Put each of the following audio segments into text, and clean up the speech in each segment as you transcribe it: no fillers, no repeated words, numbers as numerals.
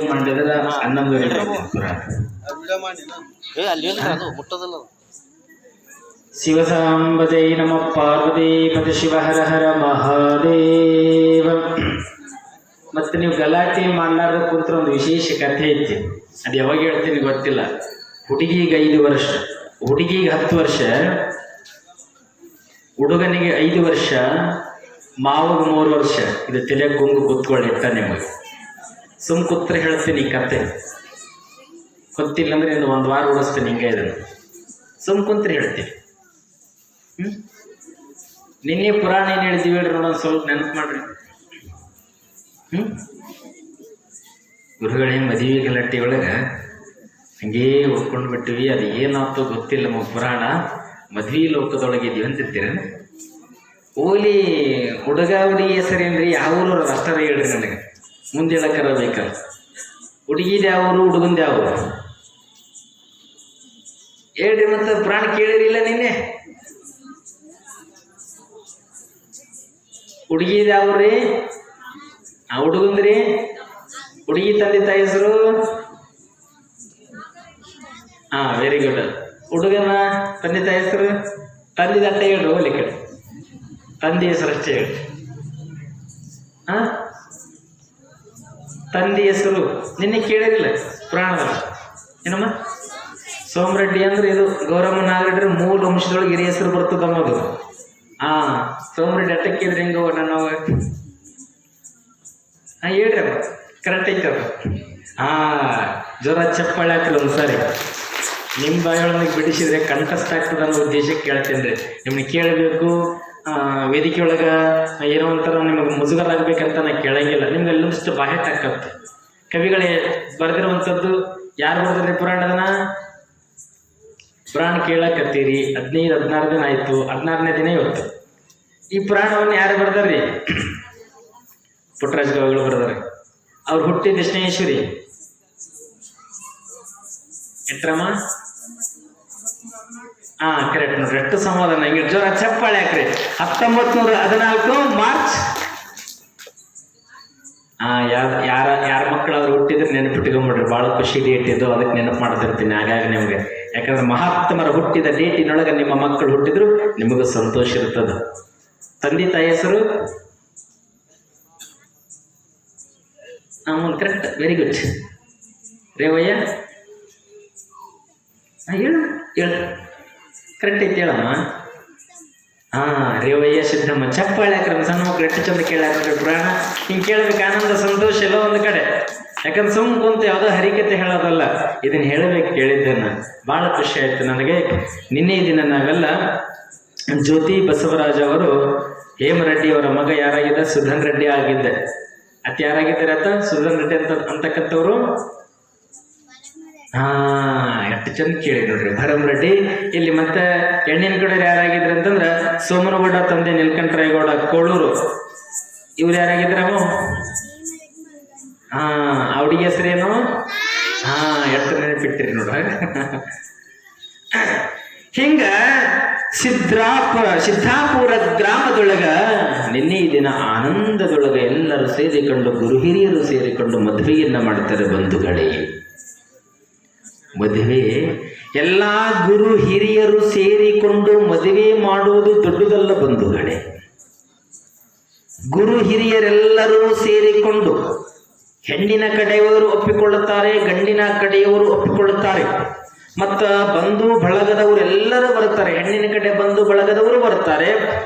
ಮಾಡಿದ್ರೆ 11 ಶಿವಸಾಂಬದೇ ನಮ ಪಾರ್ವತೀಪತಿ ಶಿವ ಹರ ಹರ ಮಹಾದೇವ. ಮತ್ತೆ ನೀವು ಗಲಾಟೆ ಮಾಡ್ಲಾರ್ದ ಕುಂತ್ರ ಒಂದು ವಿಶೇಷ ಕಥೆ ಐತಿ. ಅದು ಯಾವಾಗ ಹೇಳ್ತೀನಿ ಗೊತ್ತಿಲ್ಲ. ಹುಡುಗಿಗೆ 5 ವರ್ಷ, ಹುಡುಗಿಗೆ 10 ವರ್ಷ, ಹುಡುಗನಿಗೆ 5 ವರ್ಷ, ಮಾವಗೆ 3 ವರ್ಷ. ಇದು ತಲೆ ಗುಂಗು ಕೂತ್ಕೊಳ್ಳಿ ಇಟ್ಟ ನಿಮಗೆ. ಸುಮ್ ಕೂತ್ರೆ ಹೇಳ್ತೀನಿ ಕತೆ, ಗೊತ್ತಿಲ್ಲ ಅಂದ್ರೆ ಇನ್ನು 1 ವಾರ ಉಳಿಸ್ತೀನಿ ಹಿಂಗೆ ಇದನ್ನು. ಸುಮ್ ಕುಂತ್ರೆ ಹೇಳ್ತೀನಿ. ನಿನ್ನೆ ಪುರಾಣ ಏನು ಹೇಳ್ತೀವಿ ಹೇಳ್ರಿ ನೋಡೋಣ, ಸ್ವಲ್ಪ ನೆನಪು ಮಾಡ್ರಿ. ಗುರುಗಳೇ ಮದುವೆ ಗಲಾಟೆ ಒಳಗೆ ಹಂಗೇ ಉಳ್ಕೊಂಡು ಬಿಟ್ಟಿವಿ. ಅದು ಏನಾಯ್ತೋ ಗೊತ್ತಿಲ್ಲ. ನಮ್ಮ ಪುರಾಣ ಮದ್ವೆ ಲೋಕದೊಳಗೆ ಇದೀವಿ ಅಂತಿರ್ತೀರ. ಓಲಿ ಹುಡುಗ ಹುಡುಗಿ ಹೆಸರೇನ್ರಿ? ಯಾವ ಊರು ಅಷ್ಟರ ಹೇಳ್ರಿ ನನಗೆ, ಮುಂದೆ ಹೇಳಕ್ಕರ ಬೇಕಲ್ಲ. ಹುಡುಗಿದ ಯಾವ ಊರು, ಹುಡುಗಂದ ಯಾವ ಊರು ಹೇಳ್ರಿ. ಮತ್ತೆ ಪುರಾಣ ಕೇಳಿರಿಲ್ಲ ನಿನ್ನೆ? ಹುಡುಗಿದ ಯಾವ್ರಿ? ಆ ಹುಡುಗಂದ್ರಿ? ಹುಡುಗಿ ತಂದೆ ತಾಯಿ ಹೆಸರು? Very good. ಹುಡುಗನ ತಂದೆ ತಾಯಿ ಹೆಸರು? ತಂದೆ ಅಟ್ಟೆ ಹೇಳ್ರಿ, ಹೋಗ್ಲಿ ಕಡೆ ತಂದೆ ಹೆಸರು ಅಷ್ಟೇ ಹೇಳ್ರಿ. ತಂದೆ ಹೆಸರು ನಿನ್ನೆ ಕೇಳಿರಿಲ್ಲ ಪುರಾಣದಲ್ಲಿ? ಏನಮ್ಮ? ಸೋಮರೆಡ್ಡಿ ಅಂದ್ರೆ ಇದು ಗೌರಮ್ಮ ನಾಗರೆಡ್ಡಿ ಮೂಲ ವಂಶದೊಳಗೆ ಹಿರಿಯ ಹೆಸರು ಬರ್ತದಮ್ಮದು. ಸೋಮರೆಡ್ಡಿ ಅಟ್ಟಕ್ಕಿದ್ರೆ ಹೆಂಗ ನನ್ನ ಹೇಳ್ರಮ್ಮ, ಕರೆಕ್ಟ್ ಐತದ. ಜ್ವರ ಚಪ್ಪಾಳೆ ಹಾಕ್ರಿ ಒಂದ್ಸಾರಿ. ನಿಮ್ಮ ಬಾಯೊಳಗೆ ಬಿಡಿಸಿದ್ರೆ ಕಂಠಸ್ಥ ಆಗ್ತದೆ ಅನ್ನೋ ಉದ್ದೇಶಕ್ಕೆ ಕೇಳ್ತೇನೆ ರೀ. ನಿಮ್ಗೆ ಕೇಳಬೇಕು, ವೇದಿಕೆ ಒಳಗೆ ಏನೋ ಒಂಥರ ನಿಮಗೆ ಮುಜುಗರ ಆಗ್ಬೇಕಂತ ನಾನು ಕೇಳಂಗಿಲ್ಲ. ನಿಮ್ಗೆ ಎಲ್ಲದಷ್ಟು ಬಾಹ್ಯ ಹಾಕತ್ತೆ. ಕವಿಗಳೇ ಬರೆದಿರುವಂಥದ್ದು ಯಾರು ಬರೆದ್ರಿ ಪುರಾಣದನ? ಪುರಾಣ ಕೇಳಕತ್ತೀರಿ 15-16 ದಿನ ಆಯಿತು. 16ನೇ ದಿನ ಇವತ್ತು. ಈ ಪುರಾಣವನ್ನು ಯಾರು ಬರ್ದಾರ್ರಿ? ಪುಟ್ಟರಾಜ ಗವಾಯಿಗಳು ಬರ್ದಾರೆ. ಅವ್ರು ಹುಟ್ಟಿದ ಸ್ನೇಹೇಶ್ವರಿ ಎಟ್ರಮ್ಮ? ಕರೆಕ್ಟ್ ನೋಡ್ರಿ. ಎಷ್ಟು ಸಮಾಧಾನ. ಹಿಂಗೆ ಜೋರ ಚಪ್ಪಾಳೆ ಹಾಕ್ರಿ. 1914 ಮಾರ್ಚ್. ಯಾರ ಮಕ್ಕಳು ಅವ್ರು ಹುಟ್ಟಿದ್ರೆ ನೆನಪಿಟ್ಕೊಂಡ್ಬಿಡ್ರಿ. ಭಾಳ ಖುಷಿ ಡೇಟ್ ಇದು, ಅದಕ್ಕೆ ನೆನಪು ಮಾಡ್ತಿರ್ತೀನಿ ಹಾಗಾಗಿ ನಿಮಗೆ. ಯಾಕಂದ್ರೆ ಮಹಾತ್ಮರ ಹುಟ್ಟಿದ ಡೇಟಿನೊಳಗೆ ನಿಮ್ಮ ಮಕ್ಕಳು ಹುಟ್ಟಿದ್ರು ನಿಮಗೂ ಸಂತೋಷ ಇರ್ತದೆ. ತಂದೆ ತಾಯಿ ಹೆಸರು? Correct, very good. ರೇವಯ್ಯ ಹೇಳು ಹೇಳು, ಕರೆಕ್ಟ್ ಐತಿ ಹೇಳಮ್ಮ. ರೇವಯ್ಯ ಸಿದ್ದಮ್ಮ. ಚಪ್ಪಾಳೆ ಹಾಕ್ರಿ. ಸಣ್ಣ ಮಕ್ಳು ಎಷ್ಟು ಚಂದ ಕೇಳಾಕ್ರಿ ಪುರಾಣ. ಹಿಂಗೆ ಕೇಳಬೇಕು, ಆನಂದ ಸಂತೋಷ ಎಲ್ಲ ಒಂದು ಕಡೆ. ಯಾಕಂದ್ರೆ ಸುಮ್ ಕುಂತ ಯಾವುದೋ ಹರಿಕತೆ ಹೇಳೋದಲ್ಲ, ಇದನ್ನು ಹೇಳಬೇಕು ಕೇಳಿದ್ದೆ ನಾನು. ಭಾಳ ಖುಷಿ ಆಯಿತು ನನಗೆ. ನಿನ್ನೆ ದಿನ ನಾವೆಲ್ಲ ಜ್ಯೋತಿ ಬಸವರಾಜ್ ಅವರು ಹೇಮರೆಡ್ಡಿ ಅವರ ಮಗ ಯಾರಾಗಿದ್ದ? ಸುಧನ್ ರೆಡ್ಡಿ ಆಗಿದ್ದೆ. ಅತ್ ಯಾರಾಗಿದ್ದಾರತ್ತ? ಸುಧನ್ ರೆಡ್ಡಿ ಅಂತಕ್ಕಂಥವ್ರು. ಎಷ್ಟು ಚಂದ ಕೇಳಿ ನೋಡ್ರಿ. ಭರಮ್ ರೆಡ್ಡಿ. ಇಲ್ಲಿ ಮತ್ತೆ ಹೆಣ್ಣಿನ ಕಡೆ ಯಾರಾಗಿದ್ರು ಅಂತಂದ್ರೆ ಸೋಮನಗೌಡ ತಂದೆ ನೀಲಕಂಠರಾಯಗೌಡ ಕೋಳೂರು. ಇವ್ರು ಯಾರಾಗಿದ್ರಮ್ಮ? ಅವಡಿಗೆ ಹೆಸರೇನು? ಎಷ್ಟು ನೆನಪಿಟ್ಟಿರಿ ನೋಡ್ರ. ಹಿಂಗ ಸಿದ್ದಾಪುರ ಗ್ರಾಮದೊಳಗ ನಿನ್ನೆ ಈ ದಿನ ಆನಂದದೊಳಗೆ ಎಲ್ಲರೂ ಸೇರಿಕೊಂಡು, ಗುರು ಹಿರಿಯರು ಸೇರಿಕೊಂಡು ಮದುವೆಯನ್ನ ಮಾಡ್ತಾರೆ ಬಂಧುಗಳೇ. ಮದುವೆ ಎಲ್ಲ ಗುರು ಹಿರಿಯರು ಸೇರಿಕೊಂಡು ಮದುವೆ ಮಾಡುವುದು ದೊಡ್ಡದಲ್ಲ ಬಂಧುಗಳೇ. ಗುರು ಹಿರಿಯರೆಲ್ಲರೂ ಸೇರಿಕೊಂಡು ಹೆಣ್ಣಿನ ಕಡೆಯವರು ಒಪ್ಪಿಕೊಳ್ಳುತ್ತಾರೆ, ಗಂಡಿನ ಕಡೆಯವರು ಒಪ್ಪಿಕೊಳ್ಳುತ್ತಾರೆ. ಮತ್ತು ಬಂಧು ಬಳಗದವರೆಲ್ಲರೂ ಬರ್ತಾರೆ. ಹೆಣ್ಣಿನ ಕಡೆ ಬಂಧು ಬಳಗದವರು ಬರ್ತಾರೆ,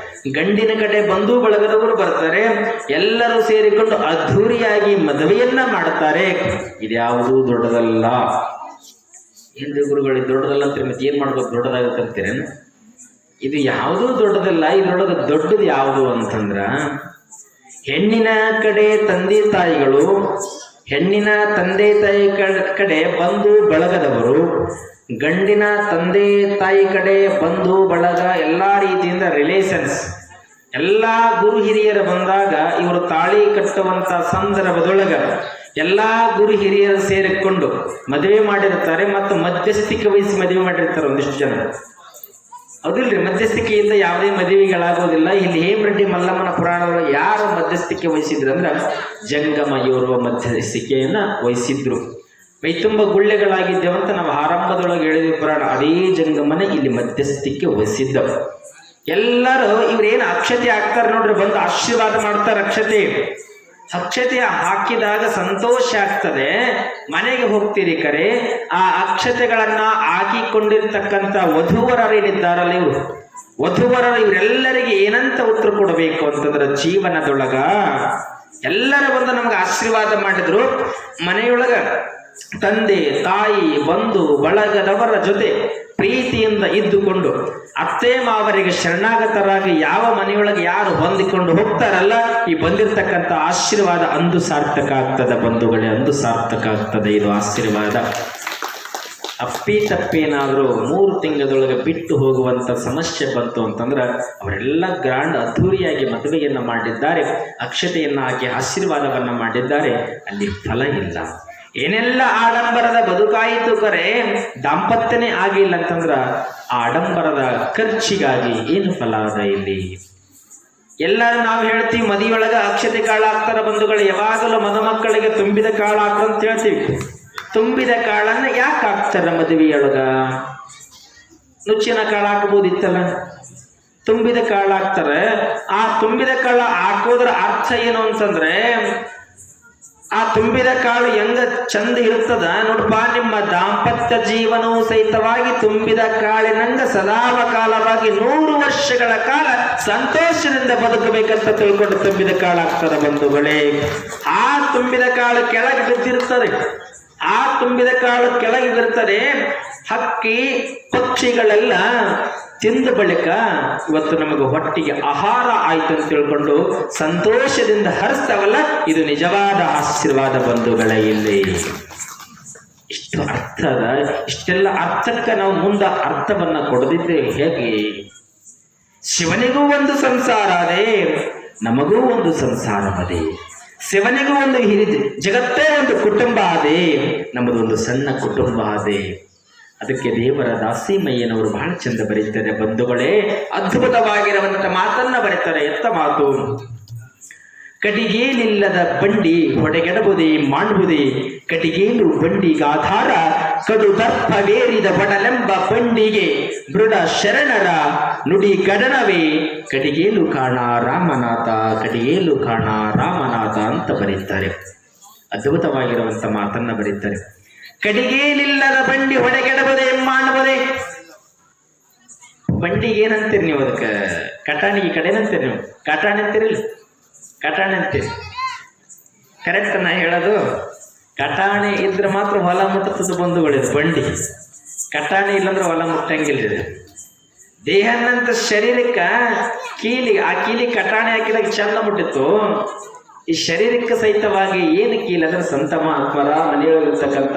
ಗಂಡಿನ ಕಡೆ ಬಂಧು ಬಳಗದವರು ಬರ್ತಾರೆ. ಎಲ್ಲರೂ ಸೇರಿಕೊಂಡು ಅದ್ಧೂರಿಯಾಗಿ ಮದುವೆಯನ್ನ ಮಾಡುತ್ತಾರೆ. ಇದ್ಯಾವುದೂ ದೊಡ್ಡದಲ್ಲ. ಹಿಂದೂ ಗುರುಗಳಿಗೆ ದೊಡ್ಡದಲ್ಲ ಅಂತೀರಿ, ಮತ್ತೆ ಏನು ಮಾಡ್ಬೇಕು? ದೊಡ್ಡದಾಗತ್ತೆ ಅಂತೀರೇನು? ಇದು ಯಾವುದೂ ದೊಡ್ಡದಲ್ಲ. ಇದ್ರೊಳಗೆ ದೊಡ್ಡದು ಯಾವುದು ಅಂತಂದ್ರೆ, ಹೆಣ್ಣಿನ ಕಡೆ ತಂದೆ ತಾಯಿಗಳು, ಹೆಣ್ಣಿನ ತಂದೆ ತಾಯಿ ಕಡೆ ಬಂಧು ಬಳಗದವರು, ಗಂಡಿನ ತಂದೆ ತಾಯಿ ಕಡೆ ಬಂಧು ಬಳಗ, ಎಲ್ಲ ರೀತಿಯಿಂದ ರಿಲೇಷನ್ಸ್ ಎಲ್ಲ ಗುರು ಹಿರಿಯರು ಬಂದಾಗ ಇವರು ತಾಳಿ ಕಟ್ಟುವಂಥ ಸಂದರ್ಭದೊಳಗ ಎಲ್ಲ ಗುರು ಹಿರಿಯರು ಸೇರಿಕೊಂಡು ಮದುವೆ ಮಾಡಿರ್ತಾರೆ. ಮತ್ತು ಮಧ್ಯಸ್ಥಿಕೆ ವಹಿಸಿ ಮದುವೆ ಮಾಡಿರ್ತಾರೆ ಒಂದಿಷ್ಟು ಜನ. ಹೌದಿಲ್ರಿ? ಮಧ್ಯಸ್ಥಿಕೆಯಿಂದ ಯಾವುದೇ ಮದುವೆಗಳಾಗೋದಿಲ್ಲ. ಇಲ್ಲಿ ಹೇಮರೆಡ್ಡಿ ಮಲ್ಲಮ್ಮನ ಪುರಾಣದೊಳಗೆ ಯಾರು ಮಧ್ಯಸ್ಥಿಕೆ ವಹಿಸಿದ್ರು ಅಂದ್ರೆ ಜಂಗಮ ಯೋರ್ವ ಮಧ್ಯಸ್ಥಿಕೆಯನ್ನ ವಹಿಸಿದ್ರು. ಮೈ ತುಂಬ ಗುಳ್ಳೆಗಳಾಗಿದ್ದೇವಂತ ನಾವು ಆರಂಭದೊಳಗೆ ಹೇಳಿದ್ವಿ ಪುರಾಣ. ಅದೇ ಜಂಗಮನೆ ಇಲ್ಲಿ ಮಧ್ಯಸ್ಥಿಕೆ ವಹಿಸಿದ್ದವು. ಎಲ್ಲರೂ ಇವ್ರೇನು ಅಕ್ಷತೆ ಹಾಕ್ತಾರೆ ನೋಡ್ರಿ, ಬಂದು ಆಶೀರ್ವಾದ ಮಾಡ್ತಾರೆ. ಅಕ್ಷತೆ ಹಾಕಿದಾಗ ಸಂತೋಷ ಆಗ್ತದೆ. ಮನೆಗೆ ಹೋಗ್ತೀರಿ ಕರೆ ಆ ಅಕ್ಷತೆಗಳನ್ನ ಹಾಕಿಕೊಂಡಿರ್ತಕ್ಕಂಥ ವಧುವರರೇನಿದ್ದಾರಲ್ಲ ಇವರು, ವಧುವರರು ಇವರೆಲ್ಲರಿಗೆ ಏನಂತ ಉತ್ತರ ಕೊಡಬೇಕು ಅಂತಂದ್ರೆ, ಜೀವನದೊಳಗ ಎಲ್ಲರ ಬಂದು ನಮ್ಗೆ ಆಶೀರ್ವಾದ ಮಾಡಿದ್ರು. ಮನೆಯೊಳಗ ತಂದೆ ತಾಯಿ ಬಂಧು ಬಳಗದವರ ಜೊತೆ ಪ್ರೀತಿಯಿಂದ ಇದ್ದುಕೊಂಡು ಅತ್ತೆ ಮಾವರಿಗೆ ಶರಣಾಗತರಾಗಿ ಯಾವ ಮನೆಯೊಳಗೆ ಯಾರು ಹೊಂದಿಕೊಂಡು ಹೋಗ್ತಾರಲ್ಲ, ಈ ಬಂದಿರತಕ್ಕಂಥ ಆಶೀರ್ವಾದ ಅಂದು ಸಾರ್ಥಕ ಆಗ್ತದೆ ಬಂಧುಗಳೇ, ಅಂದು ಸಾರ್ಥಕ ಆಗ್ತದೆ ಇದು ಆಶೀರ್ವಾದ. ಅಪ್ಪಿ ತಪ್ಪೇನಾದರೂ 3 ತಿಂಗಳದೊಳಗೆ ಬಿಟ್ಟು ಹೋಗುವಂತ ಸಮಸ್ಯೆ ಬಂತು ಅಂತಂದ್ರೆ ಅವರೆಲ್ಲ ಗ್ರಾಂಡ್ ಅದ್ಧೂರಿಯಾಗಿ ಮದುವೆಯನ್ನ ಮಾಡಿದ್ದಾರೆ, ಅಕ್ಷತೆಯನ್ನ ಹಾಕಿ ಆಶೀರ್ವಾದವನ್ನ ಮಾಡಿದ್ದಾರೆ, ಅಲ್ಲಿ ಫಲ ಇಲ್ಲ. ಏನೆಲ್ಲ ಆಡಂಬರದ ಬದುಕಾಯಿತು ಕರೆ ದಾಂಪತ್ಯನೇ ಆಗಿಲ್ಲ ಅಂತಂದ್ರ ಆ ಆಡಂಬರದ ಖರ್ಚಿಗಾಗಿ ಏನು ಫಲ ಅದ ಇಲ್ಲಿ? ಎಲ್ಲರೂ ನಾವು ಹೇಳ್ತೀವಿ ಮದುವೆಯೊಳಗ ಅಕ್ಷತೆ ಕಾಳು ಹಾಕ್ತಾರ ಬಂಧುಗಳು. ಯಾವಾಗಲೂ ಮದುಮಕ್ಕಳಿಗೆ ತುಂಬಿದ ಕಾಳು ಹಾಕಂತ ಹೇಳ್ತೀವಿ. ತುಂಬಿದ ಕಾಳನ್ನ ಯಾಕೆ ಹಾಕ್ತಾರ ಮದುವೆಯೊಳಗ? ನುಚ್ಚಿನ ಕಾಳು ಹಾಕಬಹುದಿತ್ತಲ್ಲ, ತುಂಬಿದ ಕಾಳು ಹಾಕ್ತಾರೆ. ಆ ತುಂಬಿದ ಕಾಳು ಹಾಕೋದ್ರ ಅರ್ಥ ಏನು ಅಂತಂದ್ರೆ, ಆ ತುಂಬಿದ ಕಾಳು ಹೆಂಗ ಚಂದ ಇರ್ತದ ನೋಡಪ್ಪ, ನಿಮ್ಮ ದಾಂಪತ್ಯ ಜೀವನವು ಸಹಿತವಾಗಿ ತುಂಬಿದ ಕಾಳಿನಂಗ ಸದಾಕಾಲವಾಗಿ 100 ವರ್ಷಗಳ ಕಾಲ ಸಂತೋಷದಿಂದ ಬದುಕಬೇಕಂತ ತಿಳ್ಕೊಂಡು ತುಂಬಿದ ಕಾಳು ಆಗ್ತದ ಬಂಧುಗಳೇ. ಆ ತುಂಬಿದ ಕಾಳು ಕೆಳಗೆ ಬಿದ್ದಿರ್ತದೆ. ಆ ತುಂಬಿದ ಕಾಳು ಕೆಳಗೆ ಬಿರ್ತದೆ. ಹಕ್ಕಿ ಪಕ್ಷಿಗಳೆಲ್ಲ ತಿಂದ ಬಳಿಕ ಇವತ್ತು ನಮಗೆ ಹೊಟ್ಟಿಗೆ ಆಹಾರ ಆಯ್ತು ಅಂತ ತಿಳ್ಕೊಂಡು ಸಂತೋಷದಿಂದ ಹರಿಸ್ತಾವಲ್ಲ, ಇದು ನಿಜವಾದ ಆಶೀರ್ವಾದ ಬಂಧುಗಳೇ. ಇಲ್ಲಿ ಇಷ್ಟು ಅರ್ಥದ ಇಷ್ಟೆಲ್ಲ ಅರ್ಥಕ್ಕೆ ನಾವು ಮುಂದೆ ಅರ್ಥವನ್ನ ಕೊಡದಿದ್ರೆ ಹೇಗೆ? ಶಿವನಿಗೂ ಒಂದು ಸಂಸಾರ ಅದೇ, ನಮಗೂ ಒಂದು ಸಂಸಾರವದೇ. ಶಿವನಿಗೂ ಒಂದು ಹಿರಿದು ಜಗತ್ತೇ ಒಂದು ಕುಟುಂಬ ಅದೇ, ನಮ್ಮದೊಂದು ಸಣ್ಣ ಕುಟುಂಬ ಅದೇ. ಅದಕ್ಕೆ ದೇವರ ದಾಸಿಮಯ್ಯನವರು ಬಹಳ ಚಂದ ಬರೀತಾರೆ ಬಂಧುಗಳೇ, ಅದ್ಭುತವಾಗಿರುವಂತ ಮಾತನ್ನ ಬರೀತಾರೆ. ಎತ್ತ ಮಾತು. ಕಟಿಗೇಲಿಲ್ಲದ ಬಂಡಿ ಹೊಡೆಗೆಡಬುದೇ ಮಾಡುವುದೇ, ಕಟಿಗೇಲು ಬಂಡಿಗಾಧಾರ ಕಡು ದರ್ಪವೇರಿದ ಬಡಲೆಂಬ ಬಂಡಿಗೆ ಮೃಡ ಶರಣರ ನುಡಿ ಗಡನವೇ, ಕಟಿಗೇಲು ಕಾಣ ರಾಮನಾಥ, ಕಟಿಗೇಲು ಕಾಣ ರಾಮನಾಥ ಅಂತ ಬರೀತಾರೆ. ಅದ್ಭುತವಾಗಿರುವಂತ ಮಾತನ್ನ ಬರೀತಾರೆ. ಕಡಿಗೇಲಿಲ್ಲದ ಬಂಡಿ ಹೊಡೆಗೆಡಬುದೇ ಮಾಡುವುದೇ. ಬಂಡಿಗೆ ಏನಂತೀರಿ ನೀವು? ಅದಕ್ಕೆ ಕಟಾಣಿಗೆ ಕಡೆನಂತೀರಿ ನೀವು? ಕಟಾಣಿ ಅಂತೀರಿಲ್ಲ? ಕಟಾಣಿ ಅಂತೀರಿ ಕರೆಕ್ಟ್ ನಾ ಹೇಳೋದು. ಕಟಾಣಿ ಇದ್ರೆ ಮಾತ್ರ ಹೊಲ ಮುಟ್ಟುತ್ತದೆ ಬಂಧುಗಳಿದು ಬಂಡಿ. ಕಟಾಣಿ ಇಲ್ಲಂದ್ರೆ ಹೊಲ ಮುಟ್ಟಂಗಿಲ್ಲ. ದೇಹನಂತ ಶರೀರಕ್ಕ ಕೀಲಿ, ಆ ಕೀಲಿ ಕಟಾಣಿ ಹಾಕಿದಾಗ ಚಂದ ಮುಟ್ಟಿತ್ತು. ಈ ಶರೀರಕ್ಕೆ ಸಹಿತವಾಗಿ ಏನು ಕೀಲ ಅಂದ್ರೆ ಸಂತ ಮಹಾತ್ಮರ ಮನೆಯೊಳಗಿರ್ತಕ್ಕಂಥ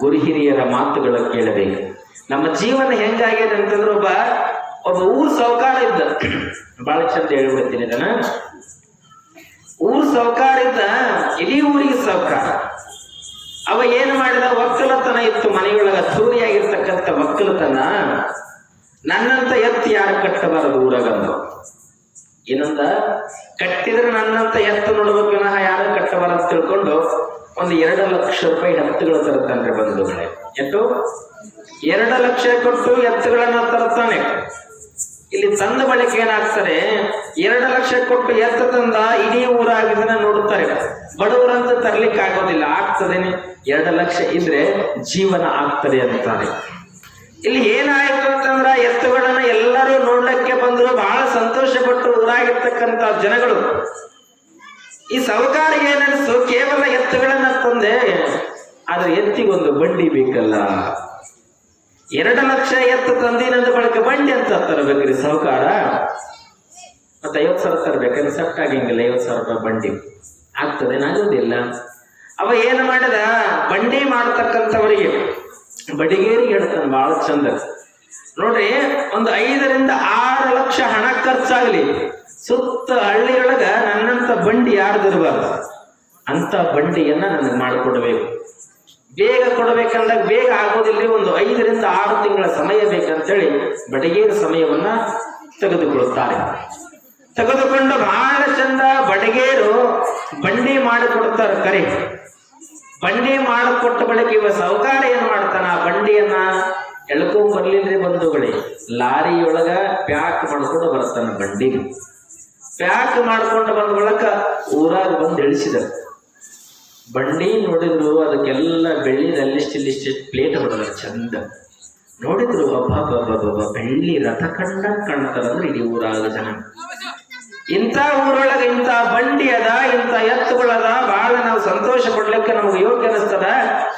ಗುರು ಹಿರಿಯರ ಮಾತುಗಳು ಕೇಳಬೇಕು. ನಮ್ಮ ಜೀವನ ಹೆಂಗಾಗಿದೆ ಅಂತಂದ್ರೆ, ಒಬ್ಬ ಊರ್ ಸೌಕಾರ ಇದ್ದ, ಬಹಳ ಚಂದ ಹೇಳ್ಬಿಡ್ತೀನಿ ಇದನ್ನ. ಊರ್ ಸೌಕಾರ ಇದ್ದ, ಇಡೀ ಊರಿಗೆ ಸೌಕಾರ. ಅವ ಏನು ಮಾಡಿದ, ಒಕ್ಕಲತನ ಇತ್ತು ಮನೆಯೊಳಗ, ಚೂರಿಯಾಗಿರ್ತಕ್ಕಂಥ ಒಕ್ಕಲತನ. ನನ್ನಂತ ಎತ್ತು ಯಾರು ಕಟ್ಟಬಾರದು ಊರಾಗಂದು. ಏನಂದ, ಕಟ್ಟಿದ್ರೆ ನನ್ನಂತ ಎತ್ತು ನೋಡ್ಬೇಕು ವಿನಃ ಯಾರು ಕಟ್ಟಬಾರದು ತಿಳ್ಕೊಂಡು ಒಂದು 2 ಲಕ್ಷ ರೂಪಾಯಿ ಎತ್ತುಗಳು ತರ್ತಾನೆ ಬಂಧುಗಳೇ. ಎಷ್ಟು? 2 ಲಕ್ಷ ಕೊಟ್ಟು ಎತ್ತುಗಳನ್ನ ತರ್ತಾನೆ. ಇಲ್ಲಿ ತಂದ ಬಳಿಕ ಏನಾಗ್ತಾರೆ, 2 ಲಕ್ಷ ಕೊಟ್ಟು ಎತ್ತು ತಂದ ಇಡೀ ಊರಾಗಿದ್ದನ್ನ ನೋಡುತ್ತಾರೆ. ಬಡವರಂತ ತರ್ಲಿಕ್ಕೆ ಆಗೋದಿಲ್ಲ. ಆಗ್ತದೇನೆ, 2 ಲಕ್ಷ ಇದ್ರೆ ಜೀವನ ಆಗ್ತದೆ ಅಂತಾರೆ. ಇಲ್ಲಿ ಏನಾಯ್ತು ಅಂತಂದ್ರ, ಎತ್ತುಗಳನ್ನ ಎಲ್ಲರೂ ನೋಡ್ಲಿಕ್ಕೆ ಬಂದ್ರು, ಬಹಳ ಸಂತೋಷ ಪಟ್ಟು ಊರಾಗಿರ್ತಕ್ಕಂಥ ಜನಗಳು. ಈ ಸೌಕಾರಿಗೆ ಏನನ್ಸು, ಕೇವಲ ಎತ್ತುಗಳನ್ನ ತಂದೆ, ಆದ್ರೆ ಎತ್ತಿಗೊಂದು ಬಂಡಿ ಬೇಕಲ್ಲ. 2 ಲಕ್ಷ ಎತ್ತು ತಂದಿನಂದ ಬಳಿಕ ಬಂಡಿ ಅಂತ ತರಬೇಕ್ರಿ ಸೌಕಾರ. ಮತ್ತೆ 50,000 ತರ್ಬೇಕಂದ್ರೆ ಸೆಟ್ ಆಗಂಗಿಲ್ಲ. 50,000 ರೂಪಾಯಿ ಬಂಡಿ ಆಗ್ತದೆ, ಆಗೋದಿಲ್ಲ. ಅವ ಏನು ಮಾಡಿದ, ಬಂಡಿ ಮಾಡ್ತಕ್ಕಂಥವರಿಗೆ ಬಡಿಗೇರಿಗೆ ಹೇಳ್ತಾನೆ ಬಹಳ ಚಂದ ನೋಡ್ರಿ. ಒಂದು 5 ರಿಂದ 6 ಲಕ್ಷ ಹಣ ಖರ್ಚಾಗ್ಲಿ, ಸುತ್ತ ಹಳ್ಳಿಯೊಳಗ ನನ್ನಂತ ಬಂಡಿ ಯಾರ್ದಿರ್ಬಾರ್ದು ಅಂತ ಬಂಡಿಯನ್ನ ನನಗೆ ಮಾಡಿಕೊಡ್ಬೇಕು. ಬೇಗ ಕೊಡಬೇಕಂದಾಗ ಬೇಗ ಆಗೋದಿಲ್ಲ, ಒಂದು 5 ರಿಂದ 6 ತಿಂಗಳ ಸಮಯ ಬೇಕಂತೇಳಿ ಬಡಿಗೇರ ಸಮಯವನ್ನ ತೆಗೆದುಕೊಳ್ಳುತ್ತಾರೆ. ತೆಗೆದುಕೊಂಡು ಬಹಳ ಚಂದ ಬಡಿಗೇರು ಬಂಡಿ ಮಾಡಿಕೊಡ್ತಾರೆ. ಕರೆ ಬಂಡಿ ಮಾಡಿಕೊಟ್ಟ ಬಳಿಕ ಇವ ಸಾಹುಕಾರ ಏನ್ ಮಾಡ್ತಾನ, ಆ ಬಂಡಿಯನ್ನ ಎಳ್ಕೊಂಡ್ ಬರ್ಲಿಲ್ರಿ ಬಂಧುಗಳೇ, ಲಾರಿಯೊಳಗ ಪ್ಯಾಕ್ ಮಾಡ್ಕೊಂಡು ಬರ್ತಾನ. ಬಂಡಿಗೆ ಪ್ಯಾಕ್ ಮಾಡ್ಕೊಂಡು ಬಂದ ಬಳಿಕ ಊರಾಗ ಬಂದು ಇಳಿಸಿದ. ಬಂಡಿ ನೋಡಿದ್ರು ಅದಕ್ಕೆಲ್ಲ ಬೆಳ್ಳಿದ ಅಲ್ಲಿಷ್ಟಿಲ್ಲಿಷ್ಟು ಪ್ಲೇಟ್ ಹೊಡೆದ ಚಂದ. ನೋಡಿದ್ರು ಒಬ್ಬ ಬೆಳ್ಳಿ ರಥ ಕಂಡಂಗ್ ಕಾಣ್ತಾರಂದ್ರೆ ಇಡೀ ಊರಾಗ ಜನ. ಇಂಥ ಊರೊಳಗೆ ಇಂಥ ಬಂಡಿ ಅದ, ಇಂಥ ಎತ್ತುಗಳದ, ಬಹಳ ನಾವು ಸಂತೋಷ ಪಡ್ಲಿಕ್ಕೆ ನಮಗೆ ಯೋಗ್ಯ ಅನಿಸ್ತದ.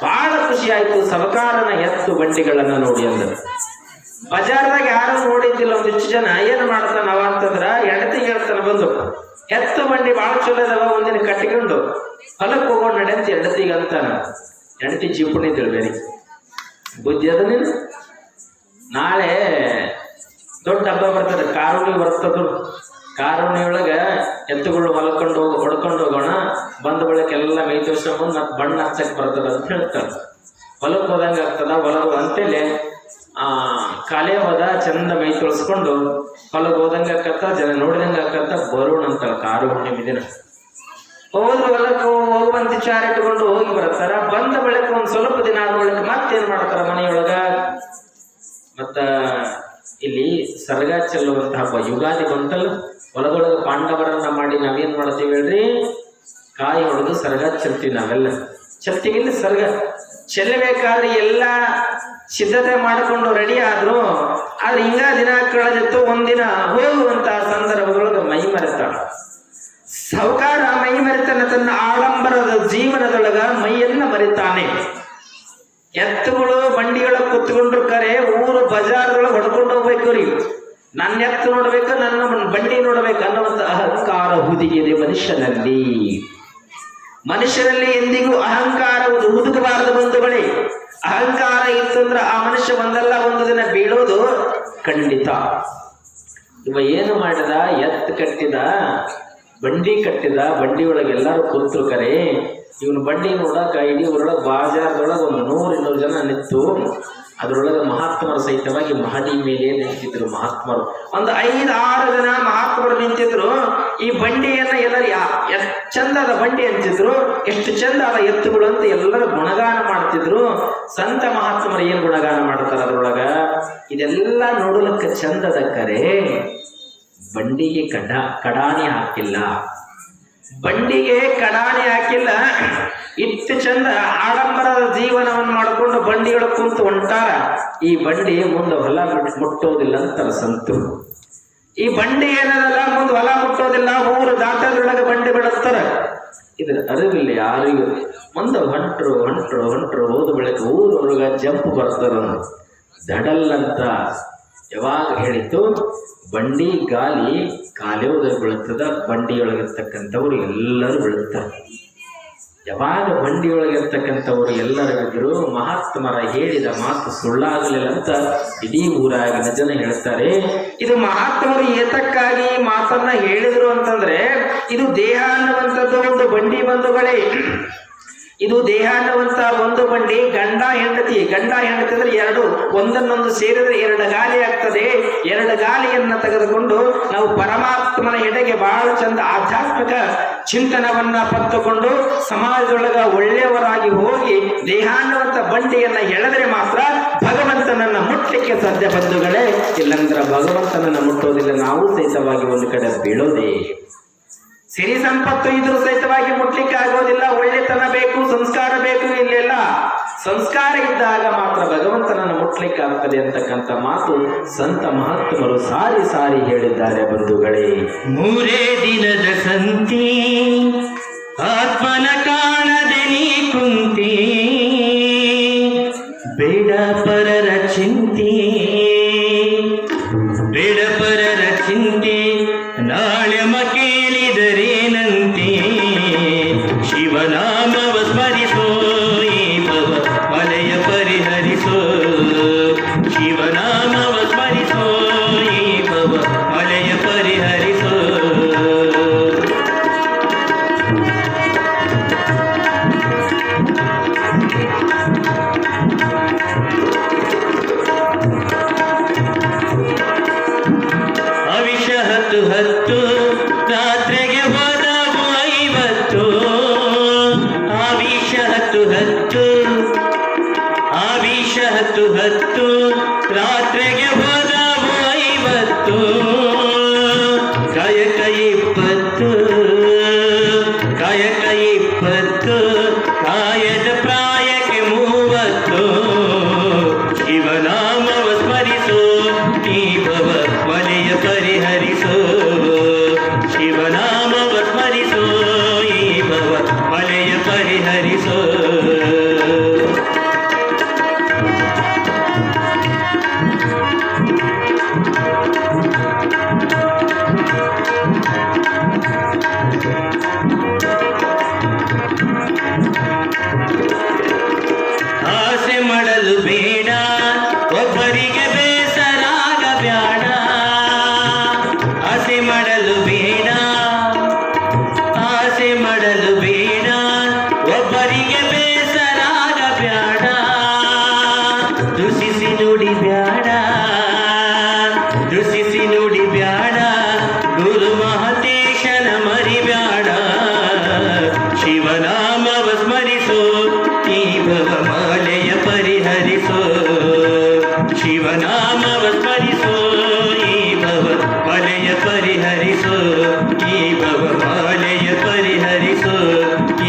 ಬಹಳ ಖುಷಿ ಆಯ್ತು ಸವಕಾರನ ಎತ್ತು ಬಂಡಿಗಳನ್ನ ನೋಡಿ ಅಂದ್ರೆ. ಬಜಾರ್ದಾಗ ಯಾರು ನೋಡಿದ್ದಿಲ್ಲ ಒಂದಿಷ್ಟು ಜನ ಏನ್ ಮಾಡ್ತಾನವ ಅಂತಂದ್ರ ಹೆಂಡತಿ ಹೇಳ್ತಾನ ಬಂದು, ಎತ್ತು ಬಂಡಿ ಬಹಳ ಚಲೋ ಅದಾವ, ಒಂದಿನ ಕಟ್ಟಿಕೊಂಡು ಹೊಲಕ್ಕೆ ಹೋಗೋಣ ನಡೆಂತ ಹೆಂಡತಿಗೆ ಅಂತಾನ. ಹೆಂಡತಿ ಚಿಪ್ಪುಣಿ ತಿಳ್ಬೇರಿ, ಬುದ್ಧಿ ಅದ ನೀನು. ನಾಳೆ ದೊಡ್ಡ ಹಬ್ಬ ಬರ್ತದೆ, ಕಾರುಣಿ ಬರ್ತದ್ರು. ಕಾರುಣಿಯೊಳಗ ಎತ್ತುಗಳು ಹೊಡ್ಕೊಂಡು ಹೋಗೋಣ, ಬಂದ ಬಳಿಕೆಲ್ಲ ಮೈ ತೋರ್ಸ್ಕೊಂಡ್ ಮತ್ ಬಣ್ಣ ಹಚ್ಚಕ್ ಬರ್ತದ ಅಂತ ಹೇಳ್ತಾರೆ. ಹೊಲಕ್ಕೆ ಹೋದಂಗ ಆಗ್ತದ. ಹೊಲದ ಅಂತೇಳಿ ಕಾಲೇ ಹೋದ ಚಂದ ಮೈ ತೊಳಸ್ಕೊಂಡು ಹೊಲಕ್ಕೆ ಹೋದಂಗ ಆಕತ್ತ, ಜನ ನೋಡಿದಂಗ ಆಕತ್ತ, ಬರೋಣ ಅಂತ ಕಾರು ಹುಣ್ಣಿಮೆ ದಿನ ಹೋದ್ರು. ಹೊಲಕ್ಕೆ ಹೋಗುವಂತ ವಿಚಾರ ಇಟ್ಕೊಂಡು ಹೋಗಿ ಬರ್ತಾರ. ಬಂದ ಬಳಿಕ ಒಂದ್ ಸ್ವಲ್ಪ ದಿನ ಆದ ಬಳಿಕ ಮತ್ತೇನ್ ಮಾಡ್ತಾರ ಮನೆಯೊಳಗ, ಮತ್ತ ಇಲ್ಲಿ ಸರ್ಗ ಚೆಲ್ಲುವಂತ ಹಬ್ಬ ಯುಗಾದಿ ಬಂತಲ್ಲ, ಹೊಲದೊಳಗ ಪಾಂಡವರನ್ನ ಮಾಡಿ ನಾವೇನ್ ಮಾಡ್ತೀವಿ ಹೇಳ್ರಿ, ಕಾಯಿ ಹೊಡೆದು ಸರ್ಗ ಚೆಲ್ತೀವಿ ನಾವೆಲ್ಲ. ಚೆಲ್ತೀವಿಲ್ಲ ಸರ್ಗ ಚೆಲ್ಲಬೇಕಾದ್ರೆ ಎಲ್ಲ ಸಿದ್ಧತೆ ಮಾಡಿಕೊಂಡು ರೆಡಿ ಆದ್ರು. ಆದ್ರೆ ಹಿಂಗ ದಿನ ಕಳೆದಿತ್ತು. ಒಂದಿನ ಹೋಗುವಂತ ಸಂದರ್ಭದೊಳಗೆ ಮೈ ಮರೆತಾಳ ಸಾಹುಕಾರ. ಮೈ ಮರೆತಾನೆ, ತನ್ನ ಆಡಂಬರದ ಜೀವನದೊಳಗ ಮೈಯನ್ನ ಮರಿತಾನೆ. ಎತ್ತುಗಳು ಬಂಡಿಗಳ ಕುತ್ಕೊಂಡ್ರು ಕರೆ ಊರು ಬಜಾರ್ದೊಳಗೆ ಹೊಡ್ಕೊಂಡು ಹೋಗ್ಬೇಕು ರೀ. ನನ್ನ ಎತ್ತು ನೋಡ್ಬೇಕು, ನನ್ನ ಬಂಡಿ ನೋಡ್ಬೇಕು ಅನ್ನುವಂತ ಅಹಂಕಾರ ಹುದುಗಿದೆ ಮನುಷ್ಯನಲ್ಲಿ. ಮನುಷ್ಯರಲ್ಲಿ ಎಂದಿಗೂ ಅಹಂಕಾರ ಹುದುಕಬಾರದು ಬಂಧುಗಳೇ. ಅಹಂಕಾರ ಇತ್ತಂದ್ರ ಆ ಮನುಷ್ಯ ಒಂದಲ್ಲ ಒಂದು ದಿನ ಬೀಳೋದು ಖಂಡಿತ. ಇವ ಏನು ಮಾಡಿದ, ಎತ್ತು ಕಟ್ಟಿದ, ಬಂಡಿ ಕಟ್ಟಿದ, ಬಂಡಿ ಒಳಗೆ ಎಲ್ಲರೂ ಕುಂತರು ಕರೆ. ಇವನು ಬಂಡಿ ನೋಡಕ ಇಡೀ ಊರೊಳಗೆ ಬಾಜಾರ್ದೊಳಗೆ ಒಂದು 100-200 ಜನ ನಿಂತು, ಅದರೊಳಗೆ ಮಹಾತ್ಮರು ಸಹಿತವಾಗಿ ಮಹಡಿ ಮೇಲೆ ನಿಂತಿದ್ರು. ಮಹಾತ್ಮರು ಒಂದು 5-6 ಜನ ಮಹಾತ್ಮರು ನಿಂತಿದ್ರು. ಈ ಬಂಡಿಯನ್ನ ಎಲ್ಲರೂ ಎಷ್ಟು ಚಂದ ಅದ ಬಂಡಿ ಅಂತಿದ್ರು, ಎಷ್ಟು ಚಂದ ಅದ ಎತ್ತುಗಳು ಅಂತ ಎಲ್ಲರೂ ಗುಣಗಾನ ಮಾಡ್ತಿದ್ರು. ಸಂತ ಮಹಾತ್ಮರು ಏನ್ ಗುಣಗಾನ ಮಾಡ್ತಾರ ಅದ್ರೊಳಗ, ಇದೆಲ್ಲ ನೋಡಲಿಕ್ಕೆ ಚಂದದ ಕರೆ ಬಂಡಿಗೆ ಕಡಾಣಿ ಹಾಕಿಲ್ಲ, ಬಂಡಿಗೆ ಕಡಾಣಿ ಹಾಕಿಲ್ಲ. ಇಷ್ಟು ಚಂದ ಆಡಂಬರದ ಜೀವನವನ್ನು ಮಾಡಿಕೊಂಡು ಬಂಡಿಗಳು ಕುಂತು ಹೊಂಟಾರ. ಈ ಬಂಡಿ ಮುಂದೆ ಹೊಲ ಮುಟ್ಟೋದಿಲ್ಲ ಅಂತಾರ ಸಂತರು. ಈ ಬಂಡಿ ಏನದಲ್ಲ ಮುಂದೆ ಹೊಲ ಮುಟ್ಟೋದಿಲ್ಲ, ಊರು ದಾಟದ್ರೊಳಗೆ ಬಂಡಿ ಬಿಡುತ್ತಾರ. ಇದ್ರ ಅರಿವಿಲ್ಲ ಯಾರಿಗೂ. ಮುಂದೆ ಹೊಂಟ್ರು ಹೋದ ಬಳಿಕ ಊರೊಳಗ ಜಂಪ್ ಬರ್ತಾರ. ದಡಲ್ ಅಂತ ಯಾವಾಗ ಹೇಳಿತು, ಬಂಡಿ ಗಾಲಿ ಕಾಲೋದಾಗ ಬೀಳುತ್ತದ, ಬಂಡಿಯೊಳಗಿರ್ತಕ್ಕಂಥವ್ರು ಎಲ್ಲರೂ ಬೀಳುತ್ತಾರೆ. ಯಾವಾಗ ಬಂಡಿಯೊಳಗಿರ್ತಕ್ಕಂಥವ್ರು ಎಲ್ಲರೂ ಬಿದ್ದರು, ಮಹಾತ್ಮರ ಹೇಳಿದ ಮಾತು ಸುಳ್ಳಾಗಲಿಲ್ಲ ಅಂತ ಇಡೀ ಊರಾಗಿನ ಜನ ಹೇಳ್ತಾರೆ. ಇದು ಮಹಾತ್ಮರು ಏತಕ್ಕಾಗಿ ಮಾತನ್ನ ಹೇಳಿದ್ರು ಅಂತಂದ್ರೆ, ಇದು ದೇಹ ಅನ್ನುವಂಥದ್ದು ಒಂದು ಬಂಡಿ ಬಂಧುಗಳೇ. ಇದು ದೇಹ ಅನ್ನುವಂತ ಒಂದು ಬಂಡಿ. ಗಂಡ ಹೆಂಡತಿ ಅಂದ್ರೆ ಎರಡು ಒಂದನ್ನೊಂದು ಸೇರಿದ್ರೆ 2 ಗಾಲಿ ಆಗ್ತದೆ. 2 ಗಾಲಿಯನ್ನ ತೆಗೆದುಕೊಂಡು ನಾವು ಪರಮಾತ್ಮನ ಎಡೆಗೆ ಬಹಳ ಚಂದ ಆಧ್ಯಾತ್ಮಿಕ ಚಿಂತನವನ್ನ ಪತ್ತುಕೊಂಡು ಸಮಾಜದೊಳಗ ಒಳ್ಳೆಯವರಾಗಿ ಹೋಗಿ ದೇಹ ಅನ್ನುವಂತ ಬಂಡಿಯನ್ನ ಎಳೆದ್ರೆ ಮಾತ್ರ ಭಗವಂತನನ್ನ ಮುಟ್ಲಿಕ್ಕೆ ಸಾಧ್ಯ ಬಂಧುಗಳೇ. ಇಲ್ಲಂದ್ರೆ ಭಗವಂತನನ್ನ ಮುಟ್ಟೋದಿಲ್ಲ, ನಾವು ಸಹಿತವಾಗಿ ಒಂದು ಕಡೆ ಬೀಳೋದೇ. ಸಿರಿ ಸಂಪತ್ತು ಇದ್ರೂ ಸಹಿತವಾಗಿ ಮುಟ್ಲಿಕ್ಕೆ ಆಗೋದಿಲ್ಲ. ಒಳ್ಳೆತನ ಬೇಕು, ಸಂಸ್ಕಾರ ಬೇಕು. ಇಲ್ಲೆಲ್ಲ ಸಂಸ್ಕಾರ ಇದ್ದಾಗ ಮಾತ್ರ ಭಗವಂತನನ್ನು ಮುಟ್ಲಿಕ್ಕೆ ಆಗ್ತದೆ ಅಂತಕ್ಕಂಥ ಮಾತು ಸಂತ ಮಹಾತ್ಮರು ಸಾರಿ ಸಾರಿ ಹೇಳಿದ್ದಾರೆ ಬಂಧುಗಳೇ. 3 ದಿನದ ಸಂತಿ ಆತ್ಮನ ಕಾಣದೆ ನೀ ಕುಂತಿ, ಬೇಡ ಪರರ ಚಿಂತೆ, ಬೇಡ ಪರರ ಚಿಂತೆ, ನಾಳೆ ಕೇಳಿದರೇನಂತೆ, ಶಿವನಾಮವ ಸ್ಮರಿಸೋ ಈ ಭವ ಮಲೆಯ ಪರಿಹರಿಸೋ, ಶಿವನಾಮವ ಸ್ಮರಿಸೋ ಈ ಭವ ಮಲೆಯ ಪರಿಹರಿಸೋ. ಹತ್ತು ರಾತ್ರಿಗೆ ಹೋದವೋ 50 ಕಾಯಕ 20 ಕಾಯಕ 20 ಕಾಯದ ಪ್ರಾಯಕ್ಕೆ 30 ಶಿವನಾಮವ ಸ್ಮರಿಸೋ ಈ ಭವ ವಲಯ ಪರಿಹರಿಸೋ ಶಿವನಾಮವ ಸ್ಮರಿಸೋ ಈ ಭವ ವಲಯ ಪರಿಹರಿಸೋ ಆಸೆ ಮಾಡಲು ಬೇಡ ಒಬ್ಬರಿಗೆ ಬೇಸರಾಗಬೇಡ ಆಸೆ ಮಾಡಲು ಬೇಡ ಆಸೆ ಮಾಡಲು ಬೇಡ ಒಬ್ಬರಿಗೆ ಬೇಸರಾಗಬೇಡ ದುಸಿಸಿ ನುಡಿ ಬ್ಯಾಡ ದುಸಿಸಿ ನುಡಿ ಬ್ಯಾಡ ಗುರು ಮಹತೇಶನ ಮರಿಬ್ಯಾಡ ಶಿವನಾಮವ ಸ್ಮರಿಸೋ ಈ ಭವ ಮಾಲೆಯ ಪರಿಹರಿಸೋ ಶಿವನಾಮವ ಸ್ಮರಿಸೋ ಈ ಭವ ಮಾಲೆಯ ಪರಿಹರಿಸೋ ಈ ಭವ ಮಾಲೆಯ ಪರಿಹರಿಸೋ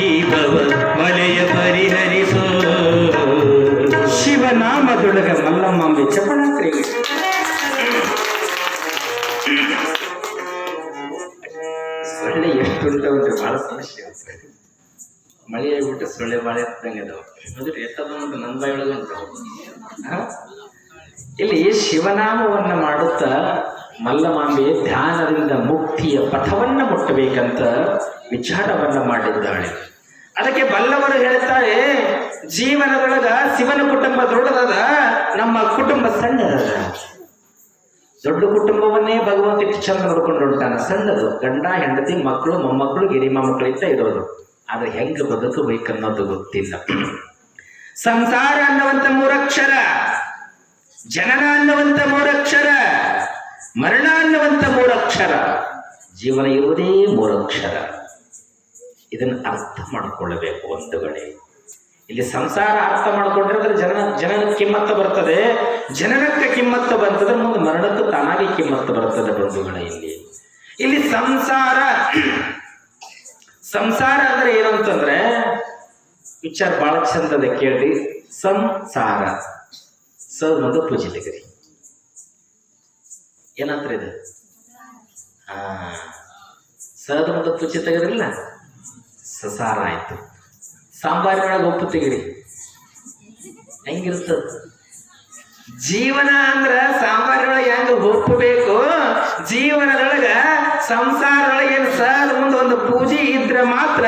ಈ ಭವ ಮಾಲೆಯ ಪರಿಹರಿಸೋ ಶಿವನಾಮದೊಳಗ ಮಲ್ಲಮಾಂಬೆ ಚಪಳಾಕ್ರಿಗೆ ಸೊಳ್ಳೆ ಎಷ್ಟುಂಟವ್ರಿ ಬಹಳ ಸಮಸ್ಯೆ ಮಳೆ ಆಗ್ಬಿಟ್ಟು ಸೊಳ್ಳೆ ಬಾಳೆ ಹತ್ತಂಗೆ ಅದಾವ ಅಂದ್ರೆ ಎತ್ತದೊಂದು ನನ್ನ ಬಾಯೊಳಗೆ ಉಂಟು ಇಲ್ಲಿ ಶಿವನಾಮವನ್ನ ಮಾಡುತ್ತಾ ಮಲ್ಲಮಾಂಬೆ ಧ್ಯಾನದಿಂದ ಮುಕ್ತಿಯ ಪಥವನ್ನ ಮುಟ್ಟಬೇಕಂತ ವಿಚಾರವನ್ನ ಮಾಡಿದ್ದಾಳೆ. ಅದಕ್ಕೆ ಬಲ್ಲವರು ಹೇಳ್ತಾರೆ ಜೀವನದೊಳಗ ಶಿವನ ಕುಟುಂಬ ದೊಡ್ಡದದ, ನಮ್ಮ ಕುಟುಂಬ ಸಣ್ಣದದ. ದೊಡ್ಡ ಕುಟುಂಬವನ್ನೇ ಭಗವಂತ ಚಂದ ನೋಡ್ಕೊಂಡು ಹೊಂಟಾನ. ಸಣ್ಣದು ಗಂಡ ಹೆಂಡತಿ ಮಕ್ಕಳು ಮೊಮ್ಮಕ್ಕಳು ಗಿರಿ ಮೊಮ್ಮಕ್ಕಳಿಂದ ಇರೋದು. ಆದ್ರೆ ಹೆಂಗ ಬದುಕಬೇಕನ್ನೋದು ಗೊತ್ತಿಲ್ಲ. ಸಂಸಾರ ಅನ್ನುವಂತ 3 ಅಕ್ಷರ, ಜನನ ಅನ್ನುವಂತ 3 ಅಕ್ಷರ, ಮರಣ ಅನ್ನುವಂತ 3 ಅಕ್ಷರ, ಜೀವನ ಇರುವುದೇ 3 ಅಕ್ಷರ. ಇದನ್ನು ಅರ್ಥ ಮಾಡಿಕೊಳ್ಳಬೇಕು ಬಂಧುಗಳೇ. ಇಲ್ಲಿ ಸಂಸಾರ ಅರ್ಥ ಮಾಡಿಕೊಂಡ್ರೆ ಜನನಕ್ಕೆ ಕಿಮ್ಮತ್ತು ಬರ್ತದೆ, ಜನನಕ್ಕೆ ಕಿಮ್ಮತ್ತು ಬರ್ತದೆ, ಮುಂದೆ ಮರಣಕ್ಕೂ ತಾನಾಗಿ ಕಿಮ್ಮತ್ತು ಬರ್ತದೆ ಬಂಧುಗಳೇ. ಇಲ್ಲಿ ಸಂಸಾರ ಅಂದ್ರೆ ಏನು ಅಂತಂದ್ರೆ ವಿಚಾರ ಬಹಳ ಚಂದದ ಕೇಳಿ. ಸಂಸಾರ ಸ ಮುಂದೆ ಪೂಜೆ ತೆಗರಿ ಏನಂತ್ರ ಇದು ಸದ ಮುಂದೆ ಪೂಜೆ ತೆಗರಿಲ್ಲ ಸಸಾರ ಆಯ್ತು. ಸಾಂಬಾರಿನೊಳಗೆ ಉಪ್ಪು ತೆಗಿರಿ ಹೆಂಗಿರ್ತದ. ಜೀವನ ಅಂದ್ರ ಸಾಂಬಾರಿನೊಳಗೆ ಹೆಂಗ ಉಪ್ಪು ಬೇಕು, ಜೀವನದೊಳಗ ಸಂಸಾರದೊಳಗೆ ಸದ ಮುಂದೆ ಒಂದು ಪೂಜೆ ಇದ್ರೆ ಮಾತ್ರ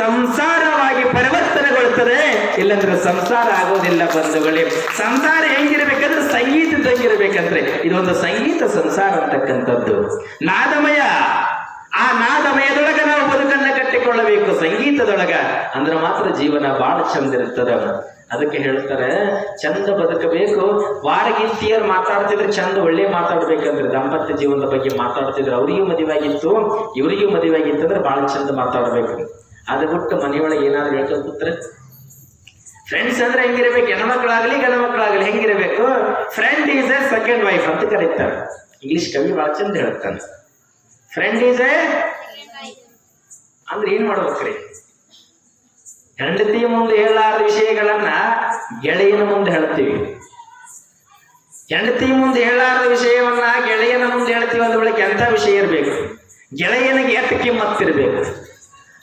ಸಂಸಾರವಾಗಿ ಪರಿವರ್ತನೆಗೊಳ್ತದೆ, ಇಲ್ಲಂದ್ರೆ ಸಂಸಾರ ಆಗೋದಿಲ್ಲ ಬಂಧುಗಳೇ. ಸಂಸಾರ ಹೆಂಗಿರ್ಬೇಕಂದ್ರೆ ಸಂಗೀತದಂಗಿರ್ಬೇಕಂದ್ರೆ ಇದೊಂದು ಸಂಗೀತ ಸಂಸಾರ ಅಂತಕ್ಕಂಥದ್ದು ನಾದಮಯ. ಆ ನಾದಮಯದೊಳಗ ನಾವು ಬದುಕನ್ನ ಕಟ್ಟಿಕೊಳ್ಳಬೇಕು ಸಂಗೀತದೊಳಗ, ಅಂದ್ರೆ ಮಾತ್ರ ಜೀವನ ಬಹಳ ಚಂದ ಇರ್ತದ. ಅದಕ್ಕೆ ಹೇಳ್ತಾರೆ ಚಂದ ಬದುಕಬೇಕು. ವಾರಗಿಂತಿಯರು ಮಾತಾಡ್ತಿದ್ರೆ ಚಂದ ಒಳ್ಳೆ ಮಾತಾಡ್ಬೇಕಂದ್ರೆ ದಾಂಪತ್ಯ ಜೀವನದ ಬಗ್ಗೆ ಮಾತಾಡ್ತಿದ್ರು. ಅವರಿಗೂ ಮದುವೆ ಆಗಿತ್ತು ಇವರಿಗೂ ಮದುವೆ ಆಗಿತ್ತು ಅಂದ್ರೆ ಬಹಳ ಚಂದ ಮಾತಾಡ್ಬೇಕು. ಅದು ಬಿಟ್ಟು ಮನೆಯೊಳಗೆ ಏನಾದ್ರು ಹೇಳ್ಕೊಂಡು ಕೂತ್ರೆ ಫ್ರೆಂಡ್ಸ್ ಅಂದ್ರೆ ಹೆಂಗಿರ್ಬೇಕು, ಹೆಣ್ಮಕ್ಳಾಗ್ಲಿ ಗಂಡ ಮಕ್ಕಳಾಗ್ಲಿ ಹೆಂಗಿರ್ಬೇಕು, friend is A second wife ಅಂತ ಕರೀತಾರೆ. ಇಂಗ್ಲಿಷ್ ಕವಿ ಬಹಳ ಚಂದ ಹೇಳ್ತಾನೆ. ಫ್ರೆಂಡ್ ಈಸ್ ಎ ಅಂದ್ರೆ ಏನ್ ಮಾಡ್ಬೇಕ್ರಿ, ಹೆಂಡತಿ ಮುಂದೆ ಹೇಳಲಾರದ ವಿಷಯಗಳನ್ನ ಗೆಳೆಯನ ಮುಂದೆ ಹೇಳ್ತೀವಿ. ಹೆಂಡತಿ ಮುಂದೆ ಹೇಳಲಾರದ ವಿಷಯವನ್ನ ಗೆಳೆಯನ ಮುಂದೆ ಹೇಳ್ತೀವಿ. ಅಂದ ಬಳಿಕ ಎಂಥ ವಿಷಯ ಇರಬೇಕು, ಗೆಳೆಯನಿಗೆ ಎಷ್ಟು ಕಿಮ್ಮತ್ತಿರ್ಬೇಕು.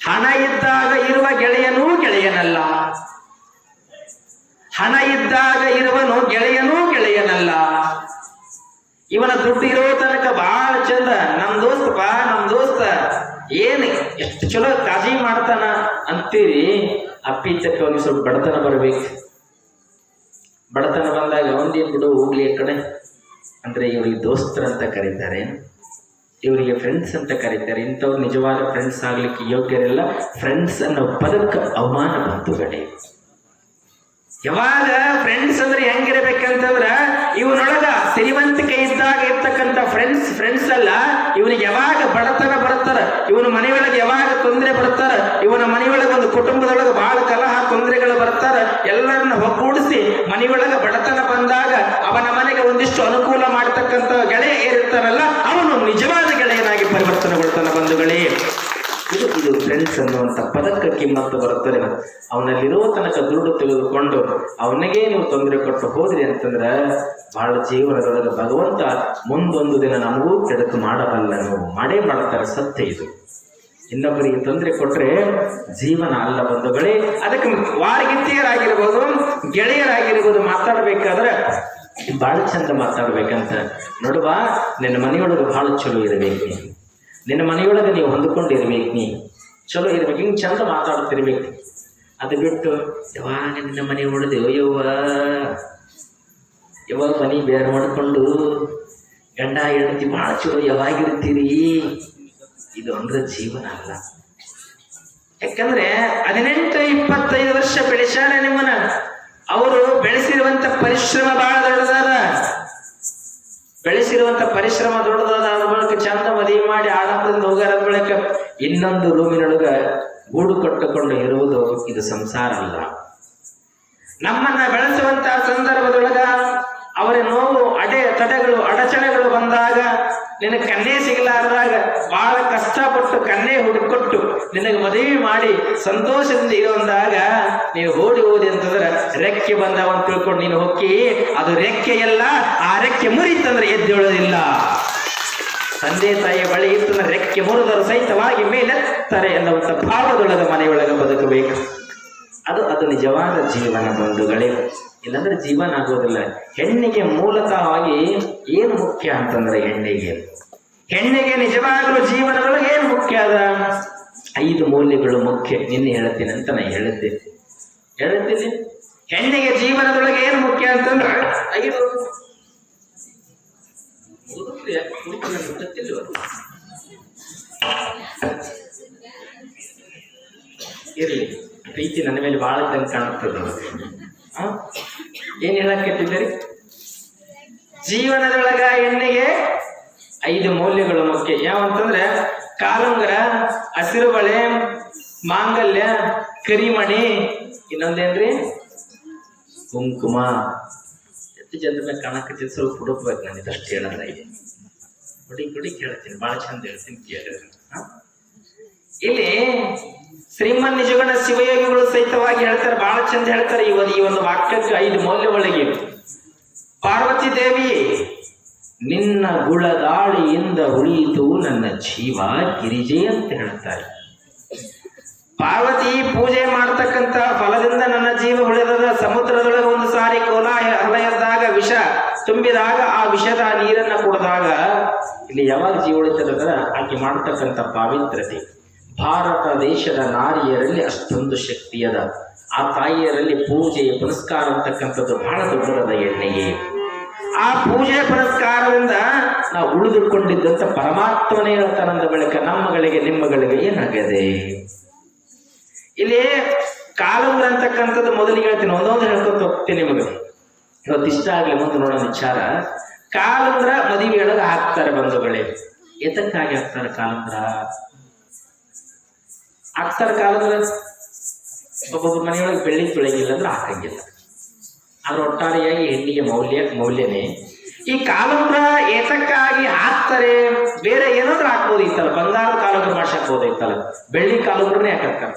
ಹಣ ಇದ್ದಾಗ ಇರುವ ಗೆಳೆಯನೂ ಗೆಳೆಯನಲ್ಲ, ಹಣ ಇದ್ದಾಗ ಇರುವನು ಗೆಳೆಯನೂ ಗೆಳೆಯನಲ್ಲ. ಇವನ ದುಡ್ಡು ಇರೋ ತನಕ ಬಹಳ ಚಂದ ನಮ್ ದೋಸ್ತ ಏನ್ ಎಷ್ಟು ಚಲೋ ಕಾಜಿ ಮಾಡ್ತಾನ ಅಂತೀರಿ. ಅಪ್ಪಿತಕ್ಕೆ ಅವನಿಗೆ ಸ್ವಲ್ಪ ಬಡತನ ಬರ್ಬೇಕು. ಬಡತನ ಬಂದಾಗ ಒಂದೇನ್ ಬಿಡು ಹೋಗ್ಲಿ ಆ ಕಡೆ ಅಂದ್ರೆ ಇವರಿಗೆ ದೋಸ್ತರಂತ ಕರೀತಾರೆ, ಇವರಿಗೆ ಫ್ರೆಂಡ್ಸ್ ಅಂತ ಕರೀತಾರೆ. ಇಂಥವ್ರು ನಿಜವಾದ ಫ್ರೆಂಡ್ಸ್ ಆಗ್ಲಿಕ್ಕೆ ಯೋಗ್ಯರಿಲ್ಲ. ಫ್ರೆಂಡ್ಸ್ ಅನ್ನೋ ಪದಕ್ಕೆ ಅವಮಾನ ಬಂಧುಗಳೇ. ಯಾವಾಗ ಫ್ರೆಂಡ್ಸ್ ಅಂದ್ರೆ ಹೆಂಗಿರ್ಬೇಕಂತಂದ್ರ ಇವನೊಳಗ ಸಿರಿವಂತಿಕೆ ಇದ್ದಾಗ ಇರ್ತಕ್ಕಂಥ ಫ್ರೆಂಡ್ಸ್ ಅಲ್ಲ. ಇವನಿಗೆ ಯಾವಾಗ ಬಡತನ ಬರ್ತಾರ, ಇವನ ಮನೆಯೊಳಗೆ ಯಾವಾಗ ತೊಂದರೆ ಬರ್ತಾರ, ಇವನ ಮನೆಯೊಳಗೆ ಒಂದು ಕುಟುಂಬದೊಳಗೆ ಬಹಳ ಕಲಹ ತೊಂದರೆಗಳು ಬರ್ತಾರ, ಎಲ್ಲರನ್ನ ಒಗ್ಗೂಡಿಸಿ ಮನೆಯೊಳಗೆ ಬಡತನ ಬಂದ ನಿಜವಾದ ಗೆಳೆಯನಾಗಿ ಪರಿವರ್ತನೆಗೊಳ್ತಾನೆ ಬಂಧುಗಳೇ. ಇದು ಫ್ರೆಂಡ್ಸ್ ಅನ್ನುವಂಥ ಪದಕ್ಕೆ ಕಿಮ್ಮತ್ತು ಬರುತ್ತದೆ. ಅವನಲ್ಲಿರುವ ತನಕ ದುಡ್ಡು ತೆಗೆದುಕೊಂಡು ಅವನಿಗೆ ನೀವು ತೊಂದರೆ ಕೊಟ್ಟು ಹೋದ್ರಿ ಅಂತಂದ್ರೆ ಬಹಳ ಜೀವನದೊಳಗೆ ಭಗವಂತ ಮುಂದೊಂದು ದಿನ ನಮಗೂ ಕೆಡಕು ಮಾಡಬಲ್ಲನು, ಮಾಡೇ ಮಾಡ್ತಾರೆ. ಸತ್ಯ ಇದು. ಇನ್ನೊಬ್ಬರಿಗೆ ತೊಂದರೆ ಕೊಟ್ರೆ ಜೀವನ ಅಲ್ಲ ಬಂಧುಗಳೇ. ಅದಕ್ಕೆ ವಾರಗಿತ್ತಿಯರಾಗಿರ್ಬೋದು, ಗೆಳೆಯರಾಗಿರ್ಬೋದು, ಮಾತಾಡ್ಬೇಕಾದ್ರೆ ಬಹಳ ಚಂದ ಮಾತಾಡ್ಬೇಕಂತ. ನೋಡುವ, ನಿನ್ನ ಮನೆಯೊಳಗೆ ಬಹಳ ಚಲೋ ಇರಬೇಕು ನೀ, ನಿನ್ನ ಮನೆಯೊಳಗೆ ನೀವು ಹೊಂದ್ಕೊಂಡು ಇರ್ಬೇಕು, ನೀ ಚಲೋ ಇರ್ಬೇಕು, ಹಿಂಗೆ ಚಂದ ಮಾತಾಡ್ತಿರ್ಬೇಕು. ಅದು ಬಿಟ್ಟು ಯಾವಾಗ ನಿನ್ನ ಮನೆ ಹೊಡೆದು ಯಾವಾಗ ಮನೆ ಬೇರೆ ಮಾಡಿಕೊಂಡು ಗಂಡ ಹೆಂಡತಿ ಭಾಳ ಚಲೋ ಯಾವಾಗಿರ್ತೀರಿ, ಇದು ಅಂದ್ರೆ ಜೀವನ ಅಲ್ಲ. ಯಾಕಂದ್ರೆ 18-25 ವರ್ಷ ಬೆಳೆಸ್ಯಾರ ನಿಮ್ಮನ್ನ. ಅವರು ಬೆಳೆಸಿರುವಂತ ಪರಿಶ್ರಮ ಬಹಳ ದೊಡ್ಡದಾದ, ಬೆಳೆಸಿರುವಂತ ಪರಿಶ್ರಮ ದೊಡ್ಡದಾದ. ಅದ್ರ ಬಳಿಕ ಚಂದ ಮದುವೆ ಮಾಡಿ ಆಡಂಬರದಿಂದ ಹೋಗಾರ ಬಳಿಕ ಇನ್ನೊಂದು ರೂಮಿನೊಳಗ ಗೂಡು ಕಟ್ಟಿಕೊಂಡು ಇರುವುದು ಇದು ಸಂಸಾರ ಅಲ್ಲ. ನಮ್ಮನ್ನ ಬೆಳೆಸುವಂತ ಸಂದರ್ಭದೊಳಗ ಅವರ ನೋವು ತಡೆಗಳು ಅಡಚಣೆಗಳು ಬಂದಾಗ, ನಿನಗೆ ಕನ್ಯೆ ಸಿಗಲಾರದಾಗ ಬಹಳ ಕಷ್ಟಪಟ್ಟು ಕನ್ಯೆ ಹುಡುಕೊಟ್ಟು ನಿನಗೆ ಮದುವೆ ಮಾಡಿ ಸಂತೋಷದಿಂದ ಇರುವಂದಾಗ ನೀನು ಓದಿ ಅಂತಂದ್ರೆ ರೆಕ್ಕೆ ಬಂದವಂತ ತಿಳ್ಕೊಂಡು ನೀನು ಹೊಕ್ಕಿ, ಅದು ರೆಕ್ಕೆ ಎಲ್ಲ, ಆ ರೆಕ್ಕೆ ಮುರಿತಂದ್ರೆ ಎದ್ದೇಳೋದಿಲ್ಲ. ತಂದೆ ತಾಯಿಯ ಬಳಿ ಇತ್ತಂದ್ರೆ ರೆಕ್ಕೆ ಮುರಿದರು ಸಹಿತವಾಗಿ ಮೇಲೆತ್ತಾರೆ ಎನ್ನುವಂಥ ಭಾವದೊಳಗ ಮನೆಯೊಳಗೆ ಬದುಕಬೇಕು. ಅದು ನಿಜವಾದ ಜೀವನ ಬಂಧುಗಳೇ. ಇಲ್ಲಾಂದ್ರೆ ಜೀವನ ಆಗೋದಿಲ್ಲ. ಹೆಣ್ಣಿಗೆ ಮೂಲತಃವಾಗಿ ಏನು ಮುಖ್ಯ ಅಂತಂದ್ರೆ ಹೆಣ್ಣಿಗೆ ನಿಜವಾಗಲೂ ಜೀವನದೊಳಗೆ ಏನು ಮುಖ್ಯ ಅದ? 5 ಮೌಲ್ಯಗಳು ಮುಖ್ಯ. ನಿನ್ನೆ ಹೇಳ್ತೀನಿ ಅಂತ ನಾ ಹೇಳ್ತೀನಿ. ಹೆಣ್ಣಿಗೆ ಜೀವನದೊಳಗೆ ಏನು ಮುಖ್ಯ ಅಂತಂದ್ರೆ 5 ಇರ್ಲಿ, ಪ್ರೀತಿ ನನ್ನ ಮೇಲೆ ಬಹಳ ಜನ ಕಾಣುತ್ತದೆ. ಏನ್ ಹೇಳಕ್ಕಿದ್ದೀರಿ? ಜೀವನದೊಳಗ ಹೆಣ್ಣಿಗೆ 5 ಮೌಲ್ಯಗಳು ಮುಖ್ಯ. ಯಾವಂತಂದ್ರೆ ಕಾಲುಂಗರ, ಹಸಿರು ಬಳೆ, ಮಾಂಗಲ್ಯ, ಕರಿಮಣಿ, ಇನ್ನೊಂದೇನ್ರಿ ಕುಂಕುಮ. ಎಷ್ಟು ಜನರ ಮೇಲೆ ಕಾಣಕತ್ತಿದ್ದು ಸ್ವಲ್ಪ ಹುಡುಕ್ಬೇಕು. ನಾನು ಇದಷ್ಟು ಹೇಳಲ್ಲ. ಇದೆ ಹುಡುಗಿ ಕೇಳ್ತೀನಿ, ಬಹಳ ಚಂದ ಹೇಳ್ತೀನಿ, ಕೇಳಿದ್ರೆ. ಇಲ್ಲಿ ಶ್ರೀಮನ್ ನಿಜಗಣ ಶಿವಯೋಗಿಗಳು ಸಹಿತವಾಗಿ ಹೇಳ್ತಾರೆ, ಬಹಳ ಚಂದ ಹೇಳ್ತಾರೆ. ಈ ಒಂದು ವಾಕ್ಯಕ್ಕೆ 5 ಮೌಲ್ಯಗಳಿಗೆ. ಪಾರ್ವತಿ ದೇವಿ, ನಿನ್ನ ಗುಳದಾಳಿಯಿಂದ ಉಳಿಯಿತು ನನ್ನ ಜೀವ ಗಿರಿಜೆ ಅಂತ ಹೇಳ್ತಾರೆ. ಪಾರ್ವತಿ ಪೂಜೆ ಮಾಡತಕ್ಕಂತ ಫಲದಿಂದ ನನ್ನ ಜೀವ ಉಳಿದದ. ಸಮುದ್ರದೊಳಗೆ ಒಂದು ಸಾರಿ ಹಲೆಯದಾಗ ವಿಷ ತುಂಬಿದಾಗ ಆ ವಿಷದ ನೀರನ್ನ ಕುಡಿದಾಗ ಇಲ್ಲಿ ಯಾವಾಗ ಜೀವ ಉಳಿತದ ಆಕೆ ಮಾಡತಕ್ಕಂಥ ಪಾವಿತ್ರತೆ. ಭಾರತ ದೇಶದ ನಾರಿಯರಲ್ಲಿ ಅಷ್ಟೊಂದು ಶಕ್ತಿಯದ. ಆ ತಾಯಿಯರಲ್ಲಿ ಪೂಜೆ ಪುನಸ್ಕಾರ ಅಂತಕ್ಕಂಥದ್ದು ಬಹಳ ದೊಡ್ಡದಾದ ಎಣ್ಣೆಗೆ. ಆ ಪೂಜೆ ಪುನಸ್ಕಾರದಿಂದ ನಾವು ಉಳಿದುಕೊಂಡಿದ್ದಂತ ಪರಮಾತ್ಮನೇ ಹೇಳ್ತಾನಂದ ಬಳಿಕ ನಮ್ಮಗಳಿಗೆ ನಿಮ್ಮಗಳಿಗೆ ಏನಾಗದೆ. ಇಲ್ಲಿ ಕಾಲುಂಗ್ರ ಅಂತಕ್ಕಂಥದ್ದು ಮೊದಲಿಗೆ ಹೇಳ್ತೀನಿ, ಒಂದೊಂದು ಹೇಳ್ಕೊತ ಹೋಗ್ತೀನಿ ನಿಮಗೆ. ಇವತ್ತು ಇಷ್ಟ ಆಗ್ಲಿ, ಮುಂದೆ ನೋಡೋ ವಿಚಾರ. ಕಾಲುಂಗ್ರ ಮದುವೆಯೊಳಗೆ ಹಾಕ್ತಾರೆ ಬಂಧುಗಳೇ. ಎತಕ್ಕಾಗಿ ಹಾಕ್ತಾರೆ ಕಾಲುಂಗ್ರ? ಕಾಲಂಗ್ರ ಒಬ್ಬೊಬ್ಬರ ಮನೆಯೊಳಗೆ ಬೆಳ್ಳಿ ತೊಳಗಿಲ್ಲ ಅಂದ್ರೆ ಹಾಕಂಗಿಲ್ಲ. ಆದ್ರೆ ಒಟ್ಟಾರೆಯಾಗಿ ಹೆಣ್ಣಿಗೆ ಮೌಲ್ಯನೇ. ಈ ಕಾಲಂಗ್ರ ಏತಕ್ಕಾಗಿ ಹಾಕ್ತಾರೆ? ಬೇರೆ ಏನಾದ್ರೂ ಹಾಕ್ಬೋದು ಇತ್ತಲ್ಲ, ಬಂಗಾರದ ಕಾಲಂಗ್ರ ಮಾಡ್ಸಕ್ಬೋದು ಇತ್ತಲ್ಲ, ಬೆಳ್ಳಿ ಕಾಲಂಗ್ರನೇ ಹಾಕಕ್ಕಾರ.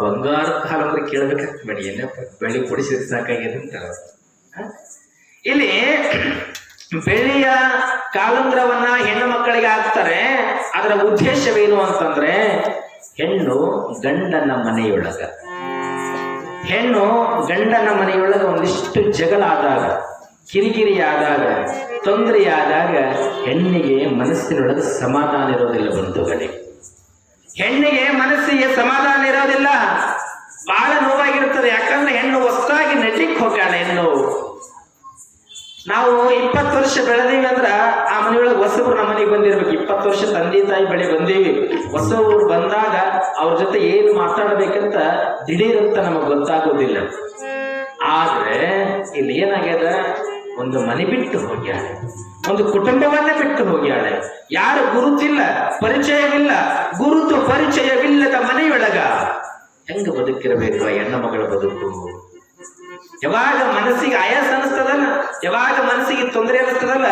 ಬಂಗಾರದ ಕಾಲಂಗ್ರ ಕೇಳ್ಬೇಕಾಗ್ತಬೇಡಿ, ಏನಪ್ಪ ಬೆಳ್ಳಿ ಕೊಡಿಸಿದ್ರೆ ಸಾಕಾಗಿದೆ ಅಂತಾರ. ಇಲ್ಲಿ ಬೆಳ್ಳಿಯ ಕಾಲುಂಗ್ರವನ್ನ ಹೆಣ್ಣು ಮಕ್ಕಳಿಗೆ ಹಾಕ್ತಾರೆ. ಅದರ ಉದ್ದೇಶವೇನು ಅಂತಂದ್ರೆ, ಹೆಣ್ಣು ಗಂಡನ ಮನೆಯೊಳಗ ಒಂದಿಷ್ಟು ಜಗಳ ಆದಾಗ, ಕಿರಿಕಿರಿ ಆದಾಗ, ತೊಂದರೆಯಾದಾಗ ಹೆಣ್ಣಿಗೆ ಮನಸ್ಸಿನೊಳಗೆ ಸಮಾಧಾನ ಇರೋದಿಲ್ಲ ಬಂಧುಗಳೇ. ಹೆಣ್ಣಿಗೆ ಮನಸ್ಸಿಗೆ ಸಮಾಧಾನ ಇರೋದಿಲ್ಲ, ಬಹಳ ನೋವಾಗಿರುತ್ತದೆ. ಯಾಕಂದ್ರೆ ಹೆಣ್ಣು ಹೊಸದಾಗಿ ನಟಿಕ್ ಹೋಗ್ಯಾಳ. ಹೆಣ್ಣು ನಾವು 20 ವರ್ಷ ಬೆಳೆದೀವಿ ಅಂದ್ರ ಆ ಮನೆಯೊಳಗೆ ಹೊಸಬ್ರು ನಮ್ಮ ಮನೆಗೆ ಬಂದಿರ್ಬೇಕು. 20 ವರ್ಷ ತಂದೆ ತಾಯಿ ಬಳಿ ಬಂದೀವಿ. ಹೊಸಬ್ರು ಬಂದಾಗ ಅವ್ರ ಜೊತೆ ಏನು ಮಾತಾಡ್ಬೇಕಂತ ದಿಢೀರಂತ ನಮಗ್ ಗೊತ್ತಾಗೋದಿಲ್ಲ. ಆದ್ರೆ ಇಲ್ಲಿ ಏನಾಗ್ಯದ, ಒಂದು ಮನೆ ಬಿಟ್ಟು ಹೋಗ್ಯಾಳೆ, ಒಂದು ಕುಟುಂಬವನ್ನೇ ಬಿಟ್ಟು ಹೋಗ್ಯಾಳೆ. ಯಾರು ಗುರುತಿಲ್ಲ, ಪರಿಚಯವಿಲ್ಲ. ಗುರುತು ಪರಿಚಯವಿಲ್ಲದ ಮನೆಯೊಳಗ ಹೆಂಗ ಬದುಕಿರಬೇಕು ಆ ಹೆಣ್ಣು ಮಗಳ ಬದುಕು? ಯಾವಾಗ ಮನಸ್ಸಿಗೆ ಆಯಾಸ ಅನಿಸ್ತದಲ್ಲ, ಯಾವಾಗ ಮನಸ್ಸಿಗೆ ತೊಂದರೆ ಅನ್ನಿಸ್ತದಲ್ಲ,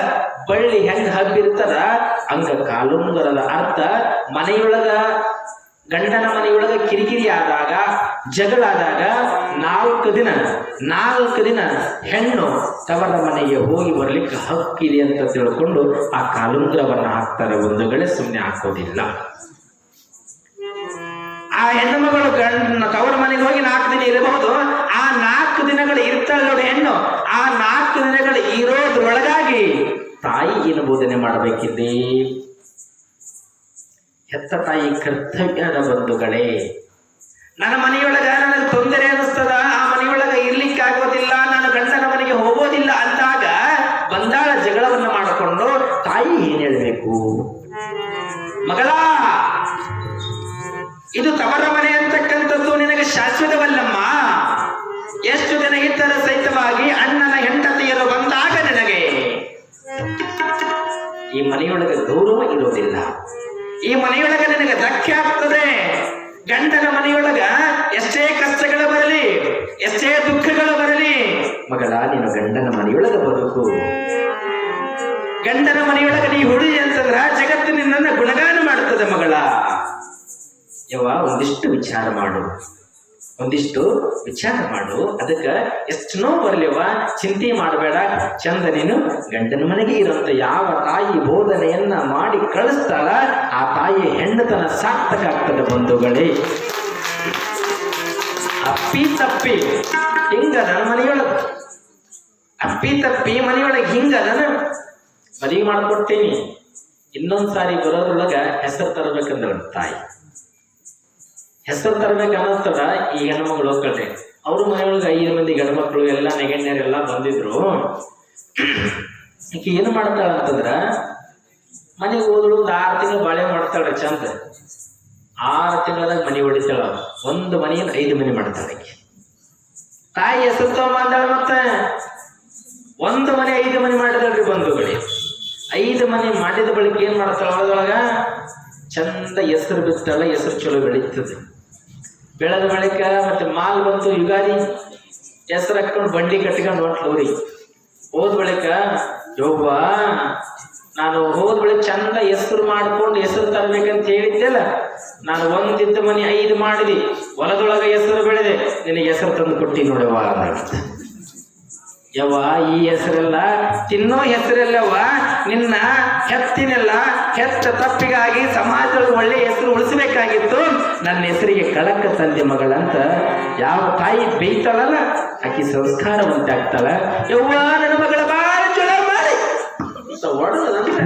ಬಳ್ಳಿ ಹೆಂಗ್ ಹಬ್ಬಿರ್ತದ ಹಂಗ ಕಾಲುಂಗರದ ಅರ್ಥ ಮನೆಯೊಳಗ ಗಂಡನ ಮನೆಯೊಳಗ ಕಿರಿಕಿರಿ ಆದಾಗ, ಜಗಳ ಆದಾಗ 4 ದಿನ ಹೆಣ್ಣು ತವರ ಮನೆಗೆ ಹೋಗಿ ಬರ್ಲಿಕ್ಕೆ ಹಕ್ಕಿದೆ ಅಂತ ತಿಳ್ಕೊಂಡು ಆ ಕಾಲುಂಗ್ರವನ್ನ ಹಾಕ್ತಾರೆ. ಬಂಧುಗಳೇ, ಸುಮ್ಮನೆ ಹಾಕೋದಿಲ್ಲ. ಆ ಹೆಣ್ಣು ಮಗಳು ತವರ ಮನೆಗೆ ಹೋಗಿ 4 ದಿನ ಇರಬಹುದು. ಆ 4 ದಿನಗಳು ಇರ್ತಾಳೆ ನೋಡಿ ಹೆಣ್ಣು, ಆ 4 ದಿನಗಳು ಇರೋದ್ರೊಳಗಾಗಿ ತಾಯಿ ಏನು ಬೋಧನೆ ಮಾಡಬೇಕಿದೆ? ಹೆತ್ತ ತಾಯಿ ಕರ್ತವ್ಯದ ಬಂಧುಗಳೇ. ನನ್ನ ಮನೆಯೊಳಗ ನನಗೆ ತೊಂದರೆ ಅನ್ನಿಸ್ತದ, ಆ ಮನೆಯೊಳಗ ಇರ್ಲಿಕ್ಕೆ ಆಗೋದಿಲ್ಲ, ನಾನು ಗಂಡನ ಮನೆಗೆ ಹೋಗೋದಿಲ್ಲ ಅಂದಾಗ ಬಂದಾಳ ಜಗಳವನ್ನ ಮಾಡಿಕೊಂಡು ತಾಯಿ ಏನ್ ಹೇಳ್ಬೇಕು? ಮಗಳ, ಇದು ತವರ ಮನೆ ಅಂತಕ್ಕಂಥದ್ದು ನಿನಗೆ ಶಾಶ್ವತವಲ್ಲಮ್ಮ. ಎಷ್ಟು ದಿನ ಇದ್ದರೆ ಸಹಿತವಾಗಿ ಅಣ್ಣನ ಹೆಂಡತಿಯರು ಬಂದಾಗ ನಿನಗೆ ಈ ಮನೆಯೊಳಗೆ ಗೌರವ ಇರೋದಿಲ್ಲ, ಈ ಮನೆಯೊಳಗೆ ನಿನಗೆ ಧಕ್ಕೆ ಆಗ್ತದೆ. ಗಂಡನ ಮನೆಯೊಳಗ ಎಷ್ಟೇ ಕಷ್ಟಗಳು ಬರಲಿ, ಎಷ್ಟೇ ದುಃಖಗಳು ಬರಲಿ, ಮಗಳ ನೀನು ಗಂಡನ ಮನೆಯೊಳಗ ಬದುಕು. ಗಂಡನ ಮನೆಯೊಳಗ ನೀ ಹುಡಿ ಅಂತಂದ್ರ ಜಗತ್ತು ನಿನ್ನನ್ನು ಗುಣಗಾನ ಮಾಡ್ತದೆ ಮಗಳ. ಒಂದಿಷ್ಟು ವಿಚಾರ ಮಾಡು, ಅದಕ್ಕೆ ಎಷ್ಟು ನೋವು ಬರ್ಲಿವ, ಚಿಂತೆ ಮಾಡಬೇಡ. ಚಂದ ನೀನು ಗಂಡನ ಮನೆಗೆ ಇರುವಂತ ಯಾವ ತಾಯಿ ಬೋಧನೆಯನ್ನ ಮಾಡಿ ಕಳಿಸ್ತಾಳ ಆ ತಾಯಿ ಹೆಣ್ಣತನ ಸಾರ್ಥಕ ಆಗ್ತದೆ ಬಂಧುಗಳೇ. ಅಪ್ಪಿ ತಪ್ಪಿ ಹಿಂಗದ ಮನೆಯೊಳಗೆ, ಹಿಂಗದ ಮದುವೆ ಮಾಡ್ಕೊಡ್ತೀನಿ, ಇನ್ನೊಂದ್ಸಾರಿ ಬರೋದ್ರೊಳಗ ಹೆಸರು ತರಬೇಕಂದ್ರೆ ತಾಯಿ ಹೆಸರು ತರಬೇಕು ಅನ್ನಿಸ್ತದ. ಈ ಹೆಣ್ಮಗಳು ಹೋಗ್ಕಳ್ರಿ, ಅವ್ರ ಮನೆಯೊಳಗೆ 5 ಮಂದಿ ಗಂಡ್ಮಕ್ಳು ಎಲ್ಲ ನೆಗಣ್ಯರೆಲ್ಲ ಬಂದಿದ್ರು. ಈಕೆ ಏನು ಮಾಡ್ತಾಳ ಅಂತಂದ್ರ ಮನೆಗೆ ಹೋದಳು, 6 ತಿಂಗಳು ಬಾಳೆ ಮಾಡ್ತಾಳೆ ಚಂದ. 6 ತಿಂಗಳದಾಗ ಮನೆ ಹೊಡಿತಾಳ, 1 ಮನೆಯನ್ನು 5 ಮನೆ ಮಾಡ್ತಾಳೆ. ತಾಯಿ ಹೆಸರು ತಗೊಂಬಂದಾಳ, ಮತ್ತೆ 1 ಮನೆ 5 ಮನೆ ಮಾಡಿದಳ್ರಿ ಬಂಧುಗಳೇ. 5 ಮನೆ ಮಾಡಿದ ಬಳಿಕ ಏನ್ ಮಾಡ್ತಾಳ? ಒಳಗೊಳಗ ಚಂದ ಹೆಸರು ಬಿತ್ತಾಳ, ಹೆಸರು ಚಲೋ ಬೆಳೀತದೆ. ಬೆಳೆದ ಬಳಿಕ ಮತ್ತೆ ಮಾಲ್ ಬಂತು, ಯುಗಾದಿ ಹೆಸರು ಹಾಕೊಂಡು ಬಂಡಿ ಕಟ್ಕೊಂಡು ಹೊಂಟ್ಲವ್ರಿ. ಹೋದ ಬಳಿಕ ಯವ್ವ, ನಾನು ಹೋದ ಬಳಿಕ ಚಂದ ಹೆಸರು ಮಾಡ್ಕೊಂಡು ಹೆಸರು ತರಬೇಕಂತ ಹೇಳಿದ್ದೆಲ್ಲ, ನಾನು 1 ಮನೆ 5 ಮಾಡಿದಿ, ಹೊಲದೊಳಗ ಹೆಸರು ಬೆಳೆದೆ, ನಿನಗೆ ಹೆಸರು ತಂದು ಕೊಟ್ಟಿ ನೋಡವ್ವ. ಯವ್ವ, ಈ ಹೆಸರೆಲ್ಲ ತಿನ್ನೋ ಹೆಸರೆಲ್ಲವ, ನಿನ್ನ ಹೆತ್ತಿನೆಲ್ಲ ಹೆತ್ತ ತಪ್ಪಿಗಾಗಿ ಸಮಾಜದೊಳಗೆ ಒಳ್ಳೆ ಹೆಸರು ಉಳಿಸಬೇಕಾಗಿತ್ತು, ನನ್ನ ಹೆಸರಿಗೆ ಕಳಕ ತಂದೆ ಮಗಳಂತ ಯಾವ ತಾಯಿ ಬೈತಾಳಲ್ಲ ಆಕಿ ಸಂಸ್ಕಾರವಂತೆ ಆಗ್ತಾಳ. ಯವ್ವ, ನನ್ನ ಮಗಳ ಬಾಳ ಚಲೋ ಮಾಡಿ ಒಡದಂದ್ರೆ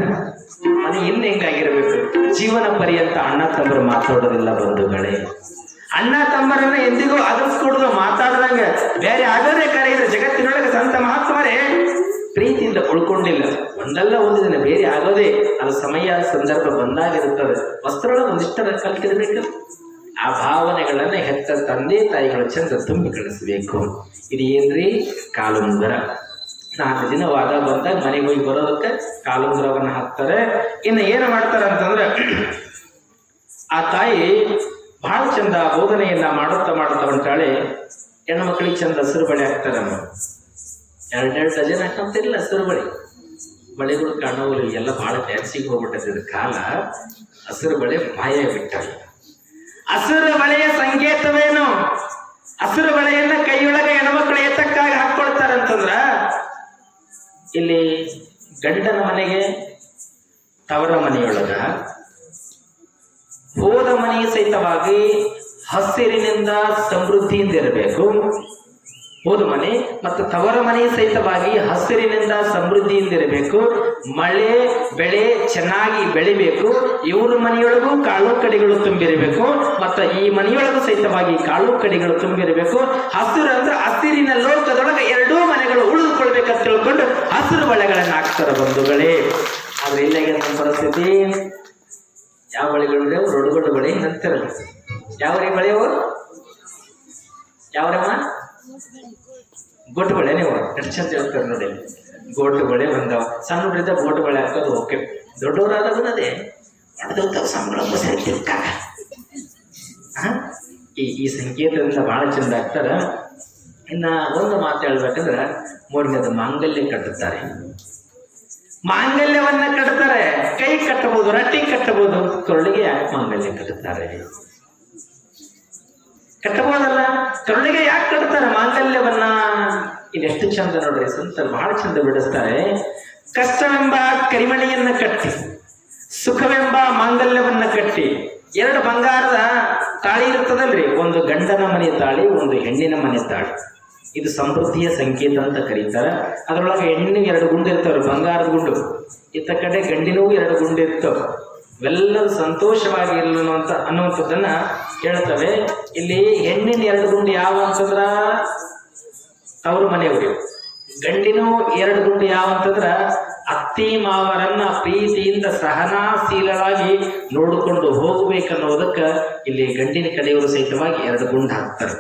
ಮನೆ ಇನ್ನು ಹೆಂಗಾಗಿರ್ಬೇಕು? ಜೀವನ ಪರ್ಯಂತ ಅಣ್ಣ ತಮ್ಮರು ಮಾತಾಡೋದಿಲ್ಲ ಬಂಧುಗಳೇ. ಅಣ್ಣ ತಮ್ಮರನ್ನ ಎಂದಿಗೂ ಆದರ್ಸ್ಕೊಡ್ದು ಮಾತಾಡ್ದಂಗ ಬೇರೆ ಆಗೋದೇ ಕರೆಯಿದ್ರೆ ಜಗತ್ತಿನೊಳಗೆ ಸಂತ ಮಹಾತ್ಮರೇ ಪ್ರೀತಿಯಿಂದ ಉಳ್ಕೊಂಡಿಲ್ಲ. ಒಂದಲ್ಲ ಒಂದು ದಿನ ಬೇರೆ ಆಗೋದೇ, ಅದು ಸಮಯ ಸಂದರ್ಭ ಬಂದಾಗಿರುತ್ತದೆ. ವಸ್ತ್ರಗಳ ಒಂದಿಷ್ಟರ ಕಲ್ತಿರ್ಬೇಕು. ಆ ಭಾವನೆಗಳನ್ನ ಹೆತ್ತ ತಂದೆ ತಾಯಿಗಳು ಚಂದ ತುಂಬಿ ಕಳಿಸ್ಬೇಕು. ಇದು ಏನ್ರಿ? ಕಾಲುಂಗರ. 4 ದಿನ ವಾದ ಬಂದಾಗ ಮನೆಗೆ ಹೋಗಿ ಬರೋದಕ್ಕೆ ಕಾಲುಂಗರವನ್ನ ಹಾಕ್ತಾರೆ. ಇನ್ನು ಏನು ಮಾಡ್ತಾರೆ ಅಂತಂದ್ರೆ, ಆ ತಾಯಿ ಬಹಳ ಚಂದ ಬೋಧನೆಯನ್ನ ಮಾಡುತ್ತಾ ಹೊಂಟಾಳೆ. ಹೆಣ್ಣು ಮಕ್ಕಳಿಗೆ ಚಂದ ಹಸಿರು ಬಳೆ ಹಾಕ್ತಾರೆ. 2 ಡಜನ್ ಹಾಕಂತಿಲ್ಲ ಹಸಿರು ಬಳೆಗಳು ಕಾಣೋರು ಎಲ್ಲ ಬಹಳ ಫ್ಯಾನ್ಸಿಗೆ ಹೋಗ್ಬಿಟ್ಟಿದ್ದ ಕಾಲ. ಹಸಿರು ಬಳೆ ಮಾಯ ಬಿಟ್ಟಾಳೆ. ಹಸಿರು ಬಳೆಯ ಸಂಕೇತವೇನು? ಹಸಿರು ಬಳೆಯನ್ನ ಕೈಯೊಳಗೆ ಹೆಣ್ಮಕ್ಳು ಏತಕ್ಕಾಗಿ ಹಾಕೊಳ್ತಾರಂತಂದ್ರ, ಇಲ್ಲಿ ಗಂಡನ ಮನೆಗೆ ತವರ ಮನೆಯೊಳಗ ಹೋದ ಮನೆ ಸಹಿತವಾಗಿ ಹಸಿರಿನಿಂದ ಸಮೃದ್ಧಿಯಿಂದ ಇರಬೇಕು. ಹೋದ ಮನೆ ಮತ್ತು ತವರ ಮನೆ ಸಹಿತವಾಗಿ ಹಸಿರಿನಿಂದ ಸಮೃದ್ಧಿಯಿಂದ ಇರಬೇಕು. ಮಳೆ ಬೆಳೆ ಚೆನ್ನಾಗಿ ಬೆಳಿಬೇಕು. ಇವ್ರ ಮನೆಯೊಳಗೂ ಕಾಳು ಕಡಿಗಳು ತುಂಬಿರಬೇಕು, ಮತ್ತು ಈ ಮನೆಯೊಳಗೂ ಸಹಿತವಾಗಿ ಕಾಳು ಕಡಿಗಳು ತುಂಬಿರಬೇಕು. ಹಸಿರು ಅಂದ್ರೆ ಹಸಿರಿನ ಲೋಕದೊಳಗೆ 2 ಮನೆಗಳು ಉಳಿದುಕೊಳ್ಬೇಕಂತ ತಿಳ್ಕೊಂಡು ಹಸಿರು ಬಳೆಗಳನ್ನು ಹಾಕ್ತಾರೆ ಬಂಧುಗಳೇ. ಆದ್ರೆ ಇಲ್ಲಿಗೆ ನಮ್ಮ ಪರಿಸ್ಥಿತಿ ಯಾವ ಬಳೆಗಳು? ರೊಡ್ಗೊಡ್ಡ ಬಳೆ ಅಂತಾರಲ್ಲ. ಯಾವ್ರಿ ಬಳೆಯವು? ಯಾವ್ರಮ್ಮ? ಗೋಟು ಬಳೆ. ನೀವು ಚಂದ ಹೇಳ್ತಾರೆ ನೋಡಿ, ಗೋಟು ಬಳೆ ಬಂದವ. ಸಣ್ಣ ಹುಡ್ರಿದ್ದ ಗೋಟು ಬಳೆ ಹಾಕೋದು ಓಕೆ. ದೊಡ್ಡವರಾದಾಗ ಅದೇ ಹೊಡೆದೋಗ್ತಾವ ಸಂಬಳ ತಿರ್ಕಾಗ. ಈ ಸಂಕೇತದಿಂದ ಬಹಳ ಚಂದ ಆಗ್ತಾರ. ಇನ್ನ ಒಂದು ಮಾತು ಹೇಳ್ಬೇಕಂದ್ರೆ ಮೂರನೇದು ಮಾಂಗಲ್ಯ ಕಟ್ಟುತ್ತಾರೆ. ಮಾಂಗಲ್ಯವನ್ನ ಕಟ್ತಾರೆ. ಕೈ ಕಟ್ಟಬಹುದು, ರಟ್ಟಿ ಕಟ್ಟಬಹುದು, ಕರುಳಿಗೆ ಯಾಕೆ ಮಾಂಗಲ್ಯ ಕಟ್ಟುತ್ತಾರೆ? ಕಟ್ಟಬಹುದಲ್ಲ, ಕರುಳಿಗೆ ಯಾಕೆ ಕಟ್ತಾರೆ ಮಾಂಗಲ್ಯವನ್ನ? ಇದೆಷ್ಟು ಚಂದ ನೋಡ್ರಿ, ಸಂತರು ಬಹಳ ಚಂದ ಬಿಡಿಸ್ತಾರೆ. ಕಷ್ಟವೆಂಬ ಕರಿಮಣಿಯನ್ನ ಕಟ್ಟಿ, ಸುಖವೆಂಬ ಮಾಂಗಲ್ಯವನ್ನ ಕಟ್ಟಿ, ಎರಡು ಬಂಗಾರದ ತಾಳಿ ಇರ್ತದಲ್ರಿ, ಒಂದು ಗಂಡನ ಮನೆ ತಾಳಿ, ಒಂದು ಹೆಣ್ಣಿನ ಮನೆ ತಾಳಿ. ಇದು ಸಮೃದ್ಧಿಯ ಸಂಕೇತ ಅಂತ ಕರೀತಾರೆ. ಅದರೊಳಗೆ ಹೆಣ್ಣಿಗೆ 2 ಗುಂಡು ಇರ್ತವ್ರಿ, ಬಂಗಾರದ ಗುಂಡು. ಇತ್ತ ಕಡೆ ಗಂಡಿನೂ 2 ಗುಂಡು ಇರ್ತವೆ. ಇವೆಲ್ಲರೂ ಸಂತೋಷವಾಗಿ ಅನ್ನುವಂಥದ್ದನ್ನ ಹೇಳ್ತವೆ. ಇಲ್ಲಿ ಹೆಣ್ಣಿನ 2 ಗುಂಡು ಯಾವ ಅಂತಂದ್ರ ತವರು ಮನೆಯವರು, ಗಂಡಿನೂ 2 ಗುಂಡು ಯಾವ ಅಂತಂದ್ರ ಅತ್ತಿ ಮಾವರನ್ನ ಪ್ರೀತಿಯಿಂದ ಸಹನಾಶೀಲರಾಗಿ ನೋಡಿಕೊಂಡು ಹೋಗಬೇಕನ್ನೋದಕ್ಕೆ ಇಲ್ಲಿ ಗಂಡಿನ ಕಡೆಯವರು ಸಹಿತವಾಗಿ 2 ಗುಂಡು ಹಾಕ್ತಾರೆ.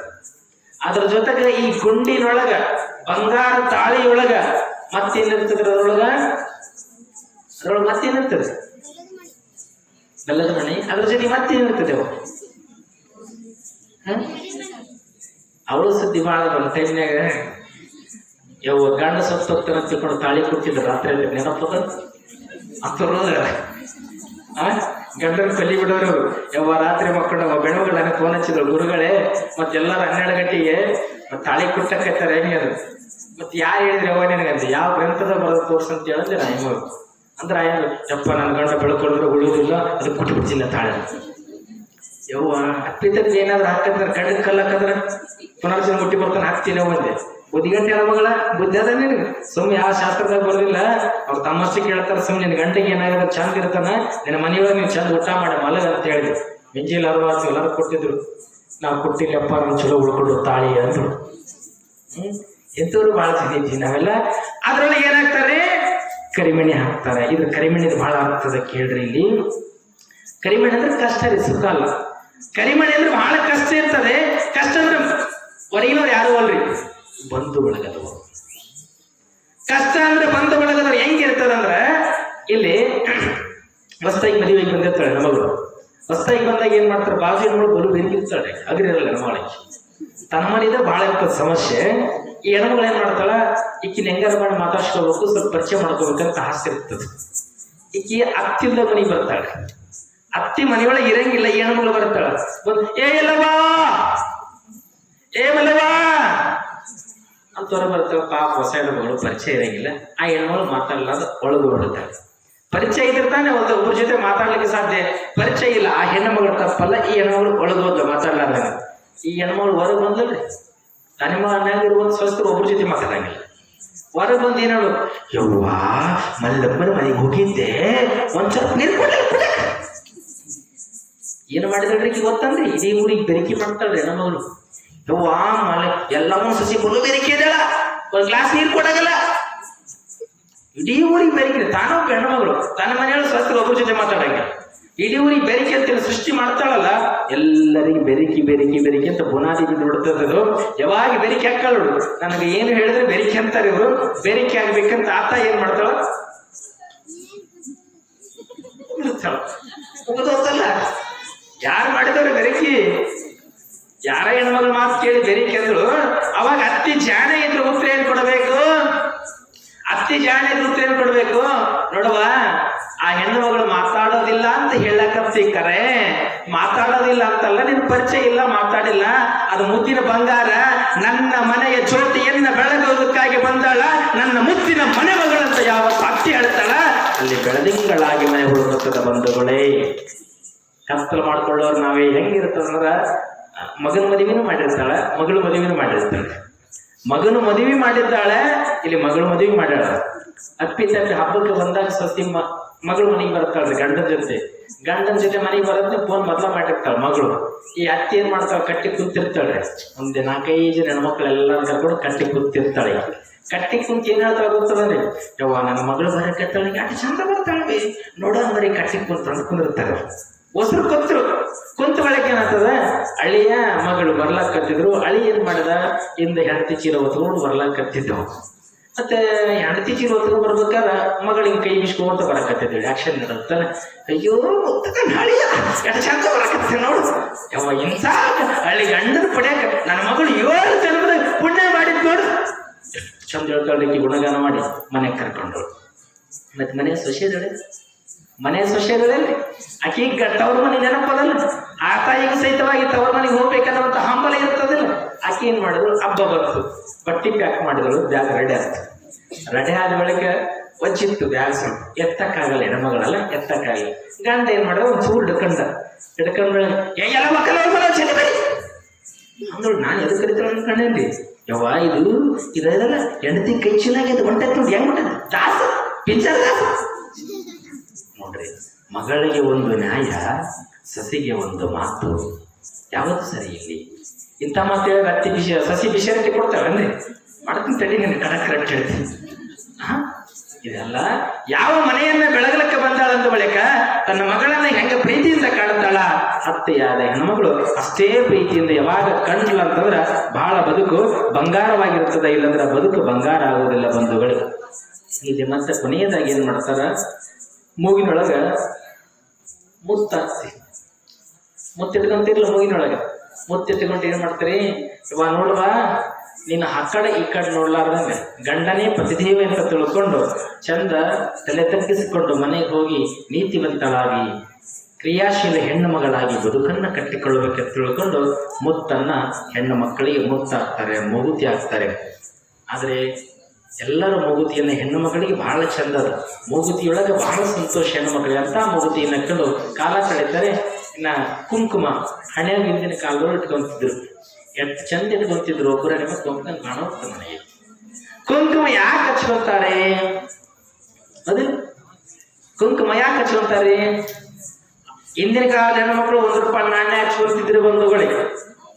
ಅದ್ರ ಜೊತೆಗೆ ಈ ಗುಂಡಿನೊಳಗ ಬಂಗಾರ ತಾಳಿಯೊಳಗ ಮತ್ತೇನಿರ್ತದ್ರಿ? ಅದ್ರೊಳಗೆ ಮತ್ತೇನಿರ್ತದೆ? ಬೆಲ್ಲದ ಮಣಿ. ಅದ್ರ ಜೊತೆ ಮತ್ತೇನಿರ್ತದೆ? ಅವಳು ಸುದ್ದಿ ಭಾಳ ಒಂದು ಟೈಮ್ನಾಗ ಗಂಡ ಸತ್ತು ಹೋಗ್ತಾರ ಅಂತ ತಿಳ್ಕೊಂಡು ತಾಳಿ ಕೊಟ್ಟಿದ್ರು ರಾತ್ರಿ ನೆನಪದ ಅಂತರು ಗಂಡನ ಕಲಿ ಬಿಡೋರು. ರಾತ್ರಿ ಮಕ್ಕಳು ಬೆಳಗಳು ನನಗೆ ಫೋನ್ ಹಚ್ಚಿದ್ರು, ಗುರುಗಳೇ ಮತ್ತೆಲ್ಲರೂ 12 ಗಂಟೆಗೆ ತಾಳಿ ಕೊಟ್ಟಕ್ಕೈತಾರೆ ಹೆಂಗೆ ಅದು? ಮತ್ತೆ ಯಾರು ಹೇಳಿದ್ರಿ ಅವ ನಿನಗಂತ? ಯಾವ ಗ್ರಂಥದ ಬರೋದು ತೋರ್ಸಂತ ಹೇಳಿದ್ರೆ ನಾ ಅಂದ್ರೆ ಆಯ್ತು ಯಪ್ಪ ನನ್ನ ಗಂಡ ಬೆಳ್ಕೊಂಡ್ರೆ ಉಳಿಯೋದಿಲ್ಲ, ಅದು ಕೊಟ್ಟು ಬಿಡ್ತಿಲ್ಲ ತಾಳೆ. ಅಪ್ಪಿತಕ್ಕೆ ಏನಾದ್ರು ಹಾಕಂದ್ರೆ ಕಣ್ಣಕ್ಕೆ ಕಲ್ಲಕ್ಕಂದ್ರೆ ಪುನರ್ಜನ ಮುಟ್ಟಿ ಬರ್ತಾನೆ ಹಾಕ್ತೀನಿ ಒಂದೆ. ಬುದ್ಧಿಗಂಟೆ ಮಗಳ ಬುದ್ಧಿ ಅದ ನಿನಗೆ? ಸುಮ್ಮನೆ ಯಾವ ಶಾಸ್ತ್ರದಾಗ ಬರೋದಿಲ್ಲ. ಅವ್ರು ತಮ್ಮಷ್ಟೇ ಕೇಳ್ತಾರೆ, ಸುಮ್ಮನೆ ನಿನ್ನ ಗಂಟೆಗೆ ಏನಾಗುತ್ತೆ ಚಂದ ಇರ್ತಾನ, ನಿನ್ನ ಮನೆಯೊಳಗೆ ನೀವು ಚಂದ ಊಟ ಮಾಡಿ ಮಲಗ ಅಂತ ಹೇಳಿದ್ರು. ಮೆಂಜಿಲ್ ಅರವಾಸು ಎಲ್ಲರೂ ಕೊಟ್ಟಿದ್ರು. ನಾವು ಕೊಟ್ಟಿಲ್ಲಪ್ಪ ನಮ್ಮ ಚಲೋ ಉಳ್ಕೊಂಡು ತಾಳಿ ಅಂದ್ರು. ಎಂತವ್ರು ಭಾಳ ಸಿಗೈತಿ ನಾವೆಲ್ಲ. ಅದ್ರೊಳಗೆ ಏನಾಗ್ತಾರೆ? ಕರಿಮಣಿ ಹಾಕ್ತಾರೆ. ಇದು ಕರಿಮಣಿದು ಭಾಳ ಆಗ್ತದೆ ಕೇಳ್ರಿ. ಇಲ್ಲಿ ಕರಿಮಣಿ ಅಂದ್ರೆ ಕಷ್ಟ ರೀ, ಸುಖ ಅಲ್ಲ. ಕರಿಮಣಿ ಅಂದ್ರೆ ಬಹಳ ಕಷ್ಟ ಇರ್ತದೆ. ಕಷ್ಟ ಅಂದ್ರೆ ಹೊರಗಿನವ್ರು ಯಾರು ಅಲ್ರಿ, ಬಂಧು ಬಳಗದವರು. ಕಷ್ಟ ಅಂದ್ರೆ ಬಂಧು ಬಳಗದವ್ರು ಹೆಂಗಿರ್ತದಂದ್ರ, ಇಲ್ಲಿ ಹೊಸ್ತಾಗಿ ಮದುವೆಗೆ ಬಂದಿರ್ತಾಳೆ ನಮಗಳು. ಹೊಸ್ತಾಗಿ ಬಂದಾಗ ಏನ್ ಮಾಡ್ತಾರೆ, ಬಾಜು ಹೆಣ್ಮಗಳು ಬರು ಬೆರಿಗಿರ್ತಾಳೆ, ಅಗ್ರಿರಲ್ಲ ನಮ್ಮಗಳಿಗೆ. ತನ್ನ ಮನೆಯಿಂದ ಬಹಳ ಇರ್ತದೆ ಸಮಸ್ಯೆ. ಈ ಹೆಣ್ಮಗಳು ಏನ್ ಮಾಡ್ತಾಳ, ಈಕಿನ ಹೆಂಗಾರ ಮಾಡಿ ಮಾತಾಡ್ಸ್ಕೋಬೇಕು, ಸ್ವಲ್ಪ ಪರಿಚಯ ಮಾಡ್ಕೋಬೇಕಂತ ಆಸೆ ಇರ್ತದೆ. ಈಕಿ ಅತ್ತಿಂದ ಮನೆಗೆ ಬರ್ತಾಳೆ. ಅತ್ತಿ ಮನೆಯೊಳಗೆ ಇರಂಗಿಲ್ಲ, ಈ ಹೆಣ್ಮಗಳು ಬರ್ತಾಳ. ಏ ಎಲ್ಲವಾ, ಏ ಮಲ್ಲವಾ ಅಂತವ್ರ ಬರ್ತಾವ. ಪಾಪ ಹೊಸ ಹೆಣ್ಮಗಳು ಪರಿಚಯ ಇರಂಗಿಲ್ಲ. ಆ ಹೆಣ್ಮಗಳು ಮಾತಾಡಲಾದ ಒಳಗೆ ಹೊರಡ್ತಾಳೆ. ಪರಿಚಯ ಇದ್ದಿರ್ತಾನೆ ಒಬ್ಬರ ಜೊತೆ ಮಾತಾಡ್ಲಿಕ್ಕೆ ಸಾಧ್ಯ. ಪರಿಚಯ ಇಲ್ಲ, ಆ ಹೆಣ್ಣುಮಗಳು ತಪ್ಪಲ್ಲ. ಈ ಹೆಣ್ಮಗಳು ಒಳಗೋದ್ಲು ಮಾತಾಡ್ಲಾರ್ದಾಗ. ಈ ಹೆಣ್ಮಗಳು ಹೊರಗೆ ಬಂದಲ್ರಿ, ತನ್ನ ಮನ್ಯಾಗಿರುವ ಸ್ವಸ್ಥರು ಒಬ್ಬರ ಜೊತೆ ಮಾತಾಡಂಗಿಲ್ಲ. ಹೊರಗೆ ಬಂದು ಏನಾಳು, ಯವ್ವಾ ಮಲ್ಲಪ್ಪನ ಮನೆಗೆ ಹೋಗಿದ್ದೆ, ಒಂದ್ ಸ್ವಲ್ಪ ನೀರು ಕೊಡ್ಲಿ. ಏನು ಮಾಡಿದ್ರಿ ಗೊತ್ತಂದ್ರಿ, ಇಡೀ ಊರಿಗೆ ಬೆರಿಕೆ ಮಾಡ್ತಾಳ್ರಿ ಹೆಣ್ಮಗಳು. ಯವ್ವಾ ಎಲ್ಲವೂ ಸಸಿ ಬಲು ಬೆರಿಕೆ ಇದೆಯಲ್ಲ, ಒಂದು ಗ್ಲಾಸ್ ನೀರು ಕೊಡಾಗಲ್ಲ. ಇಡೀ ಊರಿಗೆ ಬೆರಿಕೆ. ತಾನೊಬ್ಬ ಹೆಣ್ಮಗಳು ತನ್ನ ಮನೆಯೊಳಗೆ ಸ್ವಸ್ಥರು ಒಬ್ಬರ ಜೊತೆ ಮಾತಾಡಂಗಿಲ್ಲ. ಇಡೀ ಊರಿಗೆ ಬೆರಿಕೆ ಅಂತ ಸೃಷ್ಟಿ ಮಾಡ್ತಾಳಲ್ಲ, ಎಲ್ಲರಿಗೂ ಬೆರಿಕೆ ಬೆರಿಕೆ ಬೆರಿಕೆ ಅಂತ ಬುನಾದಿ ಬಿಡ್ತದದು. ಯಾವಾಗ ಬೆರಿಕೆ ಹಾಕಳು, ನನಗೆ ಏನು ಹೇಳಿದ್ರೆ ಬೆರಿಕೆ ಅಂತಾರೆ ಇವರು. ಬೆರಿಕೆ ಆಗ್ಬೇಕಂತ ಆತ ಏನ್ ಮಾಡ್ತಾಳ, ಮುಗಿದೋತಲ್ಲ. ಯಾರು ಮಾಡಿದವ್ರು ಬೆರಿಕೆ? ಯಾರ ಹೆಣ್ಮಗಳು ಮಾತು ಕೇಳಿ ಬೆರಿಕೆ ಅಂದ್ರು. ಅವಾಗ ಅತ್ತಿ ಜಾಣ ಇದ್ರೆ ಉತ್ತರ ಏನ್ ಕೊಡಬೇಕು? ಅತ್ತಿ ಜಾಣ ಇದ್ರೆ ಉತ್ತರ ಏನ್ ಕೊಡ್ಬೇಕು ನೋಡುವ. ಆ ಹೆಣ್ಣು ಮಗಳು ಮಾತಾಡೋದಿಲ್ಲ ಅಂತ ಹೇಳಕತ್ತಿ, ಕರೆ ಮಾತಾಡೋದಿಲ್ಲ ಅಂತಲ್ಲ, ನಿನ್ ಪರಿಚಯ ಇಲ್ಲ, ಮಾತಾಡಿಲ್ಲ. ಅದು ಮುದ್ದಿನ ಬಂಗಾರ. ನನ್ನ ಮನೆಯ ಜ್ಯೋತಿಯನ್ನ ಬೆಳಗೋದಕ್ಕಾಗಿ ಬಂದಾಳ, ನನ್ನ ಮುದ್ದಿನ ಮನೆ ಮಗಳಂತ ಯಾವ ಅತ್ತಿ ಹೇಳ್ತಾಳ, ಅಲ್ಲಿ ಬೆಳದಿಂಗಳಾಗಿ ಮನೆ ಹುಡುಕದ ಬಂಧುಗಳೇ. ಕತ್ತಲು ಮಾಡ್ಕೊಳ್ಳೋರು ನಾವೇ. ಹೆಂಗಿರ್ತದಂದ್ರ, ಮಗನ ಮದುವೆನೂ ಮಾಡಿರ್ತಾಳ, ಮಗಳು ಮದುವೆನೂ ಮಾಡಿರ್ತಾಳೆ. ಮಗನು ಮದುವೆ ಮಾಡಿದ್ದಾಳೆ, ಇಲ್ಲಿ ಮಗಳು ಮದುವೆ ಮಾಡ್ಯಾಳ. ಅಪ್ಪಿ ತಪ್ಪಿ ಹಬ್ಬಕ್ಕೆ ಬಂದಾಗ ಸತಿ ಮಗಳು ಮನೆಗೆ ಬರ್ತಾಳ್ರಿ ಗಂಡನ ಜೊತೆ ಮನೆಗೆ ಬರೋದ್ರೆ ಫೋನ್ ಮೊದಲ ಮಾಡಿರ್ತಾಳೆ ಮಗಳು. ಈ ಅತ್ತಿ ಏನ್ ಮಾಡ್ತಾಳೆ, ಕಟ್ಟಿ ಕೂತಿರ್ತಾಳೆ. ಒಂದು 4-5 ಜನ ಹೆಣ್ಮಕ್ಳೆಲ್ಲ ಕರ್ಕೊಂಡು ಕಟ್ಟಿ ಕೂತಿರ್ತಾಳೆ. ಕಟ್ಟಿ ಕುಂತ ಏನ್ ಹೇಳ್ತಾಳೆ ಗೊತ್ತದನ್ರಿ, ಯವ್ವ ನನ್ನ ಮಗಳು ಬರಕತ್ತಾಳೆ, ಅಷ್ಟು ಚಂದ ಬರ್ತಾಳೆ ನೋಡ ಮರಿ ಕಟ್ಟಿ ಕುಂತ ಕುಂದಿರ್ತಾರೆ. ಹೊಸರು ಕುಂತ ಒಳಗೆ ಏನಾಗ್ತದ, ಅಳಿಯ ಮಗಳು ಬರ್ಲಾಕತ್ತಿದ್ರು. ಅಳಿ ಏನ್ ಮಾಡದ, ಹಿಂದೆ ಹೆಂಡತಿ ಚೀಲ ಹೊತ್ಕೊಂಡು ಬರ್ಲಾಕತ್ತಿದ್ದವು. ಮತ್ತೆ ಹೆಂಡತಿ ಚೀಲ ಹೊತ್ಕೊಂಡು ಬರ್ಬೇಕಾರ ಮಗಳಿಗೆ ಕೈ ಬಿಸ್ಕೊಂತ ಬರಕತ್ತಿದ್ದೇವೆ. ಆಕ್ಷನ್ ನಡೆದ, ಅಯ್ಯೋ ಅಳಿಯ ಎಷ್ಟು ಚಂದ ಬರಕತ್ತ ನೋಡು. ಯಾವ ಇಂಥ ಹಳ್ಳಿ ಗಂಡನ ಪಡ್ಯಾಕ ನನ್ನ ಮಗಳು 7 ಜನ್ಮದ ಪುಣ್ಯ ಮಾಡಿ ಚಂದ ಹೇಳ್ತಾಳೆ ಗುಣಗಾನ ಮಾಡಿ ಮನೆಗೆ ಕರ್ಕೊಂಡಳು. ಮತ್ತೆ ಮನೆ ಸೊಸೆದಲ್ಲಿ ಆಕೆ ತವ್ರ ಮನೆ ನೆನಪದಲ್ಲ, ಆ ತಾಯಿಗೂ ಸಹಿತವಾಗಿ ತವ್ರ ಮನೆಗೆ ಹೋಗ್ಬೇಕನ್ನುವಂತ ಹಂಬಲ ಇರ್ತದಿಲ್ಲ. ಆಕೆ ಏನ್ ಮಾಡಿದ್ರು, ಹಬ್ಬ ಬಂತು, ಬಟ್ಟಿ ಪ್ಯಾಕ್ ಮಾಡಿದಳು, ಬ್ಯಾಗ್ ರೆಡಿ ಆಯ್ತು. ರೆಡಿ ಆದ ಬಳಿಕ ಒಚ್ಚಿತ್ತು ಬ್ಯಾಗ್ ಸ್ವಲ್ಪ ಎತ್ತಕ್ಕಾಗಲ್ಲ, ಹೆಣ್ಮಗಳಲ್ಲ ಎತ್ತಕ್ಕಾಗಲ್ಲ. ಗಂಡ ಏನ್ ಮಾಡಿದ್ರು, ಒಂದ್ ಚೂರು ಹಿಡ್ಕೊಂಡ್ ಎಲ್ಲ ಮಕ್ಕಳ ಅಂದಳು. ನಾನು ಎದು ಕರಿತಾಳೆ ಅನ್ಕೊಂಡೇನ್ರಿ, ಯವ್ವ ಇದಲ್ಲ ಹೆಂಡತಿ ಕೈ ಚೀಲಾಗ್ಯದ ಹೊಂಟೈತ್ ನೋಡಿ, ಹೆಂಗ್ ಹೊಂಟೈತಿ ದಾಸ ಪಿಂಚರ್ ದಾಸ ನೋಡ್ರಿ. ಮಗಳಿಗೆ ಒಂದು ನ್ಯಾಯ, ಸಸಿಗೆ ಒಂದು ಮಾತು, ಯಾವತ್ತು ಸರಿ ಇಲ್ಲಿ ಇಂಥ ಮಾತು ಹೇಳಿದ್ರೆ ಅತ್ತಿ ಸಸಿ ಬಿಸಿರಟ್ಟಿ ಕೊಡ್ತಾವನ್ರಿ, ಮಾಡ್ತೀನಿ ತಡಿ ನೀನು ಕಡಕ್ ರಟ್ಟು ಹೇಳ್ತೀನಿ. ಇದೆಲ್ಲ ಯಾವ ಮನೆಯನ್ನ ಬೆಳಗಲಕ್ಕೆ ಬಂದಾಳಂದ ಬಳಿಕ ತನ್ನ ಮಗಳನ್ನ ಹೆಂಗ ಪ್ರೀತಿಯಿಂದ ಕಾಡುತ್ತಾಳ, ಅತ್ತೆಯಾದ ಹೆಣ್ಮಗಳು ಅಷ್ಟೇ ಪ್ರೀತಿಯಿಂದ ಯಾವಾಗ ಕಂಡ್ಲ ಅಂತಂದ್ರ ಬಹಳ ಬದುಕು ಬಂಗಾರವಾಗಿರ್ತದ, ಇಲ್ಲಂದ್ರ ಬದುಕು ಬಂಗಾರ ಆಗೋದಿಲ್ಲ ಬಂಧುಗಳು. ಇಲ್ಲಿ ಮತ್ತೆ ಕೊನೆಯದಾಗಿ ಏನ್ ಮಾಡ್ತಾರ, ಮೂಗಿನೊಳಗ ಮುತ್ತಿಟ್ಕೊಂತಿರ್ಲ, ಮೂಗಿನೊಳಗ ಮುತ್ತಿಟ್ಕೊಂಡು ಏನ್ ಮಾಡ್ತೀರಿ, ಇವ ನೋಡ್ವಾ ನೀನು ಆ ಕಡೆ ಈ ಕಡೆ ನೋಡ್ಲಾರ್ದಂಗ ಗಂಡನೇ ಪತಿದೇವ ಅಂತ ತಿಳ್ಕೊಂಡು ಚಂದ ತಲೆ ತಗ್ಗಿಸಿಕೊಂಡು ಮನೆಗೆ ಹೋಗಿ ನೀತಿವಂತಳಾಗಿ ಕ್ರಿಯಾಶೀಲ ಹೆಣ್ಣು ಮಗಳಾಗಿ ಬದುಕನ್ನ ಕಟ್ಟಿಕೊಳ್ಳಬೇಕಂತ ತಿಳ್ಕೊಂಡು ಮುತ್ತನ್ನ ಹೆಣ್ಣು ಮಕ್ಕಳಿಗೆ ಮುತ್ತಾಗ್ತಾರೆ, ಮೂಗುತಿ ಆಗ್ತಾರೆ. ಆದರೆ ಎಲ್ಲರ ಮೂಗುತಿಯನ್ನು ಹೆಣ್ಣು ಮಕ್ಕಳಿಗೆ ಬಹಳ ಚಂದ ಅದು. ಮೂಗುತಿಯೊಳಗೆ ಬಹಳ ಸಂತೋಷ ಹೆಣ್ಣು ಮಕ್ಕಳಿಗೆ ಅಂತ ಮೂಗುತಿಯನ್ನು ಹಾಕೊಂಡು ಕಾಲ ಕಳೀತಾರೆ. ಇನ್ನು ಕುಂಕುಮ ಹಣೆಯಾಗ ಹಿಂದಿನ ಕಾಲದೊಳಗೆ ಇಟ್ಕೊಂತಿದ್ರು, ಎಷ್ಟು ಚಂದ ಇಟ್ಕೊಂತಿದ್ರು. ಒಬ್ಬರ ನಿಮ್ಮ ಕುಂಕುಮ ಕಾಣೋಗ್ತ ನನಗೆ. ಕುಂಕುಮ ಯಾಕೆ ಹಚ್ಕೊಳ್ತಾರೆ, ಅದು ಕುಂಕುಮ ಯಾಕೆ ಹಚ್ಕೊಳ್ತಾರೆ? ಹಿಂದಿನ ಕಾಲದ ಹೆಣ್ಮಕ್ಳು ₹1 ನಾಣ್ಯ ಹಚ್ಕೊಳ್ತಿದ್ರು ಬಂಧುಗಳಿಗೆ.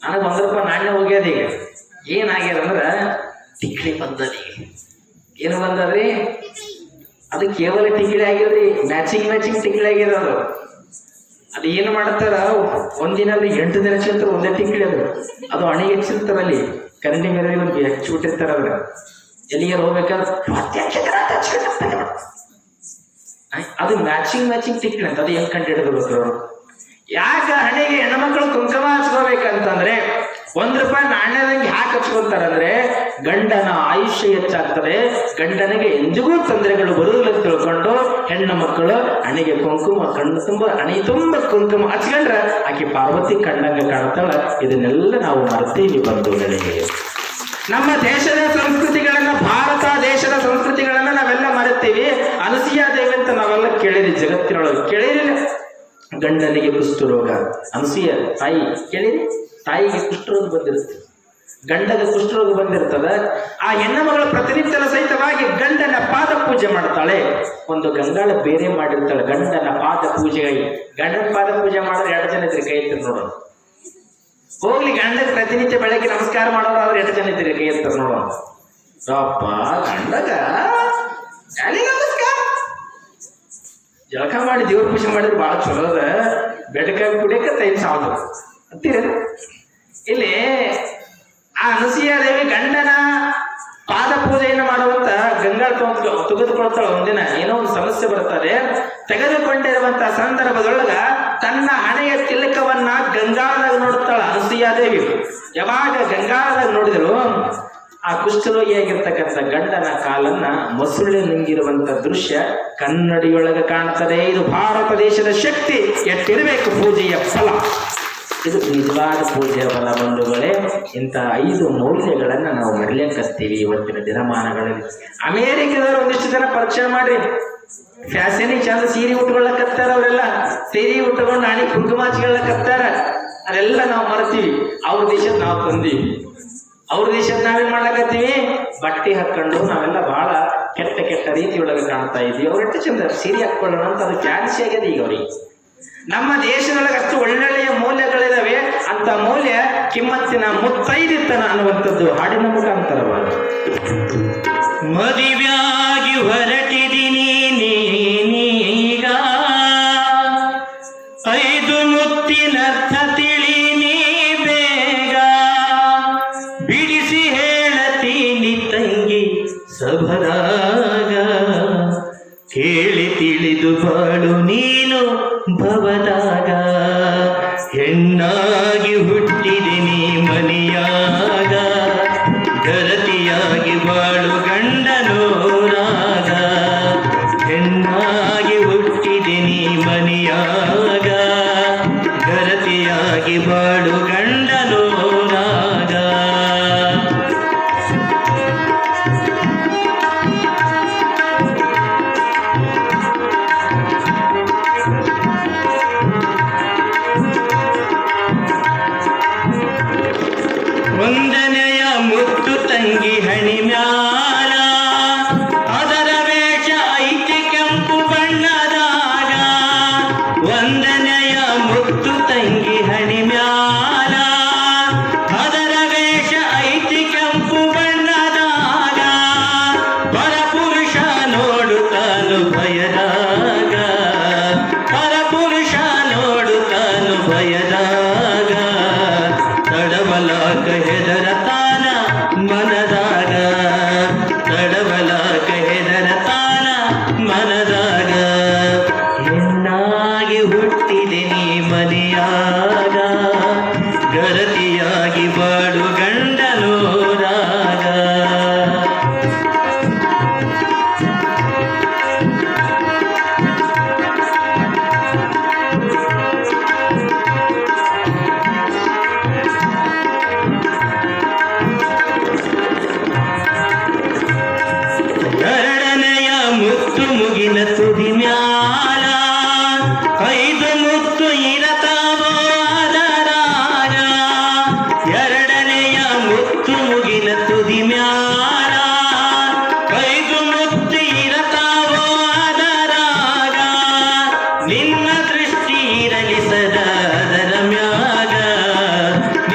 ನನಗೆ ₹1 ನಾಣ್ಯ ಹೋಗ್ಯದ. ಈಗ ಏನಾಗ್ಯದಂದ್ರ ಟಿಕ್ಳಿ ಬಂದದ. ಏನು ಬಂದದ್ರಿ? ಅದು ಕೇವಲ ಟಿಕ್ಳಿ ಆಗಿದ್ರಿ, ಮ್ಯಾಚಿಂಗ್ ಟಿಕ್ಳಿ ಆಗ್ಯದ. ಅದು ಏನು ಮಾಡ್ತಾರ, ಒಂದಿನಲ್ಲಿ 8 ದಿನ ಹಚ್ಚಿರ್ತಾರೆ ಒಂದೇ ಟಿಕ್ಳಿ. ಅದು ಅಣಿಗೆ ಹಚ್ಚಿರ್ತಾರಲ್ಲಿ, ಕರಂಡಿ ಮೇಲೆ ಒಂದು ಹಚ್ಚಿಬಿಟ್ಟಿರ್ತಾರ. ಅದ್ರ ಎಲ್ಲಿಗೆ ಹೋಗ್ಬೇಕಾದ್ರೆ ಅದು ಮ್ಯಾಚಿಂಗ್ ಟಿಕ್ಳಿ ಅಂತ. ಅದು ಹೆಂಗ್ ಕಂಡು ಹಿಡಿದ್ರು ಅವರು? ಯಾಕ ಹಣೆಗೆ ಹೆಣ್ಮಕ್ಳು ಕುಂಕುಮ ಹಚ್ಕೋಬೇಕಂತಂದ್ರೆ ₹1 ನಾಣ್ಯದಂಗೆ ಯಾಕೆ ಹಚ್ಕೊಳ್ತಾರಂದ್ರೆ ಗಂಡನ ಆಯುಷ್ಯ ಹೆಚ್ಚಾಗ್ತದೆ, ಗಂಡನಿಗೆ ಎಂದಿಗೂ ತೊಂದರೆಗಳು ಬರುವುದಿಲ್ಲ ತಿಳ್ಕೊಂಡು ಹೆಣ್ಣು ಮಕ್ಕಳು ಹಣೆಗೆ ಕುಂಕುಮ, ಕಣ್ಣು ತುಂಬ ಹಣೆ ತುಂಬ ಕುಂಕುಮ ಹಚ್ಕೊಂಡ್ರೆ ಆಕೆ ಪಾರ್ವತಿ ಕಣ್ಣಂಗೆ ಕಾಣ್ತಾಳ. ಇದನ್ನೆಲ್ಲ ನಾವು ಮರ್ತೀವಿ ಬಂಧುಗಳಿಗೆ. ನಮ್ಮ ದೇಶದ ಸಂಸ್ಕೃತಿಗಳನ್ನ, ಭಾರತ ದೇಶದ ಸಂಸ್ಕೃತಿಗಳನ್ನ ನಾವೆಲ್ಲ ಮರೆತೀವಿ. ಅನಸೂಯ ದೇವಿ ಅಂತ ನಾವೆಲ್ಲ ಕೇಳಿರಿ, ಜಗತ್ತಿನೊಳಗೆ ಕೇಳಿರಿಲ್ಲ. ಗಂಡನಿಗೆ ಕುಷ್ಠರೋಗ, ಅನಸೂಯ ತಾಯಿ ಕೇಳಿರಿ, ತಾಯಿಗೆ ಕುಷ್ಠರೋಗ ಬಂದಿರುತ್ತೆ, ಗಂಡಗೆ ಕುಷ್ಠರೋಗ ಬಂದಿರ್ತದ. ಆ ಹೆಣ್ಣು ಮಗಳು ಪ್ರತಿನಿತ್ಯದ ಸಹಿತವಾಗಿ ಗಂಡನ ಪಾದ ಪೂಜೆ ಮಾಡ್ತಾಳೆ. ಒಂದು ಗಂಗಾಳ ಬೇರೆ ಮಾಡಿರ್ತಾಳೆ ಗಂಡನ ಪಾದ ಪೂಜೆಗಾಗಿ. ಗಂಡನ ಪಾದ ಪೂಜೆ ಮಾಡಿದ್ರೆ 2 ಜನ ಇದ್ರಿ, ಕೈ ಎತ್ತರ ನೋಡೋಣ. ಹೋಗ್ಲಿ, ಗಂಡಗೆ ಪ್ರತಿನಿತ್ಯ ಬೆಳಗ್ಗೆ ನಮಸ್ಕಾರ ಮಾಡೋರು ಅವ್ರು 2 ಜನ ಇದ್ರಿ, ಕೈ ಎತ್ತರ ನೋಡೋಣ. ಅಪ್ಪ ಗಂಡಗ ನಮಸ್ಕಾರ ಜಳಕ ಮಾಡಿ ದೇವ್ರ ಪೂಜೆ ಮಾಡಿದ್ರೆ ಬಹಳ ಚಲೋ ಅದ. ಬೆಳಕಾಗಿ ಕುಡಿಯಕ್ಕೆ ಟೈಮ್ ಸಾಲದು ಅಂತೀರ. ಇಲ್ಲಿ ಆ ಅನಸೂಯ ದೇವಿ ಗಂಡನ ಪಾದ ಪೂಜೆಯನ್ನು ಮಾಡುವಂತ ಗಂಗಾ ತೆಗೆದುಕೊಳ್ತಾಳೆ. ಒಂದಿನ ಏನೋ ಒಂದು ಸಮಸ್ಯೆ ಬರ್ತದೆ. ತೆಗೆದುಕೊಂಡಿರುವಂತ ಸಂದರ್ಭದೊಳಗ ತನ್ನ ಹಣೆಯ ತಿಲಕವನ್ನ ಗಂಗಾಳದಾಗ ನೋಡ್ತಾಳ ಅನಸೂಯ ದೇವಿ. ಯಾವಾಗ ಗಂಗಾಳದಾಗ ನೋಡಿದಳು, ಆ ಕುಷ್ಠರೋಗಿಯಾಗಿರ್ತಕ್ಕಂಥ ಗಂಡನ ಕಾಲನ್ನ ಮಸುಳೆ ನುಂಗಿರುವಂತ ದೃಶ್ಯ ಕನ್ನಡಿಯೊಳಗೆ ಕಾಣ್ತದೆ. ಇದು ಭಾರತ ದೇಶದ ಶಕ್ತಿ, ಎಷ್ಟಿರಬೇಕು ಪೂಜೆಯ ಫಲ. ಇದು ನಿಜವಾದ ಪೂಜೆಯ ಫಲ ಬಂಧುಗಳೇ. ಇಂಥ 5 ಮೌಲ್ಯಗಳನ್ನ ನಾವು ಮರಿಲಿಕ್ಕತ್ತೀವಿ ಇವತ್ತಿನ ದಿನಮಾನಗಳಲ್ಲಿ. ಅಮೇರಿಕದವರು ಒಂದಿಷ್ಟು ಜನ ಪರಿಚಯ ಮಾಡ್ರಿ, ಫ್ಯಾಷನಿಗೆ ಚಂದ ಸೀರೆ ಉಟ್ಕೊಳ್ಳಕತ್ತಾರ. ಅವರೆಲ್ಲ ಸೀರೆ ಉಟ್ಕೊಂಡು ಹಣಿ ಕುಂಕುಮ ಹಚ್ಕೊಳ್ಳಕತ್ತಾರ. ಅದೆಲ್ಲ ನಾವು ಮರ್ತೀವಿ. ಅವ್ರ ದೇಶದ ನಾವು ತಂದೀವಿ, ಅವ್ರ ದೇಶದ ನಾವೇನ್ ಮಾಡ್ಲಕತ್ತೀವಿ, ಬಟ್ಟೆ ಹಾಕೊಂಡು ನಾವೆಲ್ಲ ಬಹಳ ಕೆಟ್ಟ ರೀತಿಯೊಳಗೆ ಕಾಣ್ತಾ ಇದ್ವಿ. ಅವ್ರೆಷ್ಟು ಚಂದ ಸೀರೆ ಹಾಕೊಳ್ಳೋಣ ಅಂತ ಅದು ಫ್ಯಾನ್ಸಿ ಆಗ್ಯದ ಈಗ ಅವ್ರಿಗೆ. ನಮ್ಮ ದೇಶದೊಳಗೆ ಅಷ್ಟು ಒಳ್ಳೊಳ್ಳೆಯ ಮೌಲ್ಯಗಳಿದಾವೆ. ಅಂತ ಮೌಲ್ಯ ಕಿಮ್ಮತ್ತಿನ ಮುತ್ತೈದಿತನ ಅನ್ನುವಂಥದ್ದು ಹಾಡಿನ ಮುಖಾಂತರವ. ಮದುವೆಯಾಗಿ ಹೊರಟಿದ್ದೀನಿ ನೀನೀಗ, 5 ಮುತ್ತಿನರ್ಥ ತಿಳಿ ನೀ ಬೇಗ, ಬಿಡಿಸಿ ಹೇಳತೀನಿ ತಂಗಿ ಸಭರಾಗ, ಕೇಳಿ ತಿಳಿದು ಬಾಳು ನೀನು ಭವದಾಗ, ಹೆಣ್ಣಾಗಿ ಹುಟ್ಟಿದೆ ನೀ ಮನೆಯಾಗ, ಗರತಿಯಾಗಿ ಬಾಳು ಮುತ್ತು ತಂಗಿ ಹಣಿ ಮ್ಯಾಲ ಅದರ ವೇಷ ಐತಿ ಕೆಂಪು ಬಣ್ಣದಾಗ ಒಂದನೆಯ ಮುತ್ತು ತಂಗಿ ಹಣಿ ಮ್ಯಾಲ ಅದರ ವೇಷ ಐತಿ ಕೆಂಪು ಬಣ್ಣದಾಗ ಪರಪುರುಷ ನೋಡುತ್ತಾನು ಭಯದಾಗ ಪರಪುರುಷ ನೋಡುತ್ತಾನು ಭಯದಾಗ ತಡವಲಾಕ ಹೆದರತಾನ ಮನದಾಗ ತಡವಲಾಕ ಹೆದರತಾನ ಮನದಾಗ ಹೆಣ್ಣಾಗಿ ಹುಟ್ಟಿದೆ ನೀ ಮನೆಯಾಗ ಗರತಿಯಾಗಿ ಬಾಡು ಗಂಡನೋರಾಗ ಎರಡನೆಯ ಮುತ್ತು ಮುಗಿಲ ತುದಿ ಮ್ಯಾಲ ಐದು ಮುತ್ತು ಇರತಾವೋ ಅದರಾಗ ಎರಡನೆಯ ಮುತ್ತು ಮುಗಿಲ ತುದಿ ಮ್ಯಾಲ ಐದು ಮುತ್ತು ಇರತಾವೋ ಅದರಾಗ ನಿನ್ನ ದೃಷ್ಟಿ ಇರಲಿ ಸದಾ ಅದರ ಮ್ಯಾಗ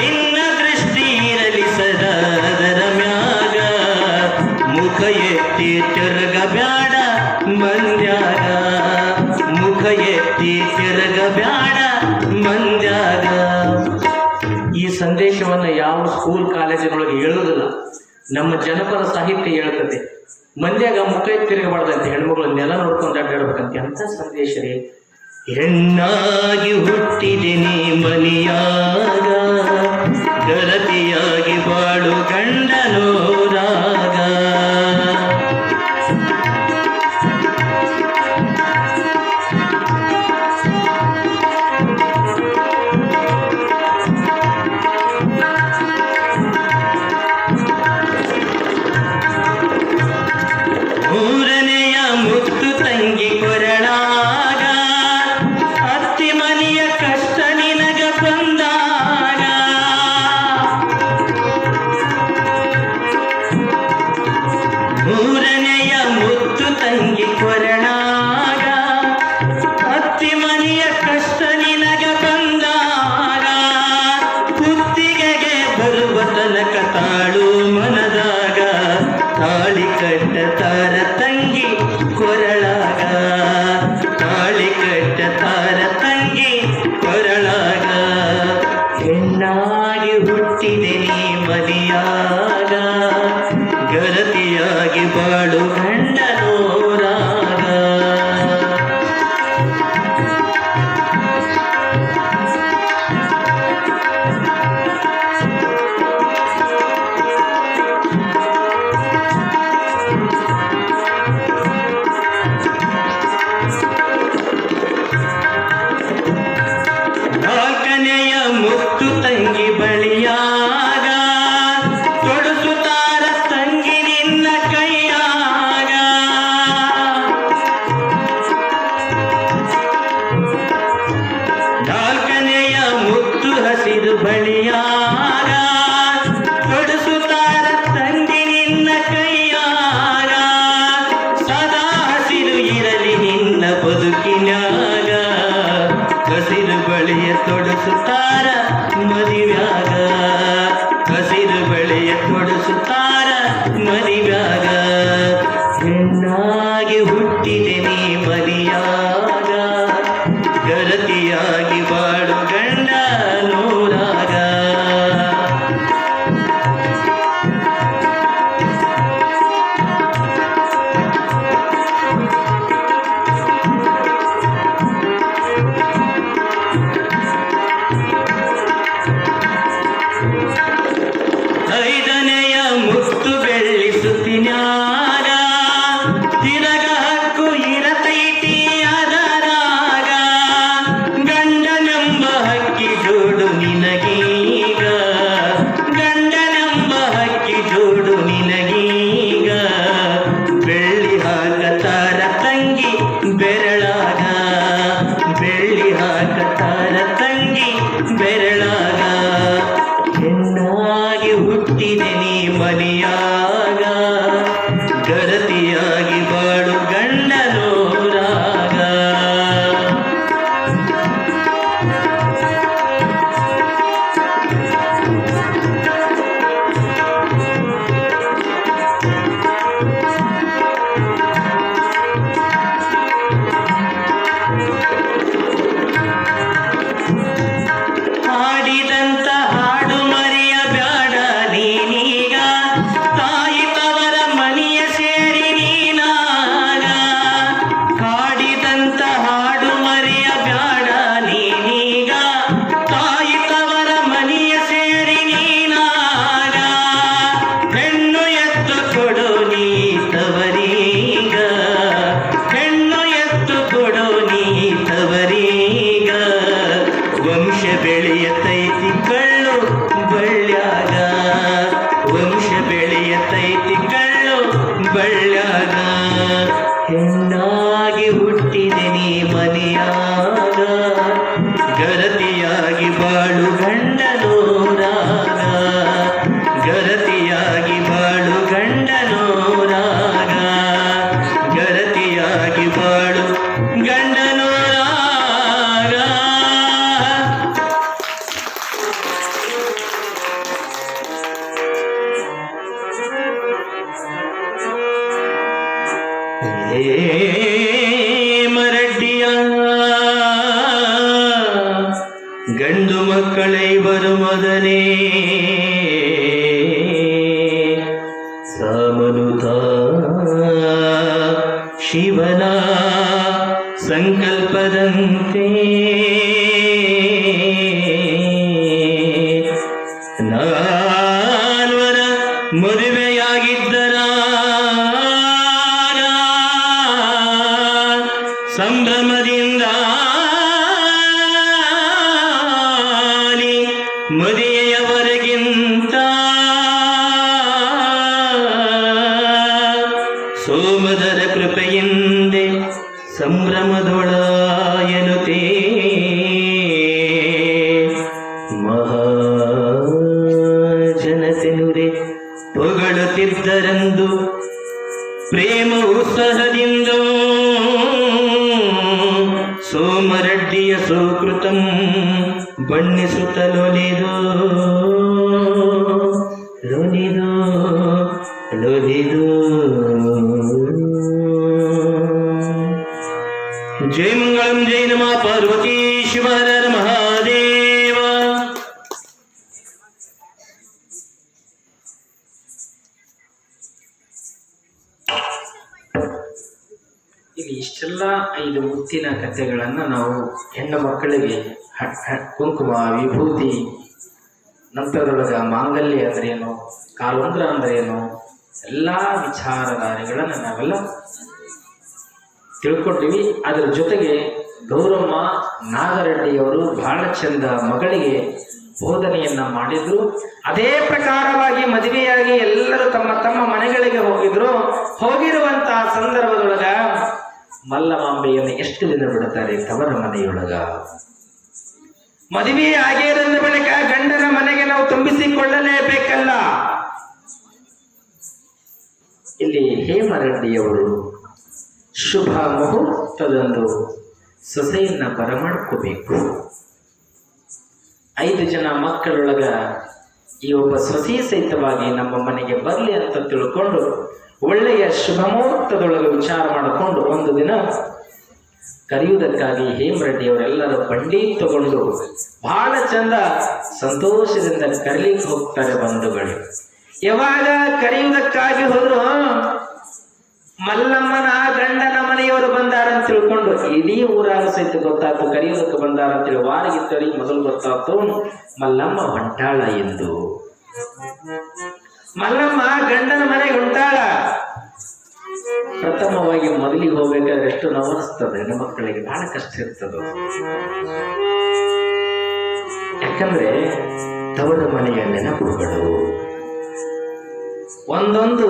ನಿನ್ನ ದೃಷ್ಟಿ ಇರಲಿ ಸದಾ ಅದರ ಮ್ಯಾಗ ಮುಖ ಎತ್ತಿ ತಿರುಗ ಬ್ಯಾಡ ಮಂದ್ಯಾಗ ಮುಖ ಎತ್ತಿ ತಿರುಗ ಬ್ಯಾಡ ಮಂದ್ಯಾಗ. ಈ ಸಂದೇಶವನ್ನು ಯಾವ ಸ್ಕೂಲ್ ಕಾಲೇಜಿನೊಳಗೆ ಹೇಳುವುದಿಲ್ಲ, ನಮ್ಮ ಜನಪದ ಸಾಹಿತ್ಯ ಹೇಳ್ತದೆ. ಮಂದ್ಯಾಗ ಮುಖ ಎತ್ತಿ ತಿರುಗಬಾರ್ದಂತೆ, ಹೆಣ್ಮಗಳು ನೆಲ ನೋಡ್ಕೊಂಡು ಅಡ್ಡಾಡ್ಬೇಕಂತೆ. ಅಂತ ಸಂದೇಶ ರೀ. ಹೆಣ್ಣಾಗಿ ಹುಟ್ಟಿದೆ ನೀ ಮನಿಯಾಗ ಗರತಿಯಾಗಿ ಬಾಳು ಗಂಡನೋರಾಗ ಮೂರನೆಯ ಮುತ್ತು ತಂಗಿ ಕೊರಳಾಗ ಅತ್ತಿ ಮನೆಯ ಕಷ್ಟ ನಿನಗ ಬಂದಾಗ ಮೂರನೆಯ ಮುತ್ತು ತಂಗಿ ಕೊರಳಾಗ ಅತ್ತಿ ಮನೆಯ ಕಷ್ಟ ನಿನಗ ಬಂದಾಗ ಕುತ್ತಿಗೆಗೆ ಬರುವ ತನಕ ತಾಳು ಮನದಾಗ ತಾಳಿ ಕಟ್ಟತಾರ ತಂಗಿ ಕೊರಳಾಗ ತಾಳಿ ಕಟ್ಟತಾರ ತಂಗಿ ಕೊರಳಾಗ ಹೆಣ್ಣಾಗಿ ಹುಟ್ಟಿದೆ ನೀ ಮನೆಯಾಗ ಗರತಿಯಾಗಿ ಬಾಳು ಗಂಡನೋರಾಗ. ನಾಲ್ಕನೆಯ ಮುತ್ತು ತಂಗಿ ಬಳಿಯಾಗ ತೊಡಸುತ್ತಾರ ತಂಗಿ ನಿನ್ನ ನೀ ಮನೆಯಾಗ ಗರತಿಯಾಗಿ ಬಾಳು ಗಂಡನೋರಾಗ ಹಾಡಿದಂತ ಹಾಡು ಮರೆಯ ಬ್ಯಾಡ ನೀನೀಗ ತಾಯಿ ತವರ ಮನೆಯ ಸೇರಿ ನೀನಾಗ ಹಾಡಿದಂತ ಹಾಡು ಮರೆಯ ಬ್ಯಾಡ ನೀನೀಗ ತಾಯಿ ತವರ ಮನೆಯ ಸೇರಿ ನೀನಾಗ ಹೆಣ್ಣು ಎತ್ತು ಕೊಡು ನೀ ತವರೀಗ ಹೆಣ್ಣು ಎತ್ತು ಕೊಡು ನೀ ತವರೀಗ ವಂಶ ಬೆಳೆಯತೈತಿ ಕಳ್ಳು ಬಳ್ಳ್ಯಾಗ ವಂಶ ಬೆಳೆಯತೈತಿ ಕಳ್ಳು ಬಳ್ಳ್ಯಾಗ ಹೆಣ್ಣಾಗಿ ಹುಟ್ಟಿದೆ ನೀ ಮನೆಯಾಗ ಗರತಿಯಾಗಿ ಬಾಳು ಗಂಡನೋರಾಗ ಗರತಿಯಾಗಿ ಬಾಳು ಗಂಡನೋರಾಗ ಗರತಿಯಾಗಿ ಬಾಳು ಗಂಡನೋರಾಗ ಮರಡ್ಡಿಯ ಗಂಡು ಮಕ್ಕಳೈವರು ಮೊದಲೇ ಸಾಮನುತ ಶಿವನ ಸಂಕಲ್ಪದಂತೆ ನಾಲ್ವರ ಮದುವೆಯಾಗಿದ್ದರ ಸಂಭ್ರಮದಿಂದ ಮದಿಯೆಯವರೆಗಿಂತ ಸೋಮದರ ಕೃಪೆಯಿಂದೆ ಸಂಭ್ರಮದೊಳಯನುತೇ ಮಹಾಜನತೆನುರೆ ಹೊಗಳುತ್ತಿದ್ದರೆಂದು ಪ್ರೇಮ ಉತ್ಸಾಹದಿಂದ ಸೋಮರಡ್ಡಿಯ ಸುಕೃತಂ ಬಣ್ಣಿಸುತ್ತಲೊಲಿದು ಲೊಲಿದು ಲೊಲಿದು ಜೈ ಮಂಗಳಂ ಜೈ ನಮಃ ಪಾರ್ವತೀಶ್ವರ ಮಹಾದೇವ. ಇಲ್ಲಿ ಇಷ್ಟೆಲ್ಲ 5 ಮುತ್ತಿನ ಕಥೆಗಳನ್ನು ನಾವು ಹೆಣ್ಣು ಮಕ್ಕಳಿಗೆ ಕುಂಕುಮ ವಿಭೂತಿ ನಂತರದೊಳಗ ಮಾಂಗಲ್ಯ ಅಂದ್ರೇನು ಕಾಲುಂಗ್ರ ಅಂದ್ರೇನು ಎಲ್ಲ ವಿಚಾರಧಾರೆಗಳನ್ನು ನಾವೆಲ್ಲ ತಿಳ್ಕೊಟ್ಟಿವಿ. ಅದರ ಜೊತೆಗೆ ಗೌರಮ್ಮ ನಾಗರೆಡ್ಡಿಯವರು ಬಹಳ ಚಂದ ಮಗಳಿಗೆ ಬೋಧನೆಯನ್ನ ಮಾಡಿದ್ರು. ಅದೇ ಪ್ರಕಾರವಾಗಿ ಮದುವೆಯಾಗಿ ಎಲ್ಲರೂ ತಮ್ಮ ತಮ್ಮ ಮನೆಗಳಿಗೆ ಹೋಗಿರುವಂತಹ ಸಂದರ್ಭದೊಳಗ ಮಲ್ಲಮಾಂಬೆಯನ್ನು ಎಷ್ಟು ದಿನ ಬಿಡುತ್ತಾರೆ ತವರ ಮನೆಯೊಳಗ. ಮದುವೆ ಆಗಿರೋದ್ರ ಬಳಿಕ ಗಂಡನ ಮನೆಗೆ ನಾವು ತುಂಬಿಸಿಕೊಳ್ಳಲೇಬೇಕಲ್ಲ. ಇಲ್ಲಿ ಹೇಮರೆಡ್ಡಿಯವರು ಶುಭ ಮುಹೂರ್ತದಂದು ಸೊಸೆಯನ್ನ ಬರಮಾಡ್ಕೋಬೇಕು. 5 ಜನ ಮಕ್ಕಳೊಳಗ ಈ ಒಬ್ಬ ಸೊಸೆ ಸಹಿತವಾಗಿ ನಮ್ಮ ಮನೆಗೆ ಬರಲಿ ಅಂತ ತಿಳ್ಕೊಂಡು ಒಳ್ಳೆಯ ಶುಭ ಮುಹೂರ್ತದೊಳಗೆ ವಿಚಾರ ಮಾಡಿಕೊಂಡು ಒಂದು ದಿನ ಕರೆಯುವುದಕ್ಕಾಗಿ ಹೇಮರೆಡ್ಡಿಯವರೆಲ್ಲರೂ ಬಂಡಿ ತಗೊಂಡು ಬಹಳ ಚಂದ ಸಂತೋಷದಿಂದ ಕರೀಲಿಕ್ಕೆ ಹೋಗ್ತಾರೆ ಬಂಧುಗಳು. ಯಾವಾಗ ಕರೆಯುವುದಕ್ಕಾಗಿ ಹೋದ್ರು ಮಲ್ಲಮ್ಮನ ಗಂಡನ ಮನೆಯವರು ಬಂದಾರ ಅಂತ ತಿಳ್ಕೊಂಡು ಇಡೀ ಊರಾಗ ಸಹಿತ ಗೊತ್ತಾಯ್ತು ಕರೆಯುವುದಕ್ಕೆ ಬಂದಾರ ಅಂತೇಳಿ ವಾರಗಿತ್ತವರಿಗೆ ಮೊದಲು ಗೊತ್ತಾಯ್ತು ಮಲ್ಲಮ್ಮ ಹೊಂಟಾಳ ಎಂದು. ಮಲ್ಲಮ್ಮ ಗಂಡನ ಮನೆಗೆ ಹೊಂಟಾಳ. ಪ್ರಥಮವಾಗಿ ಮೊದಲಿಗೆ ಹೋಗ್ಬೇಕಾದ್ರೆ ಎಷ್ಟು ನೋವನಿಸ್ತದೆ, ಹೆಣ್ಣು ಮಕ್ಕಳಿಗೆ ಬಹಳ ಕಷ್ಟ ಇರ್ತದೆ. ಯಾಕಂದ್ರೆ ತವರ ಮನೆಯ ನೆನಪುಗಳು ಒಂದೊಂದು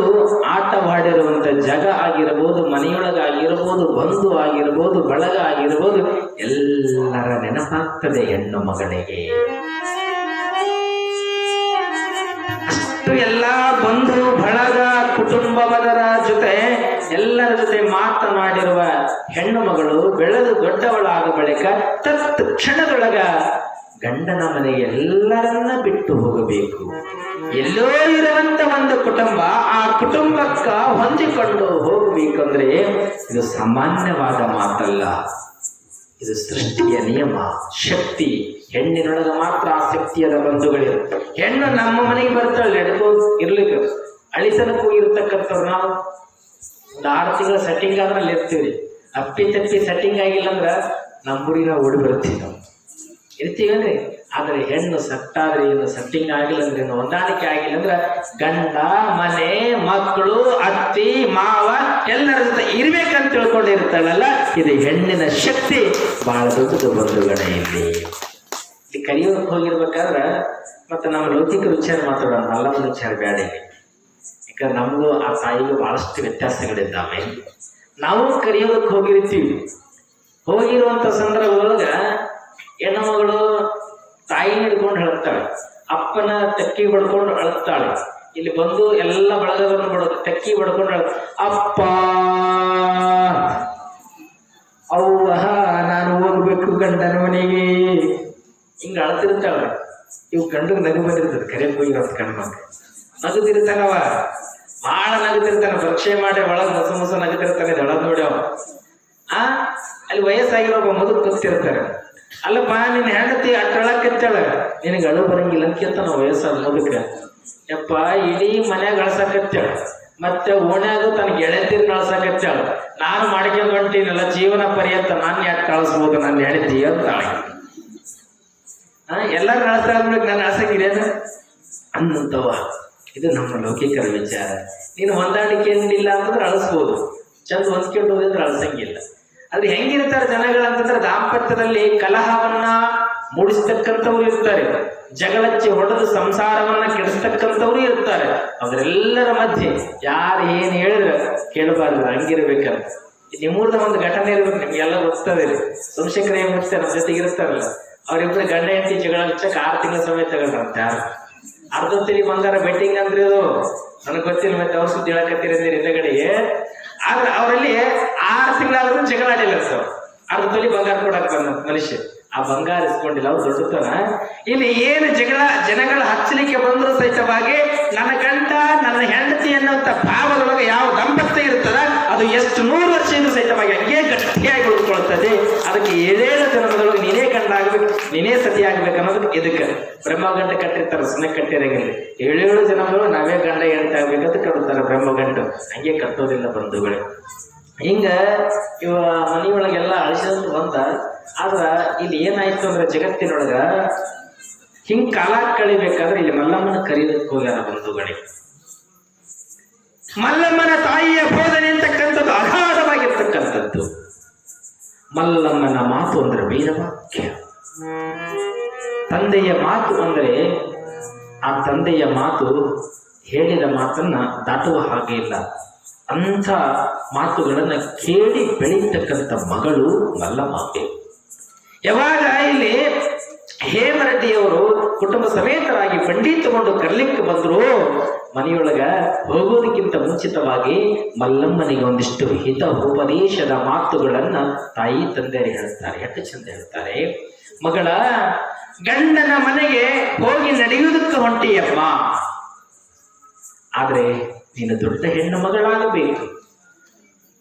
ಆಟವಾಡಿರುವಂತ ಜಾಗ ಆಗಿರಬಹುದು, ಮನೆಯೊಳಗಾಗಿರಬಹುದು, ಬಂಧು ಆಗಿರಬಹುದು, ಬಳಗ ಆಗಿರಬಹುದು, ಎಲ್ಲರ ನೆನಪಾಗ್ತದೆ ಹೆಣ್ಣು ಮಗಳಿಗೆ. ಎಲ್ಲ ಬಂಧು ಬಳಗ ಕುಟುಂಬವದರ ಜೊತೆ ಎಲ್ಲರ ಜೊತೆ ಮಾತನಾಡಿರುವ ಹೆಣ್ಣು ಮಗಳು ಬೆಳೆದು ದೊಡ್ಡವಳಾದ ಬಳಿಕ ತತ್ ಕ್ಷಣದೊಳಗ ಗಂಡನ ಮನೆಗೆ ಎಲ್ಲರನ್ನ ಬಿಟ್ಟು ಹೋಗಬೇಕು. ಎಲ್ಲೋ ಇರುವಂತ ಒಂದು ಕುಟುಂಬ ಆ ಕುಟುಂಬಕ್ಕ ಹೊಂದಿಕೊಂಡು ಹೋಗಬೇಕಂದ್ರೆ ಇದು ಸಾಮಾನ್ಯವಾದ ಮಾತಲ್ಲ. ಇದು ಸೃಷ್ಟಿಯ ನಿಯಮ, ಶಕ್ತಿ. ಹೆಣ್ಣಿನೊಳಗ ಮಾತ್ರ ಆ ಶಕ್ತಿಯದ ಬಂಧುಗಳಿರು. ಹೆಣ್ಣು ನಮ್ಮ ಮನೆಗೆ ಬರ್ತಾಳೆ, ಎಡಕೋ ಇರ್ಲಿಕ್ಕೆ ಅಳಿಸಲಕ್ಕೂ ಇರ್ತಕ್ಕಂಥವ್ರು. ನಾವು ಒಂದು 6 ತಿಂಗಳ ಸೆಟ್ಟಿಂಗ್ ಆದ್ರೆ ಅಲ್ಲಿ ಇರ್ತೀವಿ. ಅಪ್ಪಿ ತಪ್ಪಿ ಸೆಟ್ಟಿಂಗ್ ಆಗಿಲ್ಲ ಅಂದ್ರೆ ನಮ್ಮ ಹುಡುಗಿನ ಓಡಿ ಬರ್ತೀವಿ, ನಾವು ಇರ್ತೀವನ್ರಿ. ಆದ್ರೆ ಹೆಣ್ಣು ಸಟ್ಟಾದ್ರೆ ಏನು, ಸೆಟ್ಟಿಂಗ್ ಆಗಿಲ್ಲ ಅಂದ್ರೆ ಏನು, ಹೊಂದಾಣಿಕೆ ಆಗಿಲ್ಲ ಅಂದ್ರೆ ಗಂಡ ಮನೆ ಮಕ್ಕಳು ಅತ್ತಿ ಮಾವ ಎಲ್ಲರ ಜೊತೆ ಇರ್ಬೇಕಂತ ತಿಳ್ಕೊಂಡಿರ್ತಾಳಲ್ಲ, ಇದು ಹೆಣ್ಣಿನ ಶಕ್ತಿ. ಬಹಳ ದೊಡ್ಡದು ಬಂಧುಗಳೇ. ಇಲ್ಲಿ ಕಲಿಯೋಕೆ ಹೋಗಿರ್ಬೇಕಾದ್ರೆ ಮತ್ತೆ ನಮ್ಮ ಲೌಕಿಕ ವಿಚಾರ ಮಾತಾಡೋಣ, ಮಲ್ಲಮ್ಮನ ವಿಚಾರ ಬೇಡ. ಯಾಕಂದ್ರೆ ನಮಗೂ ಆ ತಾಯಿಗೂ ಬಹಳಷ್ಟು ವ್ಯತ್ಯಾಸಗಳಿದ್ದಾವೆ. ನಾವು ಕಲಿಯೋದಕ್ಕೆ ಹೋಗಿರ್ತೀವಿ. ಹೋಗಿರುವಂತ ಸಂದರ್ಭದೊಳಗ ಹೆಣ್ಣು ಮಗಳು ತಾಯಿನ ಹಿಡ್ಕೊಂಡು ಅಳುತ್ತಾಳೆ, ಅಪ್ಪನ ತೆಕ್ಕಿ ಬಡ್ಕೊಂಡು ಅಳುತ್ತಾಳೆ. ಇಲ್ಲಿ ಬಂದು ಎಲ್ಲ ಬಳಗದವ್ರನ್ನ ಬಡೋದು, ತೆಕ್ಕಿ ಬಡ್ಕೊಂಡು ಅಪ್ಪ ಅವ್ವ ನಾನು ಹೋಗ್ಬೇಕು ಗಂಡನ ಮನೆಗೆ ಹಿಂಗ ಅಳ್ತಿರ್ತಾಳೆ. ಇವು ಗಂಡು ನಗು ಬಂದಿರ್ತದೆ, ಕರೆಯಕ್ಕೆ ಹೋಗಿರೋದು ಗಂಡ ಮಗ ನಗುತ್ತಿರ್ತಾನವ, ಭಾಳ ನಗುತ್ತಿರ್ತಾನೆ. ಪರೀಕ್ಷೆ ಮಾಡಿ ಒಳಗೆ ಹೊಸ ನಗುತ್ತಿರ್ತಾನೆ. ಒಳಗ್ ನೋಡಿ ಅವ ಅಲ್ಲಿ ವಯಸ್ಸಾಗಿರೋ ಒಬ್ಬ ಮಗು ಕೂತಿರ್ತಾರೆ. ಅಲ್ಲಪ್ಪ ನಿನ್ನ ಹೆಂಡತಿ ಅಟ್ಟಳಕ್ಕೆತ್ತಾಳ, ನಿನಗೆ ಅಳು ಬರಂಗಿಲ್ಲ ಅಂತ ನಾವು ವಯಸ್ಸಾದ ಮಗಕ್ಕೆ. ಯಪ್ಪ ಇಡೀ ಮನ್ಯಾಗ ಅಳ್ಸಕತ್ತಾಳ, ಮತ್ತೆ ಓಣ್ಯಾಗ ತನ್ನ ಗೆಳತಿರ್ ಕಳ್ಸಕತ್ತಾಳ. ನಾನು ಮಾಡ್ಕೊಂಡು ಹೊಂಟೀನಲ್ಲ ಜೀವನ ಪರ್ಯಂತ ನಾನು ಯಾಕೆ ಕಳಿಸ್ಬೋದು ನನ್ನ ಹೆಂಡತಿ ಅಂತಾಳೆ. ಎಲ್ಲರೂ ಅಳ್ಸಾದ್ಮೇಲೆ ನಾನು ಅಳ್ಸಂಗಿರೇನ ಅನ್ನಂತವ. ಇದು ನಮ್ಮ ಲೌಕಿಕರ ವಿಚಾರ. ನೀನು ಹೊಂದಾಣಿಕೆ ಏನಿಲ್ಲ ಅಂತಂದ್ರೆ ಅಳಿಸ್ಬೋದು, ಚಂದ ಹೊಂದ್ಕೊಂಡು ಹೋದ್ರೆ ಅಳ್ಸಂಗಿಲ್ಲ. ಆದ್ರೆ ಹೆಂಗಿರ್ತಾರೆ ಜನಗಳಂತಂದ್ರೆ ದಾಂಪತ್ಯದಲ್ಲಿ ಕಲಹವನ್ನ ಮೂಡಿಸ್ತಕ್ಕಂಥವ್ರು ಇರ್ತಾರೆ, ಜಗಳಚ್ಚಿ ಹೊಡೆದು ಸಂಸಾರವನ್ನ ಕೆಡಿಸ್ತಕ್ಕಂಥವ್ರು ಇರ್ತಾರೆ. ಅವರೆಲ್ಲರ ಮಧ್ಯೆ ಯಾರು ಏನ್ ಹೇಳಿದ್ರೆ ಕೇಳಬಾರ್ದು, ಹಂಗಿರ್ಬೇಕಂತ. ನಿಮ್ಮೂರ್ದ ಒಂದು ಘಟನೆ ಇರ್ಬೇಕು, ನಿಮ್ಗೆಲ್ಲ ಗೊತ್ತದೆ. ಸೋಮಶೇಖರ ಏನ್ ಮುಗಿಸ್ತಾರೆ ನಮ್ಮ ಜೊತೆಗೆ ಇರ್ತಾರಲ್ಲ, ಅವ್ರಿಬ್ರು ಗಂಡ ಹೆಂಡತಿ ಜಗಳ ಹಚ್ಚಕ್ಕೆ 6 ತಿಂಗಳ ಸಮಯ ತಗೊಂಡ್ರಂತ. ಅರ್ಧ ತಿಳಿ ಬಂಗಾರ ಬೆಟ್ಟಿಂಗ್ ಅಂದ್ರೆ ಇದು ನನಗೆ ಗೊತ್ತಿಲ್ಲ, ಮತ್ತೆ ಅವ್ರ ಸುದ್ದಿ ಹೇಳಕತ್ತಿರಂದ್ರೆ ಹಿಂದಗಡೆಗೆ. ಆದ್ರೆ ಅವರಲ್ಲಿ 6 ತಿಂಗಳಾದ್ರೂ ಜಗಳ ಆಡಿಲ್ಲ ಸರ್. ಅರ್ಧ ತೊಲಿ ಬಂಗಾರ ಕೊಡಕ್ ಬಂದ ಮನುಷ್ಯ, ಆ ಬಂಗಾರ ಇಸ್ಕೊಂಡಿಲ್ಲ. ಅವ್ರು ದೊಡ್ಡತನ. ಇಲ್ಲಿ ಏನು ಜನಗಳ ಹಚ್ಚಲಿಕ್ಕೆ ಬಂದರೂ ಸಹಿತವಾಗಿ ನನ್ನ ಗಂಡ ನನ್ನ ಹೆಂಡತಿ ಅನ್ನುವಂಥ ಭಾವದೊಳಗೆ ಯಾವ ದಾಂಪತ್ಯ ಇರ್ತದ ಅದು ಎಷ್ಟು 100 ವರ್ಷದಿಂದ ಸಹಿತವಾಗಿ ಹಂಗೆ ಗಟ್ಟಿಯಾಗಿ ಉಳ್ಕೊಳ್ತದೆ. ಅದಕ್ಕೆ 7 ಜನ್ಮದೊಳಗೆ ನೀನೇ ಗಂಡ ಆಗ್ಬೇಕು, ನೀನೇ ಸತಿ ಆಗ್ಬೇಕು ಅನ್ನೋದಕ್ಕೆ. ಇದಕ್ಕೆ ಬ್ರಹ್ಮಗಂಟು ಕಟ್ಟಿರ್ತಾರೆ, ಸುಮ್ಮನೆ ಕಟ್ಟಿರಂಗಿಲ್ಲ. 7 ಜನ್ಮದೊಳಗೆ ನಾವೇ ಗಂಡ ಹೆಂಡತಿ ಆಗ್ಬೇಕಂತ ಕಟ್ತಾರೆ ಬ್ರಹ್ಮಗಂಟು. ಹಂಗೆ ಕಟ್ಟೋದಿಲ್ಲ ಬಂಧುಗಳೇ. ಹಿಂಗ ಇವ ಮನೆಯೊಳಗೆಲ್ಲ ಅಳಿಸೋದು ಬಂದ. ಆದ್ರ ಇಲ್ಲಿ ಏನಾಯ್ತು ಅಂದ್ರೆ ಜಗತ್ತಿನೊಳಗ ಹಿಂಗ್ ಕಾಲ ಕಳಿಬೇಕಾದ್ರೆ ಇಲ್ಲಿ ಮಲ್ಲಮ್ಮನ ಕರೀದಕ್ಕೆ ಹೋಗ್ಯಾರ ಬಂಧುಗಳೇ. ಮಲ್ಲಮ್ಮನ ತಾಯಿಯ ಬೋಧನೆ ಅಂತಕ್ಕಂಥದ್ದು ಅಗಾಧವಾಗಿರ್ತಕ್ಕಂಥದ್ದು. ಮಲ್ಲಮ್ಮನ ಮಾತು ಅಂದ್ರೆ ವೀರವಾಕ್ಯ. ತಂದೆಯ ಮಾತು ಅಂದ್ರೆ ಆ ತಂದೆಯ ಮಾತು ಹೇಳಿದ ಮಾತನ್ನ ದಾಟುವ ಹಾಗೆ ಇಲ್ಲ. ಅಂಥ ಮಾತುಗಳನ್ನ ಕೇಳಿ ಬೆಳೀತಕ್ಕಂಥ ಮಗಳು ಮಲ್ಲಮ್ಮಗೆ. ಯಾವಾಗ ಇಲ್ಲಿ ಹೇಮರೆಡ್ಡಿಯವರು ಕುಟುಂಬ ಸಮೇತರಾಗಿ ಬಂಡಿ ತಗೊಂಡು ಕರ್ಲಿಕ್ಕೆ ಬಂದ್ರು, ಮನೆಯೊಳಗ ಹೋಗೋದಕ್ಕಿಂತ ಮುಂಚಿತವಾಗಿ ಮಲ್ಲಮ್ಮನಿಗೆ ಒಂದಿಷ್ಟು ಹಿತ ಉಪದೇಶದ ಮಾತುಗಳನ್ನ ತಾಯಿ ತಂದೆಯರು ಹೇಳ್ತಾರೆ. ಎಷ್ಟು ಚಂದ ಹೇಳ್ತಾರೆ. ಮಗಳ, ಗಂಡನ ಮನೆಗೆ ಹೋಗಿ ನಡೆಯುವುದಕ್ಕೆ ಹೊಂಟಿಯಮ್ಮ, ಆದ್ರೆ ನೀನು ದೊಡ್ಡ ಹೆಣ್ಣು ಮಗಳಾಗಬೇಕು.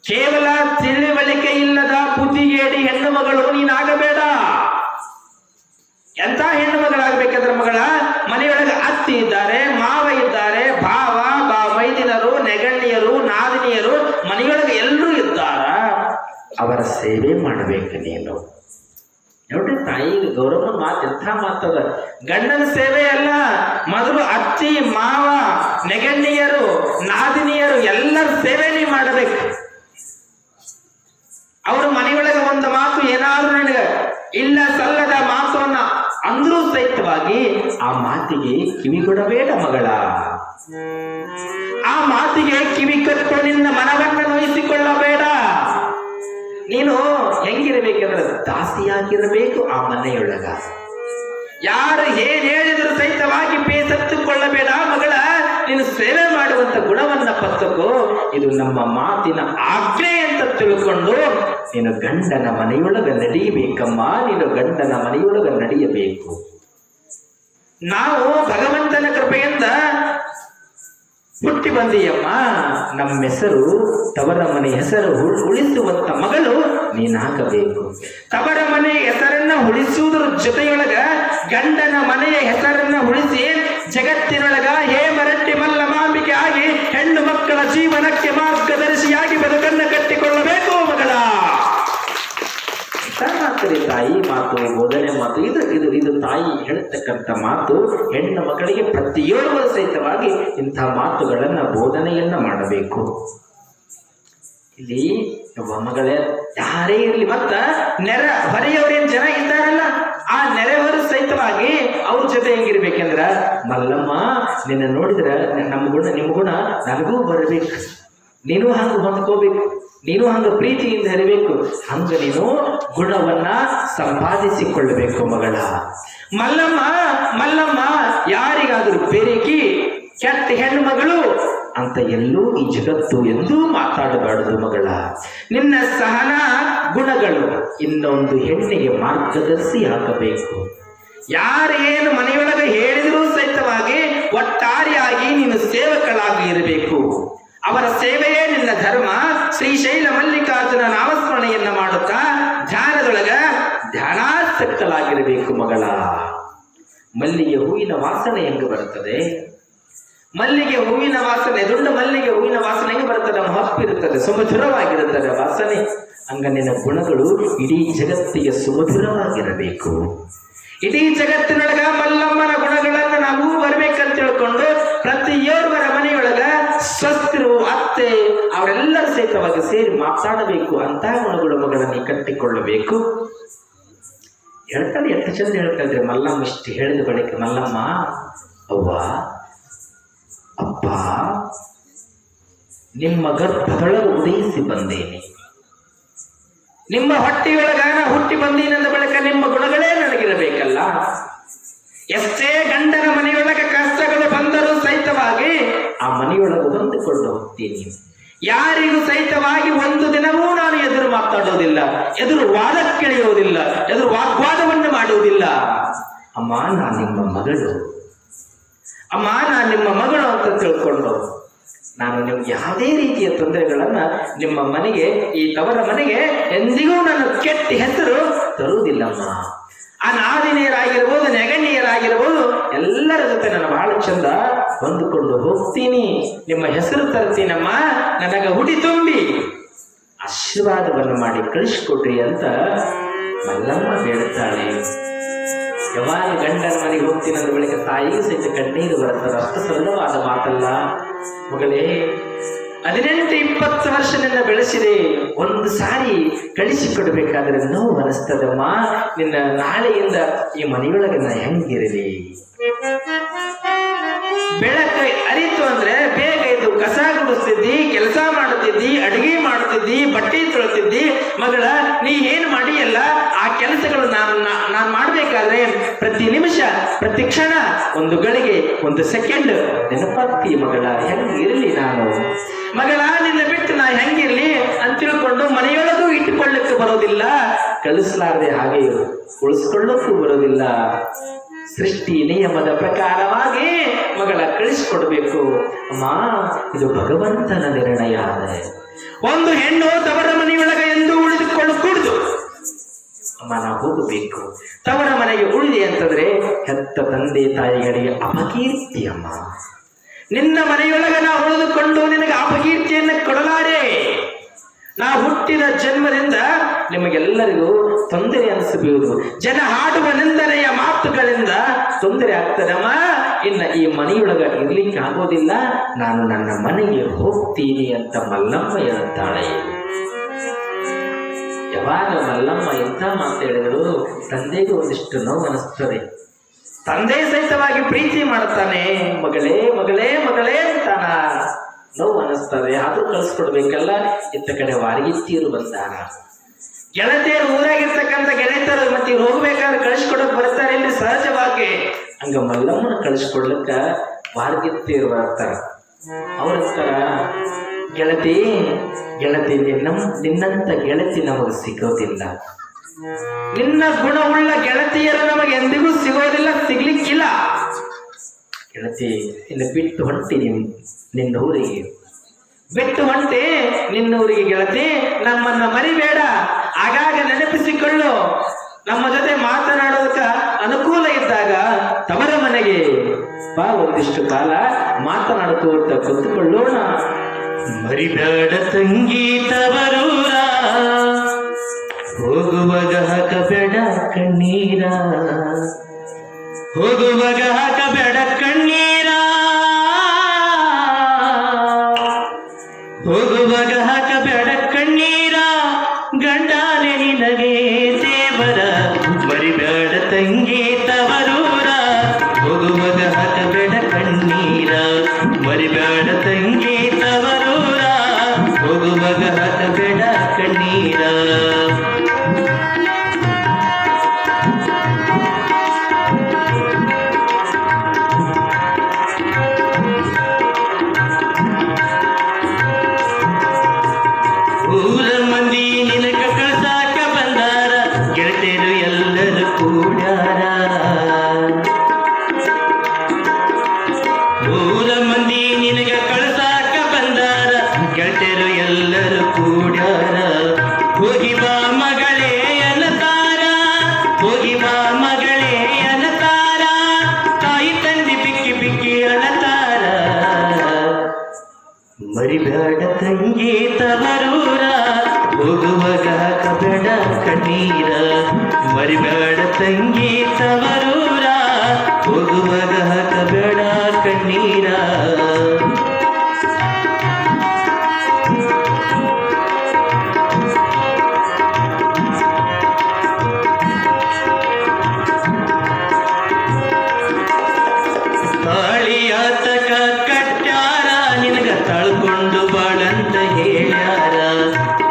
ಕೇವಲ ತಿಳಿವಳಿಕೆ ಇಲ್ಲದ ಬುದ್ಧಿಗೇಡಿ ಹೆಣ್ಣು ಮಗಳು ನೀನಾಗಬೇಡ. ಎಂತ ಹೆಣ್ಣು ಮಗಳಾಗಬೇಕಾದ್ರೆ ಮಗಳ, ಮನೆಯೊಳಗೆ ಅತ್ತಿ ಇದ್ದಾರೆ, ಮಾವ ಇದ್ದಾರೆ, ಭಾವ ಮೈದಿನರು, ನೆಗಣ್ಣಿಯರು, ನಾದಿನಿಯರು ಮನೆಯೊಳಗೆ ಎಲ್ಲರೂ ಇದ್ದಾರ. ಅವರ ಸೇವೆ ಮಾಡಬೇಕು ನೀನು. ನೋಡ್ರಿ ತಾಯಿಗೆ ಗೌರವನ ಮಾತು ಎಂಥ ಮಾತದ. ಗಂಡನ ಸೇವೆ ಅಲ್ಲ, ಮೊದಲು ಅತ್ತಿ ಮಾವ ನೆಗಣ್ಣಿಯರು ನಾದಿನಿಯರು ಎಲ್ಲರ ಸೇವೆ ನೀ ಮಾಡಬೇಕು. ಅವರು ಮನೆಯೊಳಗೆ ಒಂದು ಮಾತು ಏನಾದ್ರೂ ನನಗೆ ಇಲ್ಲ ಸಲ್ಲದ ಮಾತನ್ನ ಅಂದ್ರೂ ಸಹಿತವಾಗಿ ಆ ಮಾತಿಗೆ ಕಿವಿಗೊಡಬೇಡ ಮಗಳ. ಆ ಮಾತಿಗೆ ಕಿವಿ ಕಟ್ಟು ನಿನ್ನ ಮನವನ್ನು ನೋಯಿಸಿಕೊಳ್ಳಬೇಡ. ನೀನು ಹೆಂಗಿರಬೇಕಂದ್ರೆ ದಾಸಿಯಾಗಿರಬೇಕು ಆ ಮನೆಯೊಳಗ. ಯಾರು ಏನ್ ಹೇಳಿದ್ರು ಸಹಿತವಾಗಿ ಬೇಸತ್ತುಕೊಳ್ಳಬೇಡ ಮಗಳ. ನೀನು ಸೇವೆ ಮಾಡುವಂತ ಗುಣವನ್ನ ಪತ್ತಕೋ, ಇದು ನಮ್ಮ ಮಾತಿನ ಆಜ್ಞೆ ಅಂತ ತಿಳ್ಕೊಂಡು ನೀನು ಗಂಡನ ಮನೆಯೊಳಗ ನಡೆಯಬೇಕಮ್ಮ, ನೀನು ಗಂಡನ ಮನೆಯೊಳಗ ನಡೆಯಬೇಕು. ನಾವು ಭಗವಂತನ ಕೃಪೆಯಿಂದ ಹುಟ್ಟಿ ಬಂದೀಯಮ್ಮ, ನಮ್ಮ ಹೆಸರು ತವರ ಮನೆ ಹೆಸರು ಉಳಿಸುವಂತ ಮಗಳು ನೀನಾಗಬೇಕು. ತವರ ಮನೆ ಹೆಸರನ್ನ ಉಳಿಸುವುದರ ಜೊತೆಯೊಳಗ ಗಂಡನ ಮನೆಯ ಹೆಸರನ್ನ ಉಳಿಸಿ ಜಗತ್ತಿನೊಳಗ ಹೇಮರಟ್ಟಿ ಮಲ್ಲಮಾಂಬಿಕೆ ಆಗಿ ಹೆಣ್ಣು ಮಕ್ಕಳ ಜೀವನಕ್ಕೆ ಮಾರ್ಗದರ್ಶಿಯಾಗಿ ಬದುಕನ್ನು ಕಟ್ಟಿಕೊಳ್ಳಬೇಕು ಮಗಳ. ಮಾತು ತಾಯಿ ಮಾತು, ಬೋಧನೆ ಮಾತು, ಇದು ಇದು ಇದು ತಾಯಿ ಹೇಳ್ತಕ್ಕಂಥ ಮಾತು. ಹೆಣ್ಣು ಮಕ್ಕಳಿಗೆ ಪ್ರತಿಯೊಬ್ಬರು ಸಹಿತವಾಗಿ ಇಂತಹ ಮಾತುಗಳನ್ನ ಬೋಧನೆಯನ್ನ ಮಾಡಬೇಕು. ಇಲ್ಲಿ ಒಬ್ಬ ಮಗಳೇ ಯಾರೇ ಇರಲಿ, ಮತ್ತ ಹೊರೆಯವರೇನ್ ಜನ ಇದ್ದಾರಲ್ಲ, ಆ ನೆರೆಹೊರ ಸಹಿತವಾಗಿ ಅವ್ರ ಜೊತೆ ಹೆಂಗಿರ್ಬೇಕಂದ್ರ, ಮಲ್ಲಮ್ಮ ನಿನ್ನ ನೋಡಿದ್ರ ನಮ್ಮ ಗುಣ ನಿಮ್ಮ ಗುಣ ನನಗೂ ಬರಬೇಕು, ನೀನು ಹಂಗ ಹೊಂದ್ಕೋಬೇಕು, ನೀನು ಹಂಗ ಪ್ರೀತಿಯಿಂದ ಇರಬೇಕು, ಹಂಗ ನೀನು ಗುಣವನ್ನ ಸಂಪಾದಿಸಿಕೊಳ್ಳಬೇಕು ಮಗಳ. ಮಲ್ಲಮ್ಮ ಮಲ್ಲಮ್ಮ ಯಾರಿಗಾದ್ರೂ ಬೆರಕಿ ಕೆಟ್ಟ ಹೆಣ್ಣು ಮಗಳು ಅಂತ ಎಲ್ಲೂ ಈ ಜಗತ್ತು ಎಂದೂ ಮಾತಾಡಬಾರದು ಮಗಳ. ನಿನ್ನ ಸಹನ ಗುಣಗಳು ಇನ್ನೊಂದು ಹೆಣ್ಣಿಗೆ ಮಾರ್ಗದರ್ಶಿ ಆಗಬೇಕು. ಯಾರೇನು ಮನೆಯೊಳಗೆ ಹೇಳಿದರೂ ಸಹಿತವಾಗಿ ಒಟ್ಟಾರೆಯಾಗಿ ನೀನು ಸೇವಕಳಾಗಿ ಇರಬೇಕು. ಅವರ ಸೇವೆಯೇ ನಿನ್ನ ಧರ್ಮ. ಶ್ರೀಶೈಲ ಮಲ್ಲಿಕಾರ್ಜುನ ನಾಮಸ್ಮರಣೆಯನ್ನ ಮಾಡುತ್ತಾ ಧ್ಯಾನದೊಳಗ ಧ್ಯಾನಾಸಕ್ತಲಾಗಿರಬೇಕು ಮಗಳ. ಮಲ್ಲಿಗೆ ಹೂವಿನ ವಾಸನೆ ಹೆಂಗೆ ಬರುತ್ತದೆ? ಮಲ್ಲಿಗೆ ಹೂವಿನ ವಾಸನೆ, ದುಂಡ ಮಲ್ಲಿಗೆ ಹೂವಿನ ವಾಸನೆ ಹೆಂಗೆ ಬರುತ್ತದೆ? ಹಪ್ಪಿರುತ್ತದೆ, ಸುಮಧುರವಾಗಿರುತ್ತದೆ ವಾಸನೆ. ಹಂಗ ನಿನ್ನ ಗುಣಗಳು ಇಡೀ ಜಗತ್ತಿಗೆ ಸುಮಧುರವಾಗಿರಬೇಕು. ಇಡೀ ಜಗತ್ತಿನೊಳಗ ಮಲ್ಲಮ್ಮನ ಗುಣಗಳನ್ನ ನಾವು ಬರ್ಬೇಕಂತ ತಿಳ್ಕೊಂಡು ಪ್ರತಿಯೊಬ್ಬರ ಮನೆಯೊಳಗ ಸ್ವಸ್ಥರು ಅತ್ತೆ ಅವರೆಲ್ಲರ ಸಹಿತವಾಗಿ ಸೇರಿ ಮಾತಾಡಬೇಕು. ಅಂತ ಗುಣಗಳು ಮಗಳನ್ನ ಕಟ್ಟಿಕೊಳ್ಳಬೇಕು. ಹೇಳ್ತಾರೆ, ಎಷ್ಟು ಚಂದ ಹೇಳ್ತಾ ಮಲ್ಲಮ್ಮ ಇಷ್ಟು ಹೇಳಿದ ಬಳಿಕ ಮಲ್ಲಮ್ಮ, ಅವ್ವ ಅಪ್ಪ ನಿಮ್ಮ ಗರ್ಭದೊಳಗೆ ಉದಯಿಸಿ ಬಂದೇನೆ, ನಿಮ್ಮ ಹೊಟ್ಟೆಯೊಳಗ ಹುಟ್ಟಿ ಬಂದೀನಂದ ಬಳಿಕ ನಿಮ್ಮ ಗುಣಗಳೇ ನನಗಿರಬೇಕಲ್ಲ. ಎಷ್ಟೇ ಗಂಡನ ಮನೆಯೊಳಗೆ ಕಷ್ಟಗಳು ಬಂದರೂ ಸಹಿತವಾಗಿ ಆ ಮನೆಯೊಳಗೆ ಹೊಂದಿಕೊಂಡು ಹೋಗ್ತೀನಿ. ಯಾರಿಗೂ ಸಹಿತವಾಗಿ ಒಂದು ದಿನವೂ ನಾನು ಎದುರು ಮಾತಾಡೋದಿಲ್ಲ, ಎದುರು ವಾದಕ್ಕಿಳಿಯೋದಿಲ್ಲ, ಎದುರು ವಾಗ್ವಾದವನ್ನು ಮಾಡುವುದಿಲ್ಲ. ಅಮ್ಮ ನಾನು ನಿಮ್ಮ ಮಗಳು, ಅಮ್ಮ ನಾನು ನಿಮ್ಮ ಮಗಳು ಅಂತ ತಿಳ್ಕೊಂಡು ನಾನು ನಿಮ್ಗೆ ಯಾವುದೇ ರೀತಿಯ ತೊಂದರೆಗಳನ್ನ ನಿಮ್ಮ ಮನೆಗೆ, ಈ ತವರ ಮನೆಗೆ ಎಂದಿಗೂ ನಾನು ಕೆಟ್ಟ ಹೆಸರು ತರುವುದಿಲ್ಲಮ್ಮ. ಆ ನಾದಿನಿಯರಾಗಿರ್ಬೋದು, ನೆಗಣಿಯರಾಗಿರ್ಬೋದು, ಎಲ್ಲರ ಜೊತೆ ನಾನು ಬಹಳ ಚಂದ ಹೊಂದಿಕೊಂಡು ಹೋಗ್ತೀನಿ. ನಿಮ್ಮ ಹೆಸರು ತರ್ತೀನಮ್ಮ, ನನಗ ಹುಡಿ ತುಂಬಿ ಆಶೀರ್ವಾದವನ್ನು ಮಾಡಿ ಕಳಿಸ್ಕೊಡ್ರಿ ಅಂತ ಮಲ್ಲಮ್ಮ ಬೇಡ್ತಾಳೆ. ಯಾವಾಗ ಗಂಡನ ಮನೆಗೆ ಹೋಗ್ತೀನಿ ಅಂದ ಬಳಿಕ ತಾಯಿಗೆ ಸಹಿತ ಕಣ್ಣೀರು ಬರುತ್ತದೆ. ಅಷ್ಟು ಸರಳವಾದ ಮಾತಲ್ಲ ಮಗಳೇ. 18-20 ವರ್ಷ ನಿನ್ನ ಬೆಳೆಸಿದೆ, ಒಂದು ಸಾರಿ ಕಳಿಸಿಕೊಡ್ಬೇಕಾದ್ರೆ ನೋವು ಅನಿಸ್ತದಮ್ಮ. ನಿನ್ನ ನಾಳೆಯಿಂದ ಈ ಮನೆಯೊಳಗೆ ನಾ ಹೆಂಗಿರಲಿ? ಬೆಳಕು ಅರಿತು ಅಂದ್ರೆ ಬೇಗ ಇದು ಕಸ ಗುಡಿಸ್ತಿದ್ದಿ, ಕೆಲಸ ಮಾಡುತ್ತಿದ್ದಿ, ಅಡಿಗೆ ಮಾಡುತ್ತಿದ್ದಿ, ಬಟ್ಟೆ ತೊಳ್ತಿದ್ದಿ. ಮಗಳ ನೀ ಏನ್ ಮಾಡಿಯಲ್ಲ ಆ ಕೆಲಸಗಳು ನಾನು ಮಾಡ್ಬೇಕಾದ್ರೆ ಪ್ರತಿ ನಿಮಿಷ ಪ್ರತಿ ಕ್ಷಣ ಒಂದು ಗಳಿಗೆ ಒಂದು ಸೆಕೆಂಡ್ ನೆನಪಾಗ್ತಿ ಮಗಳ. ಹೆಂಗಿರಲಿ ನಾನು ಮಗಳ, ನಿನ್ನ ಬಿಟ್ಟು ನಾ ಹೆಂಗಿರ್ಲಿ ಅಂತ ತಿಳ್ಕೊಂಡು ಮನೆಯೊಳಗೂ ಇಟ್ಟುಕೊಳ್ಳಕ್ಕೆ ಬರೋದಿಲ್ಲ, ಕಳಿಸಲಾರದೆ ಹಾಗೆ ಉಳಿಸ್ಕೊಳ್ಳಕ್ಕೂ ಬರೋದಿಲ್ಲ. ಸೃಷ್ಟಿ ನಿಯಮದ ಪ್ರಕಾರವಾಗಿ ಮಗಳ ಕಳಿಸಿಕೊಡ್ಬೇಕು. ಅಮ್ಮ ಇದು ಭಗವಂತನ ನಿರ್ಣಯ. ಒಂದು ಹೆಣ್ಣು ತವರ ಮನೆಯೊಳಗೆ ಎಂದು ಉಳಿದುಕೊಂಡು ಕುಡಿದು ಅಮ್ಮ ನಾವು ಹೋಗಬೇಕು. ತವರ ಮನೆಗೆ ಉಳಿದೆ ಅಂತಂದ್ರೆ ಹೆತ್ತ ತಂದೆ ತಾಯಿಗಳಿಗೆ ಅಪಕೀರ್ತಿ. ಅಮ್ಮ ನಿನ್ನ ಮನೆಯೊಳಗೆ ನಾ ಉಳಿದುಕೊಂಡು ನಿನಗೆ ಅಪಕೀರ್ತಿಯನ್ನು ಕೊಡಲಾರೆ. ನಾ ಹುಟ್ಟಿದ ಜನ್ಮದಿಂದ ನಿಮಗೆಲ್ಲರಿಗೂ ತೊಂದರೆ ಅನಿಸಬಹುದು. ಜನ ಹಾಡುವ ನಿಂದನೆಯ ಮಾತುಗಳಿಂದ ತೊಂದರೆ ಆಗ್ತದಮ್ಮ. ಇನ್ನು ಈ ಮನೆಯೊಳಗ ಇರ್ಲಿಕ್ಕೆ ಆಗೋದಿಲ್ಲ, ನಾನು ನನ್ನ ಮನೆಗೆ ಹೋಗ್ತೀನಿ ಅಂತ ಮಲ್ಲಮ್ಮ ಹೇಳುತ್ತಾಳೆ. ಯಾವಾಗ ಮಲ್ಲಮ್ಮ ಇಂಥ ಮಾತು ಹೇಳಿದ್ರು ತಂದೆಗೂ ಒಂದಿಷ್ಟು ನೋವು ಅನಿಸ್ತದೆ. ತಂದೆ ಸಹಿತವಾಗಿ ಪ್ರೀತಿ ಮಾಡ್ತಾನೆ, ಮಗಳೇ ಮಗಳೇ ಮಗಳೇ ಅಂತಾನ. ನೋವು ಅನಿಸ್ತದೆ, ಅದು ಕಳಿಸ್ಕೊಡ್ಬೇಕಲ್ಲ. ಇತ್ತ ಕಡೆ ವಾರಗಿತ್ತೀರು ಬಂದಾರ, ಗೆಳತಿಯರು ಊರಾಗಿರ್ತಕ್ಕಂಥ ಗೆಳತಿಯರು ಮತ್ತೆ ಇವ್ರು ಹೋಗ್ಬೇಕಾದ್ರೆ ಕಳಿಸ್ಕೊಡಕ್ ಬರ್ತಾರೆ ಇಲ್ಲಿ ಸಹಜವಾಗಿ. ಹಂಗ ಮಲ್ಲಮ್ಮನ ಕಳಿಸ್ಕೊಡ್ಲಿಕ್ಕ ವಾರ್ಗಿತ್ತೀರು ಬರ್ತಾರ. ಅವ್ರಂತಾರ, ಗೆಳತಿ ಗೆಳತಿ ನಿನ್ನಂತ ಗೆಳತಿ ನಮಗೆ ಸಿಗೋದಿಲ್ಲ, ನಿನ್ನ ಗುಣವುಳ್ಳ ಗೆಳತಿಯರು ನಮಗೆ ಎಂದಿಗೂ ಸಿಗೋದಿಲ್ಲ, ಸಿಗ್ಲಿಕ್ಕಿಲ್ಲ. ಗೆಳತಿ ಇನ್ನು ಬಿಟ್ಟು ಹೊಂಟಿ ನಿನ್ನ ಊರಿಗೆ, ಬಿಟ್ಟು ಹೊಂಟಿ ನಿನ್ನ ಊರಿಗೆ ಗೆಳತಿ, ನಮ್ಮನ್ನ ಮರಿಬೇಡ, ಆಗಾಗ ನೆನಪಿಸಿಕೊಳ್ಳು, ನಮ್ಮ ಜೊತೆ ಮಾತನಾಡೋದಕ್ಕ ಅನುಕೂಲ ಇದ್ದಾಗ ತವರ ಮನೆಗೆ ಬಾ, ಒಂದಿಷ್ಟು ಕಾಲ ಮಾತನಾಡ್ಕೋತ ಕುಳಿತುಕೊಳ್ಳೋಣ. ಮರಿಬೇಡ ತಂಗಿ ತವರೂರ, ಹೋಗುವಾಗ ಹಾಕಬೇಡ ಕಣ್ಣೀರ, ಹೋಗುವಾಗ ಹಾಕಬೇಡ ಕಣ್ಣೀರ, ಹೋಗುವಾಗ ಹಾಕಬೇಡ ಕಣ್ಣೀರ, ಗಂಡಾನೆ ನಿನಗೆ ದೇವರ. ಮರಿಬೇಡ ತಂಗಿ ತವರೂರ, ಹೋಗುವಾಗ ಹಾಕಬೇಡ ಕಣ್ಣೀರ, ಮರಿಬೇಡ ತಂಗಿ ತವರೂರ, ಹೋಗುವಾಗ ಹಾಕಬೇಡ ಕಣ್ಣೀರ. ಊರ ಮಂದಿ ನಿನಗ ಕಳ್ಸಾಕ ಬಂದಾರ, ಗೆಳತಿಯರು ಎಲ್ಲರೂ ಕೂಡ್ಯಾರ. ಊರ ಮಂದಿ ನಿನಗ ಕಳ್ಸಾಕ ಬಂದಾರ, ಗೆಳತಿಯರು ಎಲ್ಲರೂ ಕೂಡ್ಯಾರ. ಹೋಗಿ ಬಾ ಮಗಳೇ ಅನ್ನತಾರ, ಹೋಗಿ ಬಾ ಮಗಳೇ ಅನ್ನತಾರ, ತಾಯಿ ತಂದಿ ಬಿಕ್ಕಿ ಬಿಕ್ಕಿ ಅನ್ನತಾರ. ಮರಿಬೇಡ ತಂಗಿ ತವರೂರ, ಹೋಗುವಾಗ ಹಾಕಬೇಡ ಕಣ್ಣೀರ, ಮರಿಬೇಡ ತಂಗಿ ತವರೂರ, ಹೋಗುವಾಗ ಹಾಕಬೇಡ ಕಣ್ಣೀರ. ತಾಳಿಯಾತಕ ಕಟ್ಟ್ಯಾರ, ನಿನಗ ತಳ್ಕೊಂಡು ಬಾಳಂತ ಹೇಳ್ಯಾರ.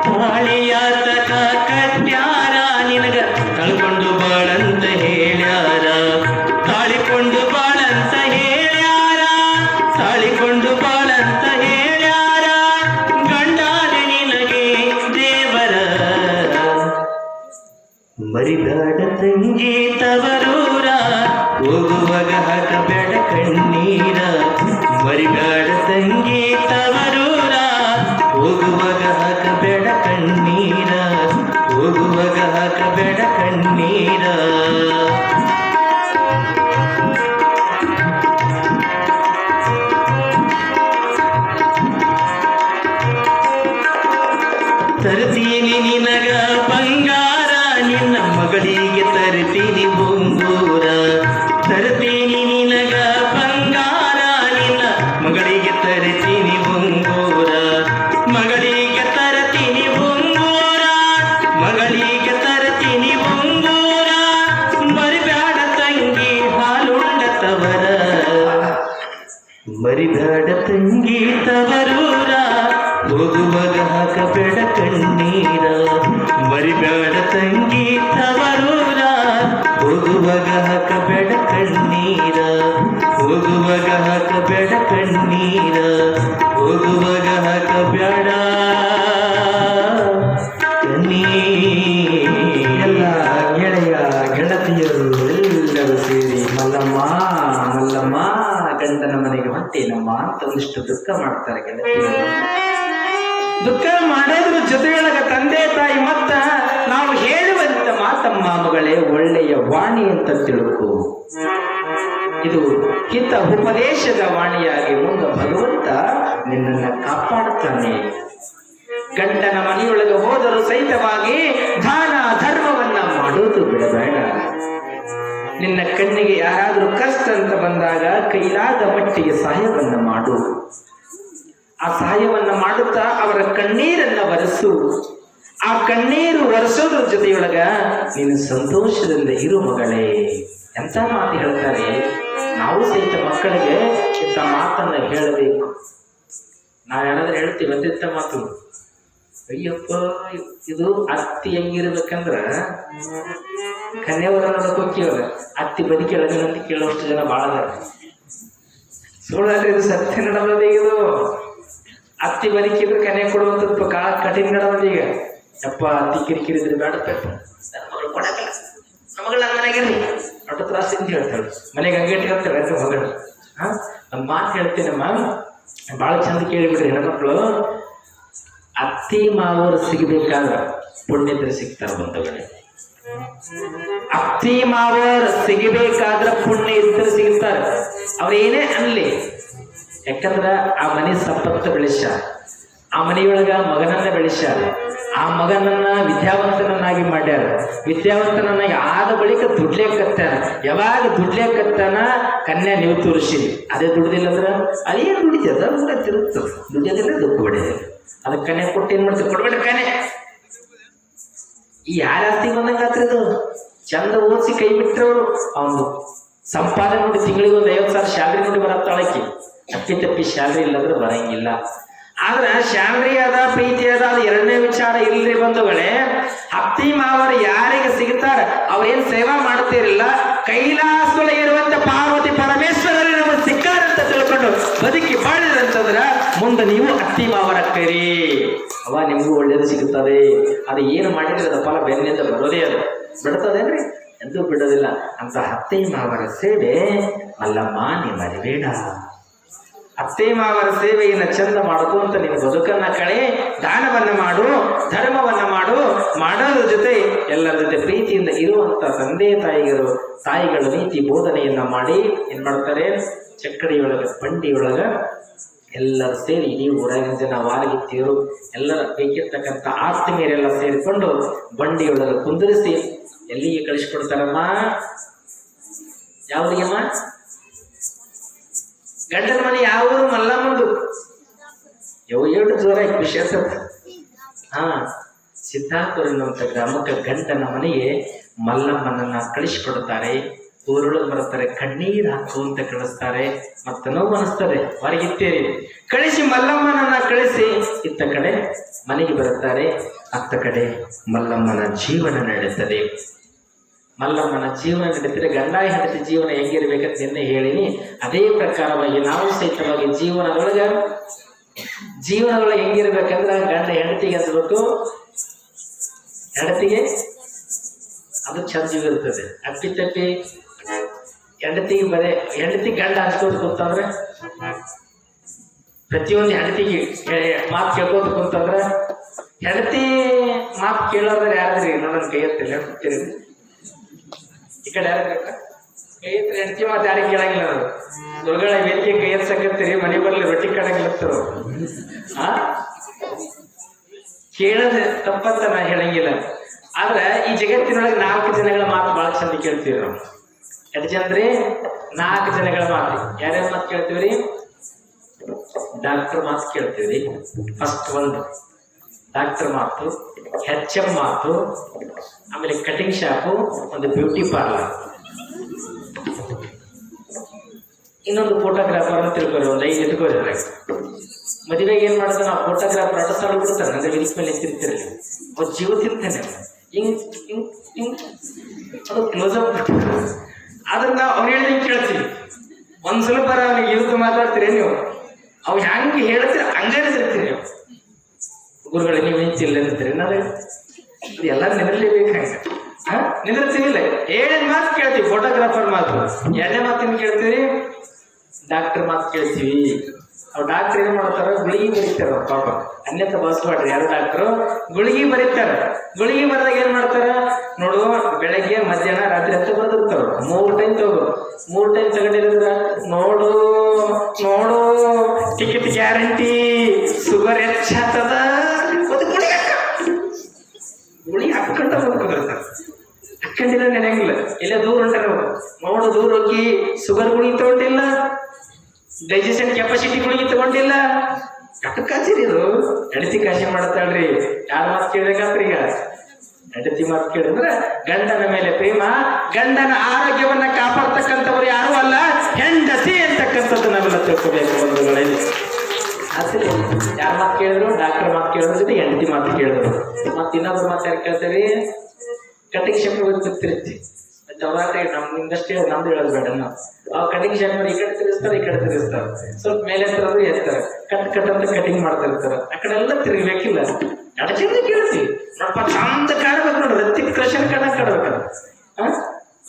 ತಾಳಿಯಾತಕ ಕಟ್ಟ್ಯಾರ, ನಿನಗ ತಳ್ಕೊಂಡು ಬಾಳಂತ ಹೇಳ್ಯಾರ. ತಾಳಿಕೊಂಡು ಬಾಳಂತ ಹೇಳ್ಯಾರ, ತಾಳಿಕೊಂಡು ಬಾಳಂತ ಹೇಳ್ಯಾರ, ಗಂಡಾನೆ ನಿನಗೆ ದೇವರ. ಮರಿಬೇಡ ತಂಗಿ ತವರೂರ, ಹೋಗುವಾಗ ಹಾಕಬೇಡ ಕಣ್ಣೀರ, ಮರಿಬೇಡ ತಂಗಿ ತವರೂರ, ಹೋಗುವಾಗ ಹಾಕಬೇಡ ಕಣ್ಣೀರ, ಹೋಗುವಾಗ ಹಾಕಬೇಡ ಕಣ್ಣೀರ. ತರ್ತೀನಿ ನಿನಗ ಬಂಗಾರ, ನಿನ್ನ ಮಗಳಿಗೆ ತರ್ತೀನಿ ಬೊಂಗೂರ. ತರ್ತೀನಿ ನಿನಗ ಬಂಗಾರ, ನಿನ್ನ ಮಗಳಿಗೆ ತರ್ತೀನಿ ಬೊಂಗೂರ, ಮಗಳಿಗೆ ತರ್ತೀನಿ ಬೊಂಗೂರ, ಮಗಳಿಗೆ ತರ್ತೀನಿ ಬೊಂಗೂರ. ಮರಿಬೇಡ ತಂಗಿ ಹಾಲುಂಡ ತವರ, ಮರಿಬೇಡ ತಂಗಿ ತವರೂರ, ಹೋಗುವಾಗ ಹಾಕಬೇಡ ಕಣ್ಣೀರ, ಮರಿಬೇಡ ತಂಗಿ ತವರೂರ, ಹೋಗುವಾಗ ಹಾಕಬೇಡ ಕಣ್ಣೀರ, ಹೋಗುವಾಗ ಹಾಕಬೇಡ ಕಣ್ಣೀರ, ಹೋಗುವಾಗ ಹಾಕಬೇಡ ಕಣ್ಣೀರ. ಎಲ್ಲ ಗೆಳೆಯ ಗೆಳತಿಯರು ಎಲ್ಲರೂ ಸೇರಿ ಮಲ್ಲಮ್ಮ ಮಲ್ಲಮ್ಮ ಗಂಡನ ಮನೆಗೆ ಹೊಂಟೇನಮ್ಮ ಅಂತ ಒಂದಿಷ್ಟು ದುಃಖ ಮಾಡ್ತಾರೆ ಗೆಳತಿಯರು. ದುಃಖ ಮಾಡೋದ್ರ ಜೊತೆಯೊಳಗ ತಂದೆ ತಾಯಿ ಮತ್ತ ನಾವು ಹೇಳುವಂತ ಮಾತಮ್ಮ ಮಗಳೇ ಒಳ್ಳೆಯ ವಾಣಿ ಅಂತ ತಿಳ್ಕೊ. ಇದು ಹಿತ ಉಪದೇಶದ ವಾಣಿಯಾಗಿ ಮುಂದೆ ಭಗವಂತ ನಿನ್ನನ್ನ ಕಾಪಾಡುತ್ತಾನೆ. ಗಂಡನ ಮನೆಯೊಳಗೆ ಹೋದರೂ ಸಹಿತವಾಗಿ ದಾನ ಧರ್ಮವನ್ನ ಮಾಡೋದು ಬಿಡಬೇಡ. ನಿನ್ನ ಕಣ್ಣಿಗೆ ಯಾರಾದರೂ ಕಷ್ಟ ಅಂತ ಬಂದಾಗ ಕೈಲಾದ ಮಟ್ಟಿಗೆ ಸಹಾಯವನ್ನ ಮಾಡು. ಆ ಸಹಾಯವನ್ನ ಮಾಡುತ್ತಾ ಅವರ ಕಣ್ಣೀರನ್ನ ಒರೆಸು. ಆ ಕಣ್ಣೀರು ಒರೆಸೋದ್ರ ಜೊತೆಯೊಳಗ ನೀನು ಸಂತೋಷದಿಂದ ಇರು ಮಗಳೇ. ಎಂತ ಮಾತು ಹೇಳ್ತಾರೆ. ನಾವು ಸಹಿತ ಮಕ್ಕಳಿಗೆ ಇಂಥ ಮಾತನ್ನ ಹೇಳಬೇಕು. ನಾವೇನಾದ್ರೂ ಹೇಳ್ತೀವಿ ಅಂತಿದ್ದ ಮಾತು, ಅಯ್ಯಪ್ಪ ಇದು ಅತ್ತಿ ಹೆಂಗಿರ್ಬೇಕಂದ್ರ ಕನ್ಯಾವರ ನೋಡಕ್ ಹೋಗ್ತೀವಲ್ಲ, ಅತ್ತಿ ಬದುಕಿ ಅಂತ ಕೇಳೋಷ್ಟು ಜನ ಭಾಳ ಅದಾರ. ಸುಳ್ಳಾದ್ರೆ ಇದು ಸತ್ಯ ನಡಬಲ್ಲ ಈಗ. ಇದು ಅತ್ತಿ ಬದುಕಿದ್ರೆ ಕನೆ ಕೊಡುವಂಥದ್ದು ಕಾಳ ಕಠಿಣ ನಡಬಲ್ಲ ಈಗ. ಯಪ್ಪ ಅತ್ತಿ ಕಿರಿಕಿರಿದ್ರೆ ಬೇಡಪ್ಪ, ನನ್ನ ಮಗಳು ಕೊಡಕಲ್ಲ, ನಮ್ಮ ಮಗಳು ನನ್ನ ಮನೆಗಿರ್ಲಿ ಅಷ್ಟು ತ್ರಾಸ ಅಂತ ಹೇಳ್ತಾಳೆ. ಮನೆಗೆ ಹಂಗೆ ಇಟ್ಕೊಳ್ತಾಳೆ ಅಂತ ಮಗಳು. ಒಂದು ಮಾತು ಹೇಳ್ತೀನಮ್ಮ, ಭಾಳ ಚಂದ ಕೇಳಿಬಿಡ್ರಿ ಹೆಣ್ಮಕ್ಳು. ಅತ್ತಿ ಮಾವರು ಸಿಗಬೇಕಾದ್ರೆ ಪುಣ್ಯದ್ರೆ ಸಿಗ್ತಾರೆ ಬಂಧುಗಳೇ. ಅತ್ತಿ ಮಾವರು ಸಿಗಬೇಕಾದ್ರೆ ಪುಣ್ಯ ಇದ್ರೆ ಸಿಗ್ತಾರೆ. ಅವ್ರೇನೇ ಅನ್ಲಿ, ಯಾಕಂದ್ರ ಆ ಮನೆ ಸಂಪತ್ತು ಬೆಳೆಸ್ಯಾರ, ಆ ಮನೆಯೊಳಗ ಮಗನನ್ನ ಬೆಳೆಸ್ಯಾರ, ಆ ಮಗನನ್ನ ವಿದ್ಯಾವಂತನನ್ನಾಗಿ ಮಾಡ್ಯಾರ. ವಿದ್ಯಾವಂತನನ್ನಾಗಿ ಆದ ಬಳಿಕ ದುಡ್ಲೇಕತ್ತಾನ. ಯಾವಾಗ ದುಡ್ಲೇಕತ್ತಾನ ಕನ್ಯಾ ನೀವು ತೋರಿಸಿ. ಅದೇ ದುಡ್ದಿಲ್ಲ ಅಂದ್ರೆ ಅದೇನು ದುಡಿತದ ಕೂಡ ತಿರುಗ್ತದೆ. ದುಡಿಯೋದಿಲ್ಲ ದುಃಖ ಹೊಡೆಯೋದಿಲ್ಲ. ಅದಕ್ಕೆ ಕನ್ಯಾ ಕೊಟ್ಟು ಏನ್ ಮಾಡ್ತೀವಿ, ಕೊಡ್ಬೇಡ ಕನ್ಯಾ. ಈ ಯಾರ ಆಸ್ತಿ ಬಂದಂಗ ಆತ್ರಿದು. ಚಂದ ಓದಿಸಿ ಕೈ ಬಿಟ್ಟರವರು ಅವನು ಸಂಪಾದನೆ ನೋಡಿ ತಿಂಗಳಿಗೆ ಒಂದು 50,000 ಸ್ಯಾಲ್ರಿ ನೋಡಿ ಬರತ್ತಾಳಕಿ. ಅಪ್ಪಿ ತಪ್ಪಿ ಸ್ಯಾಲ್ರಿ ಇಲ್ಲಂದ್ರೆ ಬರಂಗಿಲ್ಲ. ಆದ್ರೆ ಸ್ಯಾಲ್ರಿ ಅದ, ಪ್ರೀತಿ ಅದ, ಅದು ಎರಡನೇ ವಿಚಾರ ಇಲ್ರಿ ಬಂಧುಗಳೇ. ಅತ್ತಿ ಮಾವರು ಯಾರಿಗೆ ಸಿಗ್ತಾರ ಅವ್ರೇನ್ ಸೇವಾ ಮಾಡ್ತಿರಲಿಲ್ಲ, ಕೈಲಾಸದೊಳಗೆ ಇರುವಂತ ಪಾರ್ವತಿ ಪರಮೇಶ್ವರರೇ ನಮಗೆ ಸಿಕ್ಕಾರಂತ ತಿಳ್ಕೊಂಡು ಬದುಕಿ ಬಾಳಿದಂತಂದ್ರ ಮುಂದೆ ನೀವು ಅತ್ತಿ ಮಾವರ ಕರಿ, ಅವ ನಿಮಗೂ ಒಳ್ಳೇದು ಸಿಗುತ್ತದೆ. ಅದು ಏನು ಮಾಡಿದ್ರೆ ಅದ ಫಲ ಬೆನ್ನಿಂದ ಬರೋದೇ, ಅದು ಬಿಡ್ತದೇನ್ರಿ, ಎಂದೂ ಬಿಡೋದಿಲ್ಲ. ಅಂತ ಅತ್ತಿ ಮಾವರ ಸೇವೆ ಅಲ್ಲಮ್ಮ ನೀ ಮರಿಬೇಡ. ಅತ್ತೆ ಮಾವರ ಸೇವೆಯನ್ನು ಚಂದ ಮಾಡ್ಕೊಂತ ನಿನ್ನ ಬದುಕನ್ನ ಕಳೆ, ದಾನವನ್ನ ಮಾಡು, ಧರ್ಮವನ್ನ ಮಾಡು. ಮಾಡೋದ್ರ ಜೊತೆ ಎಲ್ಲರ ಜೊತೆ ಪ್ರೀತಿಯಿಂದ ಇರುವಂತ ತಂದೆ ತಾಯಿಗಳ ನೀತಿ ಬೋಧನೆಯನ್ನ ಮಾಡಿ ಏನ್ ಮಾಡ್ತಾರೆ, ಚಕ್ಕಡಿಯೊಳಗ ಬಂಡಿಯೊಳಗ ಎಲ್ಲರೂ ಸೇರಿ ಇಡೀ ಊರಾಗಿನ ಜನ ವಾರಗಿತ್ತಿಯರು ಎಲ್ಲರ ಬೇಕಿರ್ತಕ್ಕಂಥ ಆತ್ಮೀಯರೆಲ್ಲ ಸೇರಿಕೊಂಡು ಬಂಡಿಯೊಳಗ ಕುಂದಿರಿಸಿ ಎಲ್ಲಿಗೆ ಕಳಿಸ್ಕೊಡ್ತಾರಮ್ಮ, ಯಾವ್ರಿಗಮ್ಮ? ಗಂಡನ ಮನೆ ಯಾವುದು? ಮಲ್ಲಮ್ಮಂದು. ಎಷ್ಟು ಜೋರಾಗಿ ಖುಷಿ ಆಗ್ತದೆ. ಸಿದ್ದಾಪುರ ಎನ್ನುವಂಥ ಗ್ರಾಮಕ್ಕೆ ಗಂಡನ ಮನೆಗೆ ಮಲ್ಲಮ್ಮನನ್ನ ಕಳಿಸಿಕೊಡ್ತಾರೆ. ಊರೊಳಗೆ ಬರ್ತಾರೆ, ಕಣ್ಣೀರು ಹಾಕು ಅಂತ ಕಳಿಸ್ತಾರೆ. ಮತ್ತೆ ನೋವು ಅನಿಸ್ತದೆ, ಹೊರಗಿತ್ತೇರಿ ಕಳಿಸಿ ಮಲ್ಲಮ್ಮನನ್ನ ಕಳಿಸಿ ಇತ್ತ ಕಡೆ ಮನೆಗೆ ಬರುತ್ತಾರೆ. ಅತ್ತ ಕಡೆ ಮಲ್ಲಮ್ಮನ ಜೀವನ ನಡೆಯುತ್ತದೆ. ಮಲ್ಲಮ್ಮನ ಜೀವನ ನಡೀತಿದ್ರೆ ಗಂಡ ಹೆಂಡತಿ ಜೀವನ ಹೆಂಗಿರ್ಬೇಕಂತ ನಿನ್ನೆ ಹೇಳಿನಿ. ಅದೇ ಪ್ರಕಾರವಾಗಿ ನಾವು ಸಹಿತವಾಗಿ ಜೀವನದೊಳಗೆ ಹೆಂಗಿರ್ಬೇಕಂದ್ರೆ ಗಂಡ ಹೆಂಡತಿಗೆ ಅನ್ಸ್ಬೇಕು, ಹೆಂಡತಿಗೆ ಅದು ಚಂದ ಇರ್ತದೆ. ಅಪ್ಪಿ ತಪ್ಪಿ ಹೆಂಡತಿಗೆ ಹೆಂಡತಿ ಗಂಡ ಅನ್ಸ್ಕೋತ ಕುಂತಂದ್ರೆ, ಪ್ರತಿಯೊಂದು ಹೆಂಡತಿಗೆ ಮಾತು ಕೇಳ್ಕೋತ ಕುಂತಂದ್ರೆ, ಹೆಂಡತಿ ಮಾತು ಕೇಳೋದ್ರೆ ಯಾರ್ದ್ರಿ? ನೋಡೋಣ ಕೈ ಎತ್ತಿಲ್ಲ, ಹೇಳ್ತೀರಿ ಈ ಕಡೆ ಯಾರು ಕೈ ಎತ್ತರ ಹೆಂಡತಿ ಮಾತು ಯಾರಿಗೆ ಕೇಳಂಗಿಲ್ಲ. ನಾವು ಗುರುಗಳ ವೇದಿಕೆ ಕೈ ಎತ್ಸಕತ್ತೀರಿ, ಮನೆ ಬರ್ಲಿ ರೊಟ್ಟಿ ಕಾಣಂಗಿಲ್ಲ. ಕೇಳೋದು ತಪ್ಪಂತ ನಾ ಹೇಳಂಗಿಲ್ಲ. ಆದ್ರೆ ಈ ಜಗತ್ತಿನೊಳಗೆ 4 ಜನಗಳ ಮಾತು ಬಹಳ ಚಂದ ಕೇಳ್ತೀವಿ ನಾವು. ಎಷ್ಟು ಜನರಿ? 4 ಜನಗಳ ಮಾತು. ಯಾರ್ಯಾರ ಮಾತು ಕೇಳ್ತೀವ್ರಿ? ಡಾಕ್ಟರ್ ಮಾತು ಕೇಳ್ತೀವ್ರಿ. ಫಸ್ಟ್ ಒಂದು ಡಾಕ್ಟರ್ ಮಾತು, HM ಮಾತು, ಆಮೇಲೆ ಕಟಿಂಗ್ ಶಾಪು, ಒಂದು ಬ್ಯೂಟಿ ಪಾರ್ಲರ್, ಇನ್ನೊಂದು ಫೋಟೋಗ್ರಾಫರ್ ಅಂತ ತಿಳ್ಕೊರಿ. ಒಂದು 5 ಇಟ್ಕೋರಿ. ಮದುವೆಗೆ ಏನ್ ಮಾಡ್ತಾನೆ ನಾವು ಫೋಟೋಗ್ರಾಫರ್ ಅಟಸ್ತಾಳು ಬಿಡ್ತಾನೆ. ಅಂದ್ರೆ ವಿಲಿಸ್ ಮೇಲೆ ಎತ್ತಿರ್ತಿರಲಿ ಅವ್ರು ಜೀವ ತಿಂತಾನೆ. ಹಿಂಗ್ ಹಿಂಗ್ ಹಿಂಗ್ ಅದು ಕ್ಲೋಸ್ ಅಪ್. ಆದ್ರೆ ನಾವು ಅವ್ನು ಹೇಳಿದಂಗೆ ಕೇಳ್ತೀವಿ. ಒಂದ್ ಸ್ವಲ್ಪ ಅವ್ನಿಗೆ ಇವ್ದು ಮಾತಾಡ್ತೀರಿ ನೀವು, ಅವ್ ಹೆಂಗೆ ಹೇಳ್ತೀರಿ ಹಂಗಾರೆ ತಿರ್ತೀರಿ ನೀವು. ಗುರುಗಳೇ ನೀವು ನಿಂತಿಲ್ಲ ಅಂತೀರಿ, ನಾಳೆ ಎಲ್ಲ ನಿಂದಿರ್ಲೇಬೇಕು. ಹಂಗ ನಿಂದಿರ್ತೀವಿಲ್ಲ. 7 ಮಾತು ಕೇಳ್ತೀವಿ, ಫೋಟೋಗ್ರಾಫರ್ ಮಾತು. 2ನೇ ಮಾತಿನ ಕೇಳ್ತೀವಿ, ಡಾಕ್ಟರ್ ಮಾತು ಕೇಳ್ತೀವಿ. ಅವ್ರು ಡಾಕ್ಟರ್ ಏನ್ ಮಾಡ್ತಾರ, ಗುಳಿಗೆ ಬರೀತಾರ. ಪಾಪ ಅನ್ಯತ ಬಳಸ್ಬಾಡ್ರಿ. ಯಾರು ಡಾಕ್ಟ್ರು ಗುಳಿಗೆ ಬರೀತಾರ. ಗುಳಿಗೆ ಬರೆದಾಗ ಏನ್ ಮಾಡ್ತಾರ ನೋಡು, ಬೆಳಗ್ಗೆ ಮಧ್ಯಾಹ್ನ ರಾತ್ರಿ ಅಂತ ಬರ್ದಿರ್ತಾರ. 3 ಟೈಮ್ ತಗೋ. 3 ಟೈಮ್ ತಗೊಂಡಿದ್ರ ನೋಡು ಟಿಕೆಟ್ ಗ್ಯಾರಂಟಿ, ಶುಗರ್ ಹೆಚ್ಚಾಗ್ತದ, ಗುಳಿಗೆ ಹಾಕೊಂಡ ಬರ್ತಾರೆ. ಹಾಕೊಂಡಿಲ್ಲ ನೆನೆಯಂಗಿಲ್ಲ. ಇಲ್ಲ ದೂರ ಹೊಂಟಾರ ನೋಡು, ದೂರ ಹೋಗಿ ಶುಗರ್ ಗುಳಿಗೆ ತಗೊಂಡಿಲ್ಲ, ಡೈಜೆಷನ್ ಕೆಪಾಸಿಟಿ ಗುಳಿಗೆ ತಗೊಂಡಿಲ್ಲ. ಕಟ್ಟು ಕಾಚಿರಿ ಇದು. ಹೆಂಡತಿ ಕಾಶಿ ಮಾಡ್ತಾಳ್ರಿ. ಯಾರ ಮಾತು ಕೇಳಬೇಕಂತ್ರಿ? ಈಗ ಹೆಂಡತಿ ಮಾತು ಕೇಳಿದ್ರೆ ಗಂಡನ ಮೇಲೆ ಪ್ರೇಮ, ಗಂಡನ ಆರೋಗ್ಯವನ್ನ ಕಾಪಾಡ್ತಕ್ಕಂಥವ್ರು ಯಾರು ಅಲ್ಲ, ಹೆಂಡತಿ ಅಂತಕ್ಕಂಥದ್ದು ನಾವೆಲ್ಲ ತಿಳ್ಕೋಬೇಕು ಬಂಧುಗಳಲ್ಲಿ. ಅಸಲಿ ಯಾರ ಮಾತು ಕೇಳಿದ್ರು? ಡಾಕ್ಟರ್ ಮಾತು ಕೇಳಿದ್ರ ಜೊತೆ ಹೆಂಡತಿ ಮಾತು ಕೇಳಿದ್ರು. ಮತ್ತೆ ಇನ್ನೊಬ್ರು ಮಾತು ಯಾರು ಕೇಳ್ತೇವೆ? ಕಟಿಂಗ್ ಶಾಪ್ ಹೋಗಿ ಬರ್ತಿರ್ತಿ. ದವಾಟೆ ನಿಮ್ದಷ್ಟೇ ನಮ್ದು ಹೇಳೋದು ಬೇಡ ನಾವು ಆ ಕಟಿಂಗ್ ಶಾಪ್ ಮಾಡಿ ಈ ಕಡೆ ತಿರುಗಿಸ್ತಾರೆ ಈ ಕಡೆ ತಿರುಗಿಸ್ತಾರೆ ಸ್ವಲ್ಪ ಮೇಲೆ ಎತ್ತರದು ಎತ್ತಾರೆ ಕಟ್ ಅಂತ ಕಟಿಂಗ್ ಮಾಡ್ತಾ ಇರ್ತಾರೆ ಆ ಕಡೆ ಎಲ್ಲ ತಿರುಗಬೇಕಿಲ್ಲ ಎಡ ಚಂದ ಕೇಳ್ತೀವಿ ನೋಡಪ್ಪ ಚಂದ ಕಾಡ್ಬೇಕು ನೋಡ್ರಿ ರತ್ತಿ ಕ್ರಷನ್ ಕಾಣಕ್ ಕಾಡ್ಬೇಕಲ್ಲ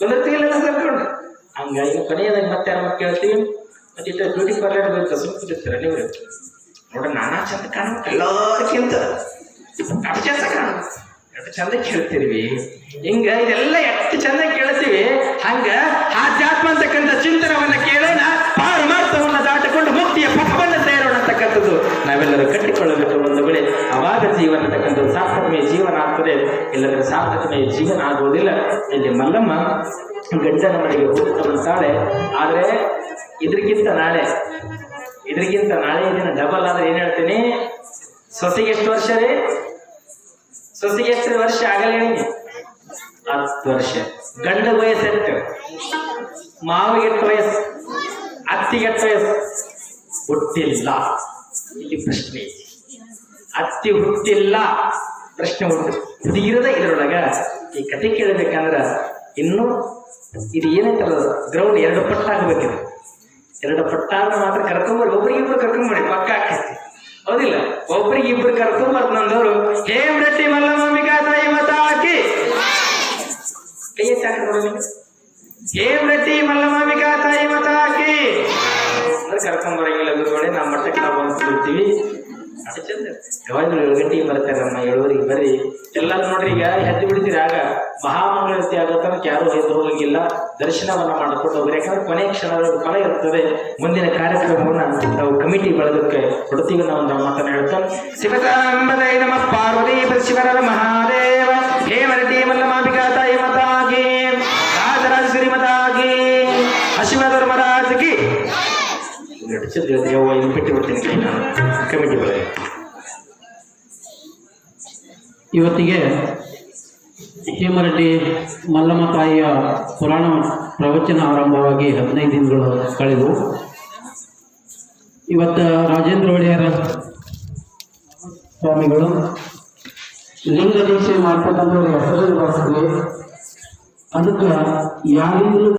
ಗೊತ್ತಿಲ್ಲ ಕರ್ಕೊಂಡು ಹಂಗಾಗಿ ಕೊನೆಯದಾಗ ಮತ್ತೆ ಯಾರು ಕೇಳ್ತೀವಿ ಮತ್ತೆ ಇಷ್ಟ ಬ್ಯೂಟಿ ಪಾರ್ಲರ್ ಬೇಕು ಸುಮ್ಕಿರ್ತೀರ ನೀವು ನೋಡ್ರಿ ನಾನಾ ಚಂದ ಕಾಣ್ಬೇಕು ಎಲ್ಲರಿಗಿಂತ ಅಷ್ಟು ಚಂದ ಕಾಣ ಎಷ್ಟು ಚಂದ ಕೇಳ್ತಿರ್ವಿ ಹಿಂಗ ಇದೆಲ್ಲ ಎಷ್ಟು ಚಂದ ಕೇಳ್ತೀವಿ ಹಂಗ ಆಧ್ಯಾತ್ಮ ಅಂತಕ್ಕಂಥ ಚಿಂತನವನ್ನ ಕೇಳೋಣ ಪಾರಮಾರ್ಥವನ್ನ ದಾಟಿಕೊಂಡು ಮುಕ್ತಿಯ ಪಥವನ್ನ ಸೇರೋಣ ಅಂತಕ್ಕಂಥದ್ದು ನಾವೆಲ್ಲರೂ ಕಟ್ಟಿಕೊಳ್ಳಬೇಕು ಒಂದು ವೇಳೆ ಅವಾಗ ಜೀವನ ಅಂತಕ್ಕಂಥದ್ದು ಸಾರ್ಥಕಮಯ ಜೀವನ ಆಗ್ತದೆ ಇಲ್ಲದ್ರೆ ಸಾರ್ಥಕಮಯ ಜೀವನ ಆಗುವುದಿಲ್ಲ. ಇಲ್ಲಿ ಮಲ್ಲಮ್ಮ ಗಂಡನ ಮನೆಗೆ ಹೋಗ್ತಾಳೆ ಆದ್ರೆ ಇದ್ರಿಗಿಂತ ನಾಳೆ ದಿನ ಡಬಲ್ ಆದ್ರೆ ಏನ್ ಹೇಳ್ತೀನಿ ಸೊಸೆಗೆ ಎಷ್ಟು ವರ್ಷ ರೀ ಸೊಸೆಗೆ ಎಷ್ಟು ವರ್ಷ ಆಗಲ್ಲ ಹೇಳಿ 10 ವರ್ಷ ಗಂಡ ವಯಸ್ಸು ಎಷ್ಟು ಮಾವಿಗೆ ಎಷ್ಟು ವಯಸ್ಸು ಅತ್ತಿಗೆ ಎಷ್ಟು ವಯಸ್ಸು ಹುಟ್ಟಿಲ್ಲ ಇಲ್ಲಿ ಪ್ರಶ್ನೆ ಅತ್ತಿ ಹುಟ್ಟಿಲ್ಲ ಪ್ರಶ್ನೆ ಹುಟ್ಟಿರದ ಇದ್ರೊಳಗ ಈ ಕತೆ ಕೇಳಬೇಕಂದ್ರ ಇನ್ನು ಇದು ಏನೈತಲ್ಲ ಗ್ರೌಂಡ್ 2 ಪಟ್ಟಾಗಬೇಕಿದೆ 2 ಪಟ್ಟಾಗ ಮಾತ್ರ ಕರ್ಕೊಂಬರ್ರಿ ಒಬ್ರಿಗಿಬ್ರು ಕರ್ಕೊಂಬರ್ರಿ ಪಕ್ಕ ಆಕೈತಿ ಹೌದಿಲ್ಲ ಒಬ್ರಿಗಿಬ್ರು ಕರ್ಕೊಂಬರ್ತ ನಂದವರು ಹೇಮ್ ರೆಡ್ಡಿ ಮಲ್ಲಮ್ಮಿಗಾ ತಾಯಿ ಮತ ಹಾಕಿ ಕೈ ಎತ್ತಾಕ ಹೇಮ್ ರೆಡ್ಡಿ ಮಲ್ಲಮ್ಮಿಗಾ ತಾಯಿ ಮತ ಹಾಕಿ ಅಂದ್ರೆ ಕರ್ಕೊಂಬರಂಗಿಲ್ಲ ಗುರುಗಳೇ ನಮ್ಮ ಮಟ್ಟಕ್ಕೆ ನಾವು ಬಂದ್ಬಿಡ್ತೀವಿ ಅದು ಚಂದ ಯಾವಾಗಲೂ 7 ಗಂಟೆಗೆ ಬರ್ತಾರಮ್ಮ 7 ಬರ್ರಿ ಎಲ್ಲರೂ ನೋಡ್ರಿ ಈಗ ಹೆದ್ದು ಬಿಡ್ತೀರಿ ಆಗ ಮಹಾಮಂಗಳಾರತಿ ಆಗೋ ತನಕ ಯಾರು ಎದ್ದು ಹೋಗಂಗಿಲ್ಲ ದರ್ಶನವನ್ನ ಮಾಡಿಕೊಂಡು ಹೋಗ್ರಿ ಯಾಕಂದ್ರೆ ಕೊನೆಯ ಕ್ಷಣದ ಫಲ ಇರ್ತದೆ ಮುಂದಿನ ಕಾರ್ಯಕ್ರಮವನ್ನ ನಾವು ಕಮಿಟಿ ಬಳಗಕ್ಕೆ ಕೊಡ್ತೀವಿ ನಾವು ಒಂದು ಮಾತನ್ನ ಹೇಳ್ತಾರೆ ಶಿವಸಾಂಬರೇ ನಮಃ ಪಾರ್ವತಿ ಶಿವರ ಮಹಾದೇವ ಹೇಮರತಿ ಮಲ್ಲಮಾಂಬಿಕಾ ತಾಯಿ ಮತಾಗಿ ರಾಜರಾಜೇಶ್ವರಿ ಮತಾಗಿ ಹಸಿಮಧುರ ಮಹಾರಾಜಗಿ ಬಿಟ್ಟು ಬಿಡ್ತೀನಿ ಕೈ ನಾನು ಕಮಿಟಿ ಬರ ಇವತ್ತಿಗೆ ಹೇಮರೆಡ್ಡಿ ಮಲ್ಲಮ್ಮ ತಾಯಿಯ ಪುರಾಣ ಪ್ರವಚನ ಆರಂಭವಾಗಿ 15 ದಿನಗಳು ಕಳೆದವು. ಇವತ್ತು ರಾಜೇಂದ್ರ ಒಡೆಯರ ಸ್ವಾಮಿಗಳು ಲಿಂಗ ದೀಕ್ಷೆ ಮಾಡ್ತಕ್ಕಂಥವ್ರ ಹೆಸರು ಬರ್ತದೆ ಅದಕ್ಕೆ ಯಾರಿಂದಲೂ